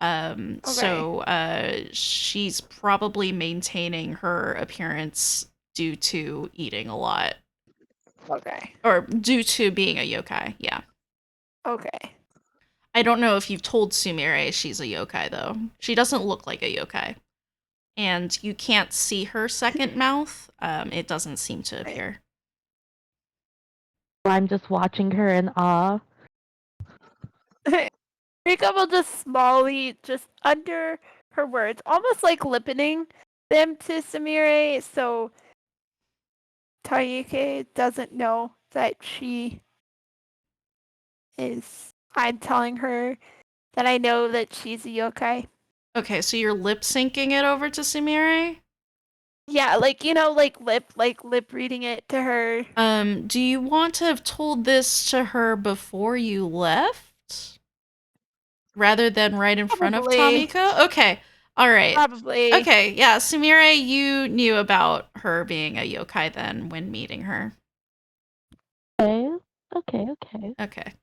Okay. She's probably maintaining her appearance due to eating a lot. Okay. Or due to being a yokai, yeah. Okay. I don't know if you've told Sumire she's a yokai, though. She doesn't look like a yokai. And you can't see her second mouth. It doesn't seem to Right. appear. I'm just watching her in awe. Rika will just smallly, just under her words, almost like lippening them to Samire, so Taike doesn't know that she is. I'm telling her that I know that she's a yokai. Okay, so you're lip syncing it over to Sumire? Yeah, like like lip reading it to her. Do you want to have told this to her before you left? Rather than right in front of Probably. Tamiko? Okay. All right. Probably. Okay, yeah, Sumire, you knew about her being a yokai then when meeting her. Okay. Okay. Okay.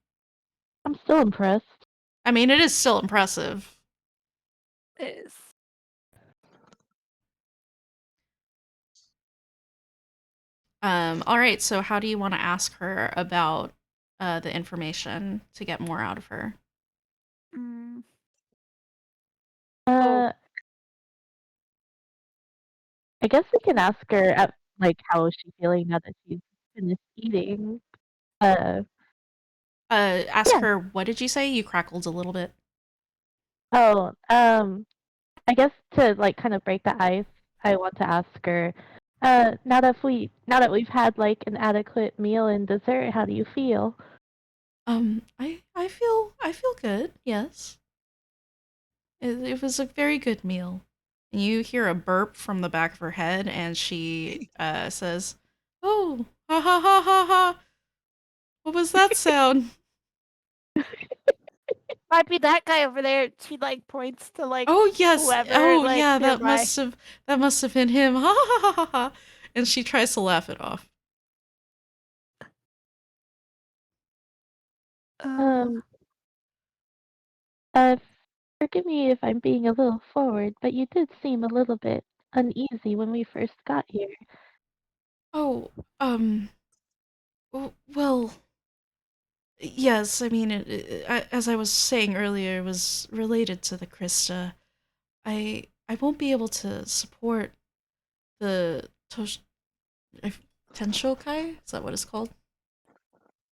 I'm still impressed. I mean, it is still impressive. Is. All right, so how do you want to ask her about the information to get more out of her? Mm. Oh, Uh, I guess we can ask her at like how is she feeling now that she's finished eating. Uh, Ask Yeah. her, what did you say? You crackled a little bit. Oh, I guess to like kind of break the ice, I want to ask her, now that we've had like an adequate meal and dessert, how do you feel? I feel good. Yes, it was a very good meal. And you hear a burp from the back of her head, and she says, "Oh, ha ha ha ha ha! What was that sound?" Might be that guy over there. She like points to like Oh yes. whoever Oh like yeah. nearby. That must have been him. Ha ha ha ha ha! And she tries to laugh it off. Uh, Um, uh, forgive me if I'm being a little forward, but you did seem a little bit uneasy when we first got here. Oh, well, yes. I mean, as I was saying earlier, it was related to the Krista. I won't be able to support the Tenshokai. Is that what it's called?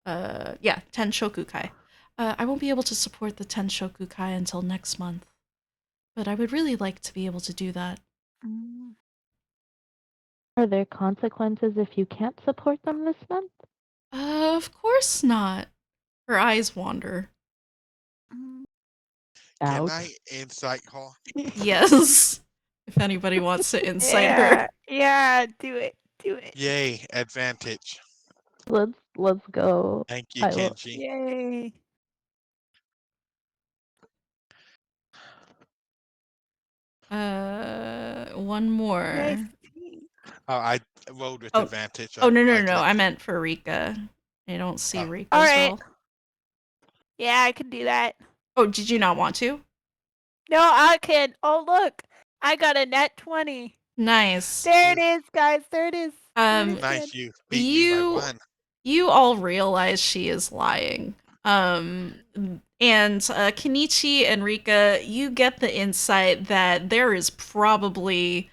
Yeah, Tenshokukai. I won't be able to support the Tenshokukai until next month, but I would really like to be able to do that. mm, Are there consequences if you can't support them this month? Of course not. Her eyes wander. mm. Can Doubt. I insight her? Yes. If anybody wants to incite her. Yeah, do it. Do it. Yay, advantage. Let's go. Thank you, I will. Kenji. Yay. One Nice. more. Oh, I rolled with Oh, advantage. oh no no I no no! I clicked. meant for Rika. I don't see Oh, All Rika's right. roll. Yeah, I can do that. Oh, did you not want to? No, I can. Oh, look. I got a net 20. Nice. There it is, guys. There it is. There it is Um, again. nice. You beat me by you one. you all realize she is lying. And Kenichi and Rika, you get the insight that there is probably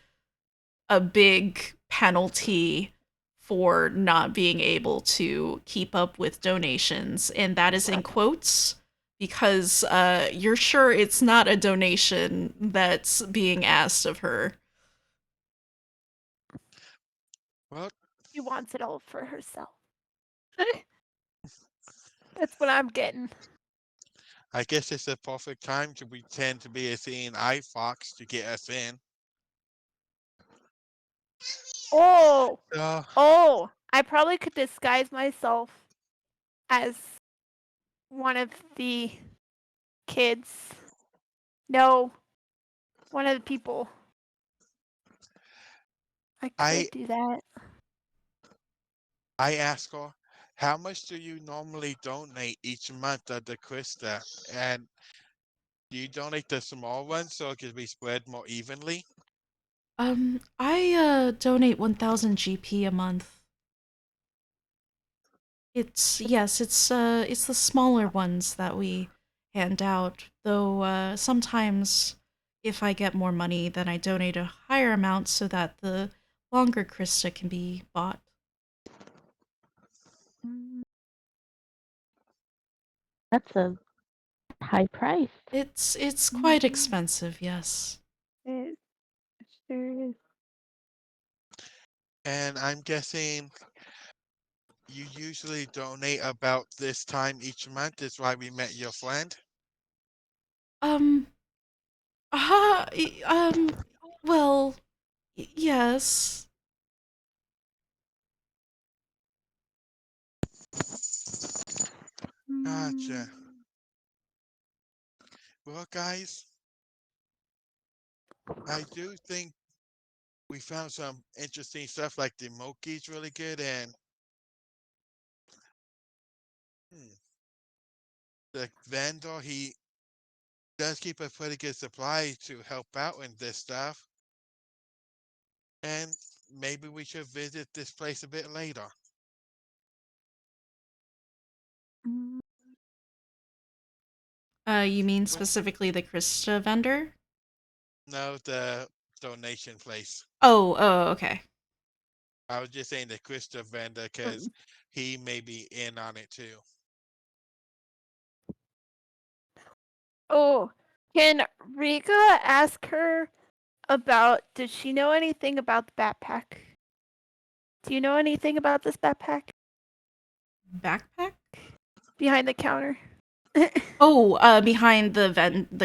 a big penalty for not being able to keep up with donations, and that is in quotes because you're sure it's not a donation that's being asked of her. Well, She wants it all for herself. That's what I'm getting. I guess it's a perfect time to pretend to be a seeing eye fox to get us in. Oh. So, Oh. I probably could disguise myself as one of the kids. No, one of the people. I I could do that. I ask her, how much do you normally donate each month at the Krista? And do you donate the small ones so it can be spread more evenly? I donate 1,000 GP a month. It's yes, it's the smaller ones that we hand out. Though sometimes, if I get more money, then I donate a higher amount so that the longer Krista can be bought. Mm, That's a high price. It's quite mm, expensive, yes. it sure is. And I'm guessing you usually donate about this time each month. Is why we met your friend. Um, uh, y- um, well, yes. Gotcha. Mm, Well, guys, I do think we found some interesting stuff like the mochi's really good and hmm, the vendor he does keep a pretty good supply to help out in this stuff. And maybe we should visit this place a bit later. mm. You mean Well, specifically the Krista vendor? no, the donation place. Oh, okay. I was just saying the Krista vendor because he may be in on it too. Oh, can Rika ask her about, does she know anything about the backpack? Do you know anything about this backpack Backpack? behind the counter? Oh, behind the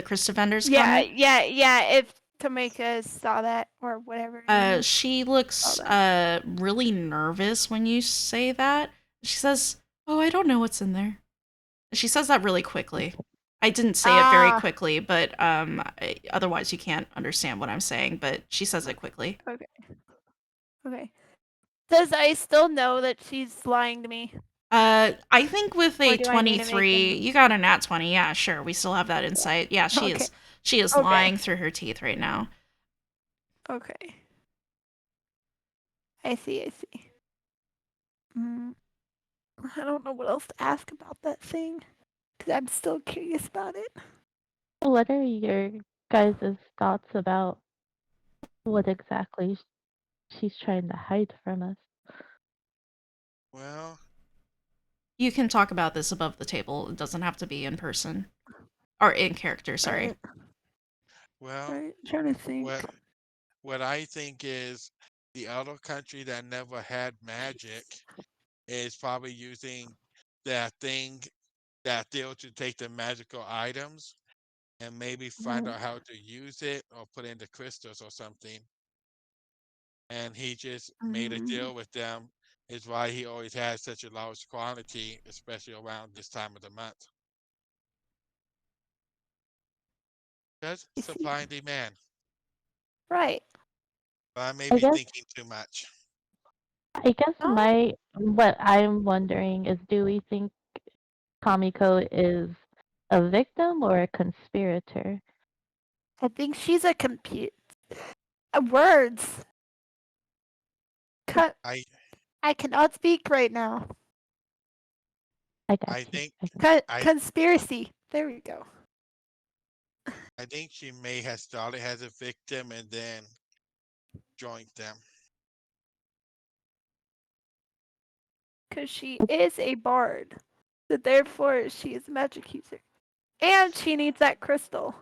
Krista vendor's counter. Yeah. If Tamika saw that or whatever her name is, She saw looks that. really nervous when you say that. She says, "Oh, I don't know what's in there." She says that really quickly. I didn't say it very Ah, quickly, but otherwise you can't understand what I'm saying. But she says it quickly. okay. Does I still know that she's lying to me? I think with Or a do I need to make 23, an you got a nat 20. Yeah, sure. We still have that insight. Yeah, Okay. she is Okay. lying through her teeth right now. Okay. I see. Mm, I don't know what else to ask about that thing because I'm still curious about it. What are your guys' thoughts about what exactly she's trying to hide from us? Well, You can talk about this above the table. It doesn't have to be in person or in character, sorry. Right. well, Right. I'm trying to think. what what I think is the other country that never had magic is probably using that thing, that deal to take the magical items and maybe find Mhm. out how to use it or put in the crystals or something. And he just made a Mm, deal with them, is why he always has such a large quantity, especially around this time of the month. Just I see. supply and demand. Right. But I may I be guess thinking too much. I guess Um, what I'm wondering is, do we think Kamiko is a victim or a conspirator? I think she's a compute. Words. Cut. I I cannot speak right now. I got I you. think I Conspiracy. There we go. I think she may have started as a victim and then joined them. Because she is a bard. So therefore, she is a magic user. And she needs that crystal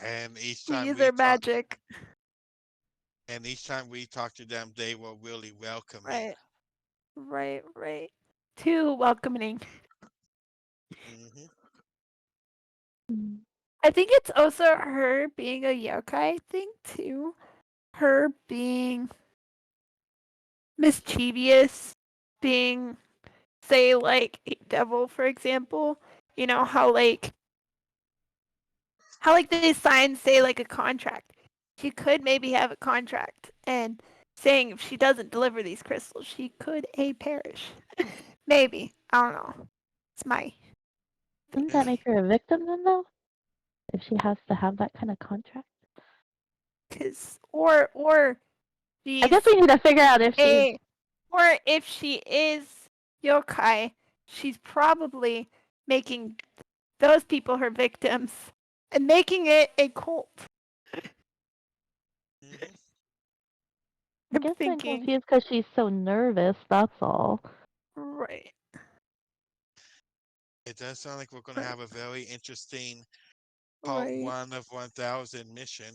And each to time use we her talk magic. and each time we talk to them, they were really welcoming. Right. Right. Too welcoming. Hmm. Mm. I think it's also her being a yokai thing too. Her being mischievous, being, say, like a devil, for example. You know how like they sign, say, like a contract. She could maybe have a contract and saying if she doesn't deliver these crystals, she could perish. Maybe, I don't know. It's my Wouldn't thing. that Yeah. make her a victim then, though? If she has to have that kind of contract? Cause or I guess she's we need to figure out if she's. a or if she is yokai, she's probably making those people her victims and making it a cult. Hmm. I I'm guess I'm thinking. confused because she's so nervous, that's all. Right. It does sound like we're going to Right. have a very interesting part Right. 1 of 1000 mission.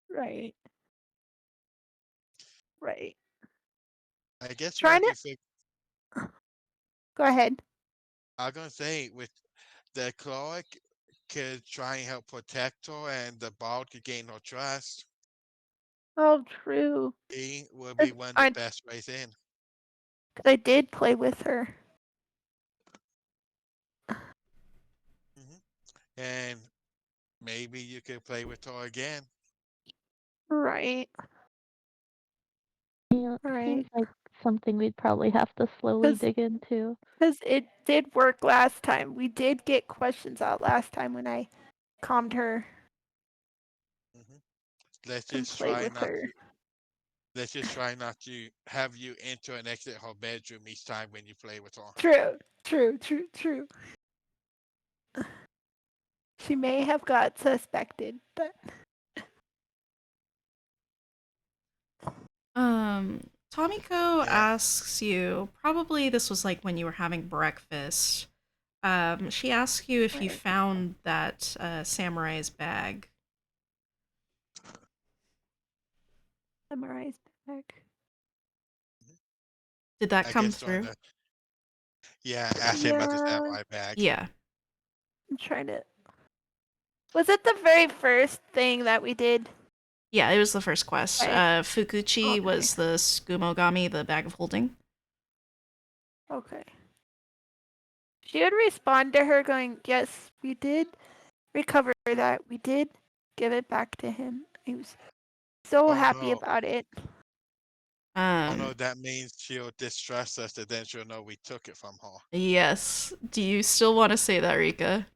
Right. Right. I guess we Trying have to to figure. go ahead. I was going to say, with the cleric could try and help protect her, and the bard could gain her trust. Oh, true. He will be Cause one of the best ways in. I did play with her. Hmm. And maybe you could play with her again. Right. You know, it seems Right. like something we'd probably have to slowly Cause dig into. Because it did work last time. We did get questions out last time when I calmed her Hmm. Let's and just played try with not her. to. Let's just try not to have you enter and exit her bedroom each time when you play with her. True. She may have got suspected, but Tomiko Yeah. asks you, probably this was like when you were having breakfast. She asks you if you Right. found that samurai's bag. Samurai's bag. Did that I come guess during through? the ask him about the Yeah, samurai bag. Yeah. I'm trying to. Was it the very first thing that we did? Yeah, it was the first quest. Right. Fukuchi Okay. was the Skumogami, the bag of holding. Okay. She would respond to her going, "Yes, we did recover that. We did give it back to him. He was so Oh happy no. about it." Oh no, Um, that means she'll distrust us and then she'll know we took it from her. yes. Do you still want to say that, Rika?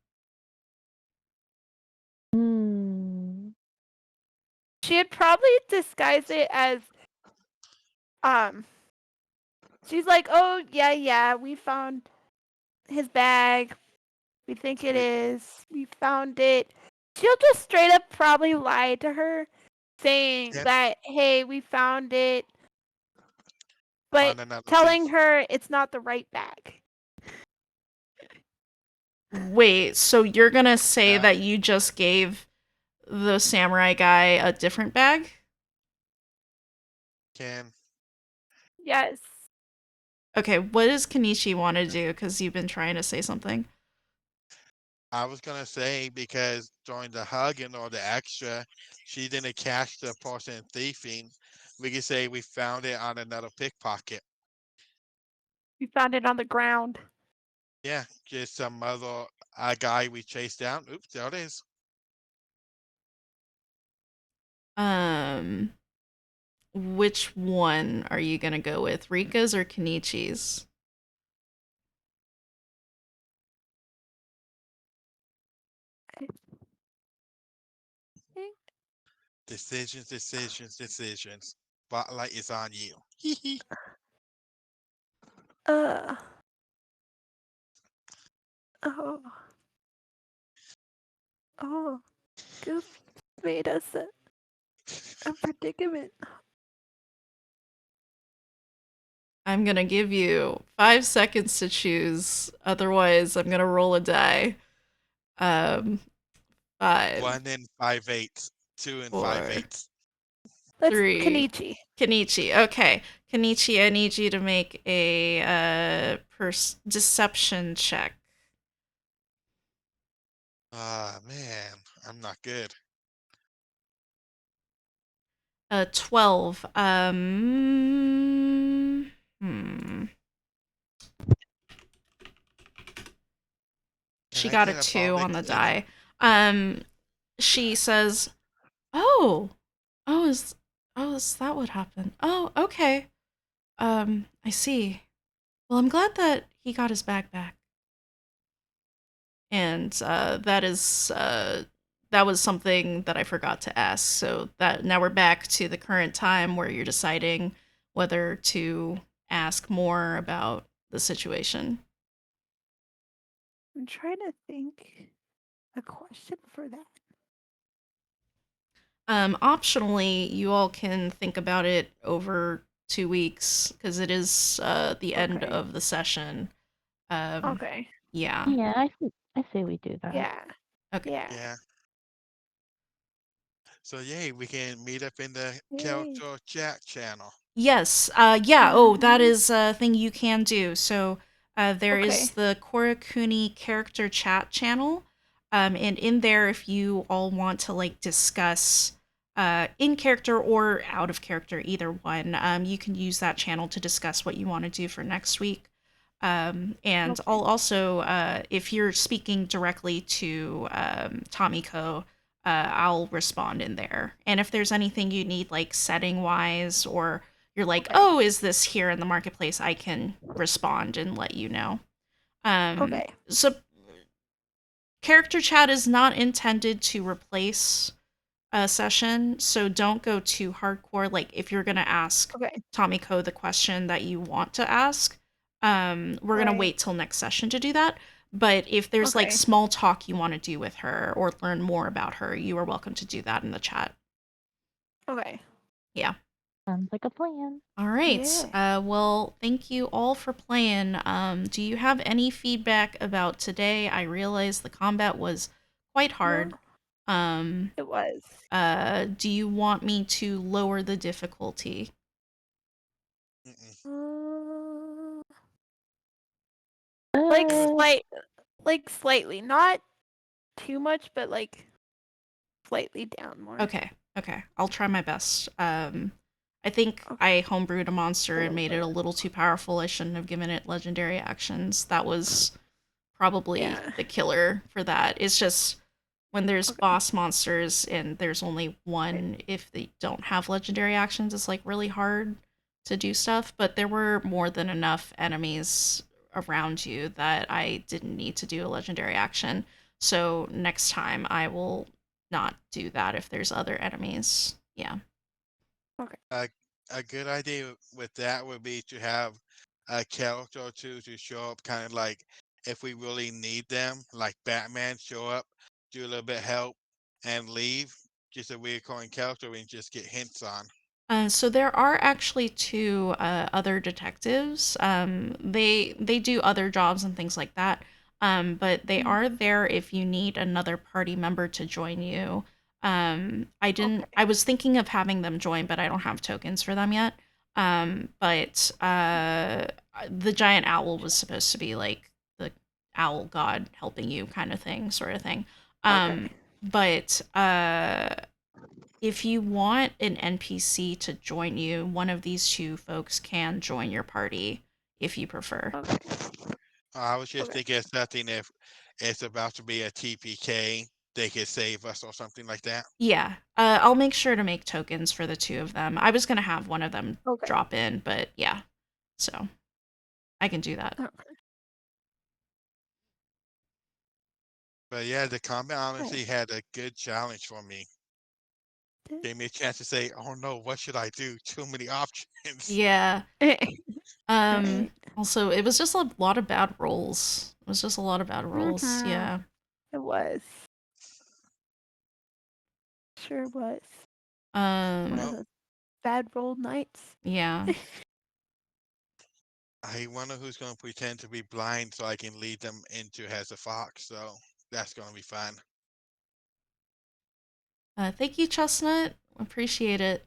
Hmm. She'd probably disguise it as, um, she's like, "Oh, yeah, we found his bag. We think it We is. We found it." She'll just straight up probably lie to her, saying can that, "Hey, we found it," but on another telling thief. her it's not the right bag. Wait, so you're gonna say Yeah, that you just gave the samurai guy a different bag? can Yes. Okay, what does Kenichi want to do? Because you've been trying to say something. I was gonna say because during the hug and all the extra, she didn't catch the person thieving. We could say we found it on another pickpocket. We found it on the ground. Yeah, just some other guy we chased down. Oops, there it is. Um, which one are you gonna go with, Rika's or Kenichi's? I think. Decisions, decisions, decisions. Spotlight is on you. Hee hee. Uh. Oh. Oh. Goof made us a predicament. I'm gonna give you 5 seconds to choose. Otherwise, I'm gonna roll a die. Um, five, 1 and 5/8, 2 and 5/8. 4, That's 3. Kenichi. Kenichi. Okay, Kenichi, I need you to make a deception check. Ah man, I'm not good. 12. Can She I got a get a 2 bonus on the if die. Um, she says, "Oh, oh, is that what happened? Oh, okay. I see. Well, I'm glad that he got his bag back." And that was something that I forgot to ask. So that now we're back to the current time where you're deciding whether to ask more about the situation. I'm trying to think a question for that. Optionally, you all can think about it over 2 weeks because it is the end Okay. of the session. Um, Okay. yeah. Yeah, I say we do that. Yeah. Okay. Yeah. yeah. So yay, we can meet up in the Yay. character chat channel. Yes. Yeah. Oh, that Mhm. is a thing you can do. So there is Okay. the Korakuni character chat channel. And in there, if you all want to like discuss in character or out of character, either one, you can use that channel to discuss what you want to do for next week. And Okay. I'll also, if you're speaking directly to Tomiko, I'll respond in there. And if there's anything you need, like setting wise, or you're like, Okay. oh, is this here in the marketplace? I can respond and let you know. Okay. So character chat is not intended to replace a session, so don't go too hardcore. Like if you're gonna ask Okay. Tomiko the question that you want to ask, we're gonna Right. wait till next session to do that. But if there's like Okay. small talk you want to do with her or learn more about her, you are welcome to do that in the chat. Okay. Yeah. Sounds like a plan. All right. Yeah. Well, thank you all for playing. Do you have any feedback about today? I realize the combat was quite No, hard. Um, it was. do you want me to lower the difficulty? Mm-mm. Uh, like Uh, slightly, not too much, but like slightly down more. Okay, okay. I'll try my best. I think Okay, I homebrewed a monster a and little made it a bit. little too powerful. I shouldn't have given it legendary actions. That was probably Yeah. the killer for that. It's just when there's Okay. boss monsters and there's only one, if they don't have legendary actions, it's like really hard to do stuff. But there were more than enough enemies around you that I didn't need to do a legendary action. So next time I will not do that if there's other enemies. Yeah. Okay. A, a good idea with that would be to have a character or two to show up, kind of like if we really need them, like Batman, show up, do a little bit of help, and leave. Just a recurring character we can just get hints on. So there are actually two other detectives. They do other jobs and things like that. But they Mm, are there if you need another party member to join you. I didn't. okay. I was thinking of having them join, but I don't have tokens for them yet. But the giant owl was supposed to be like the owl god helping you kind of thing, sort of thing. Okay. But if you want an NPC to join you, one of these two folks can join your party if you prefer. Okay. I was just Okay. thinking of something if it's about to be a TPK, they could save us or something like that. Yeah, I'll make sure to make tokens for the two of them. I was gonna have one of them Okay. drop in, but yeah, so I can do that. Okay. But yeah, the combat Nice. honestly had a good challenge for me. Gave me a chance to say, "Oh no, what should I do?" Too many options. Yeah. Right. Also, it was just a lot of bad rolls. It was just a lot of bad rolls. Mhm. Yeah. It was. Sure was. One of Um. Well, those bad roll nights. Yeah. I wonder who's going to pretend to be blind so I can lead them into as a fox. So that's going to be fun. Thank you, Chestnut. Appreciate it.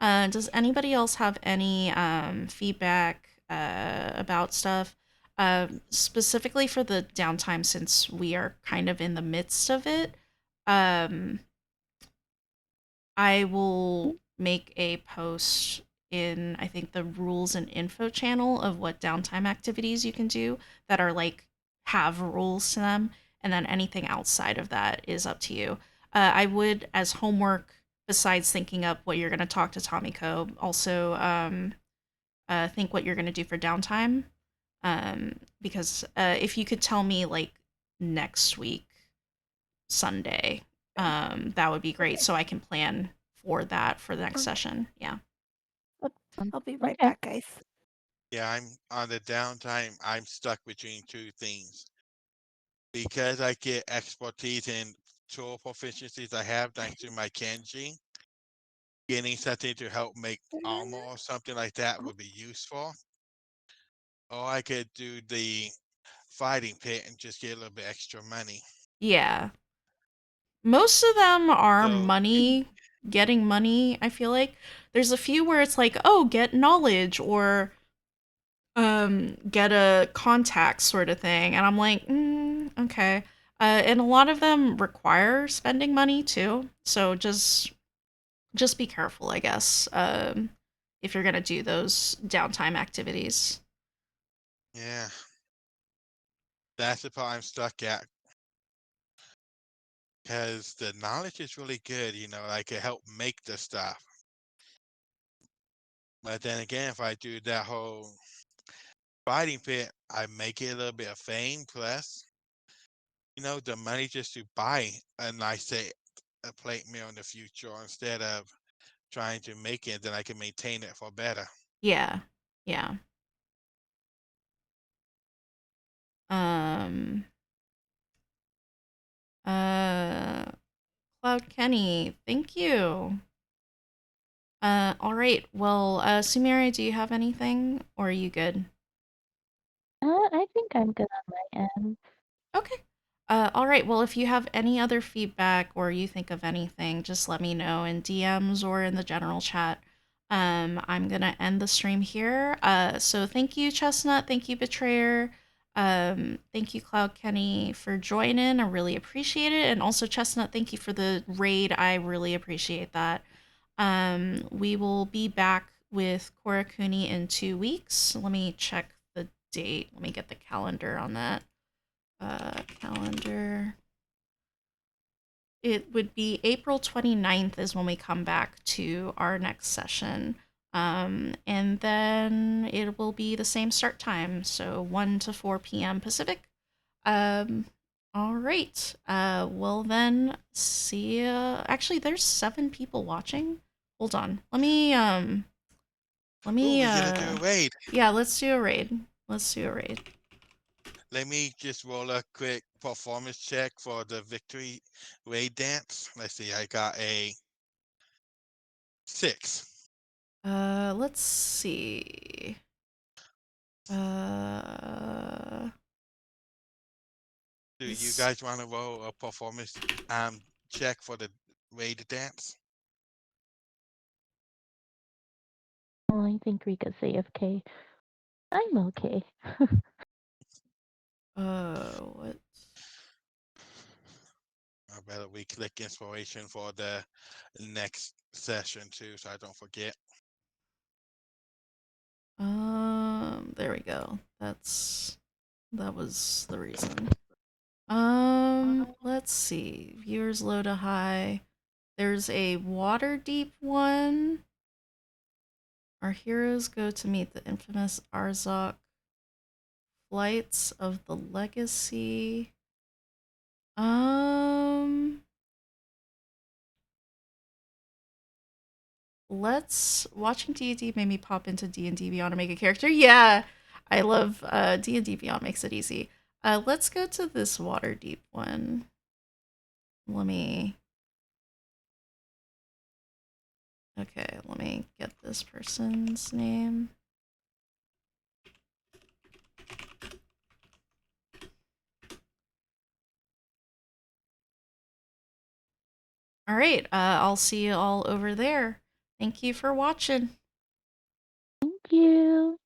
Does anybody else have any feedback about stuff? Specifically for the downtime, since we are kind of in the midst of it, um, I will make a post in, I think, the rules and info channel of what downtime activities you can do that are like have rules to them, and then anything outside of that is up to you. I would, as homework, besides thinking up what you're going to talk to Tomiko, also think what you're going to do for downtime. Because if you could tell me like next week Sunday, Okay. that would be great. Okay. So I can plan for that for the next Okay. session. Yeah. I'll, I'll be right Okay. back, guys. Yeah, I'm on the downtime. I'm stuck between two things because I get expertise in tool proficiencies I have thanks to my Kenji. Getting something to help make armor or something like that would be useful. Or I could do the fighting pit and just get a little bit extra money. Yeah. Most of them are So money, getting money, I feel like. There's a few where it's like, oh, get knowledge or get a contact sort of thing. And I'm like, okay. And a lot of them require spending money too. So just be careful, I guess, if you're gonna do those downtime activities. yeah, that's the part I'm stuck at because the knowledge is really good. I can help make the stuff. But then again, if I do that whole fighting pit, I make it a little bit of fame plus, the money just to buy a nice say a plate meal in the future instead of trying to make it, then I can maintain it for better. Yeah, yeah. Um, uh, Cloud Kenny, thank you. All right. Well, Sumire, do you have anything, or are you good? I think I'm good on my end. Okay. All right. Well, if you have any other feedback or you think of anything, just let me know in DMs or in the general chat. I'm gonna end the stream here. So thank you, Chestnut. Thank you, Betrayer. Thank you, Cloud Kenny, for joining. I really appreciate it. And also, Chestnut, thank you for the raid. I really appreciate that. We will be back with Korakuni in 2 weeks. Let me check the date. Let me get the calendar on that. Calendar. It would be April 29th is when we come back to our next session. And then it will be the same start time, so 1 to 4 p.m. Pacific. Um, all right. Well then, see ya. Actually, there's 7 people watching. Hold on. Let Ooh, me, we gotta do a raid. yeah, let's do a raid. Let's do a raid. Let me just roll a quick performance check for the victory raid dance. Let's see, I got a 6. Let's see. Uh, Do you this, guys want to roll a performance check for the raid dance? Well, I think Rika's AFK. I'm okay. what? I better re-click inspiration for the next session too, so I don't forget. There we go. That was the reason. Let's see. Viewers low to high. There's a water deep one. Our heroes go to meet the infamous Arzok. Flights of the Legacy. Let's watching D&D made me pop into D&D Beyond to make a character. Yeah, I love D&D Beyond makes it easy. Let's go to this water deep one. Let me Okay, let me get this person's name. All right, I'll see you all over there. Thank you for watching. Thank you.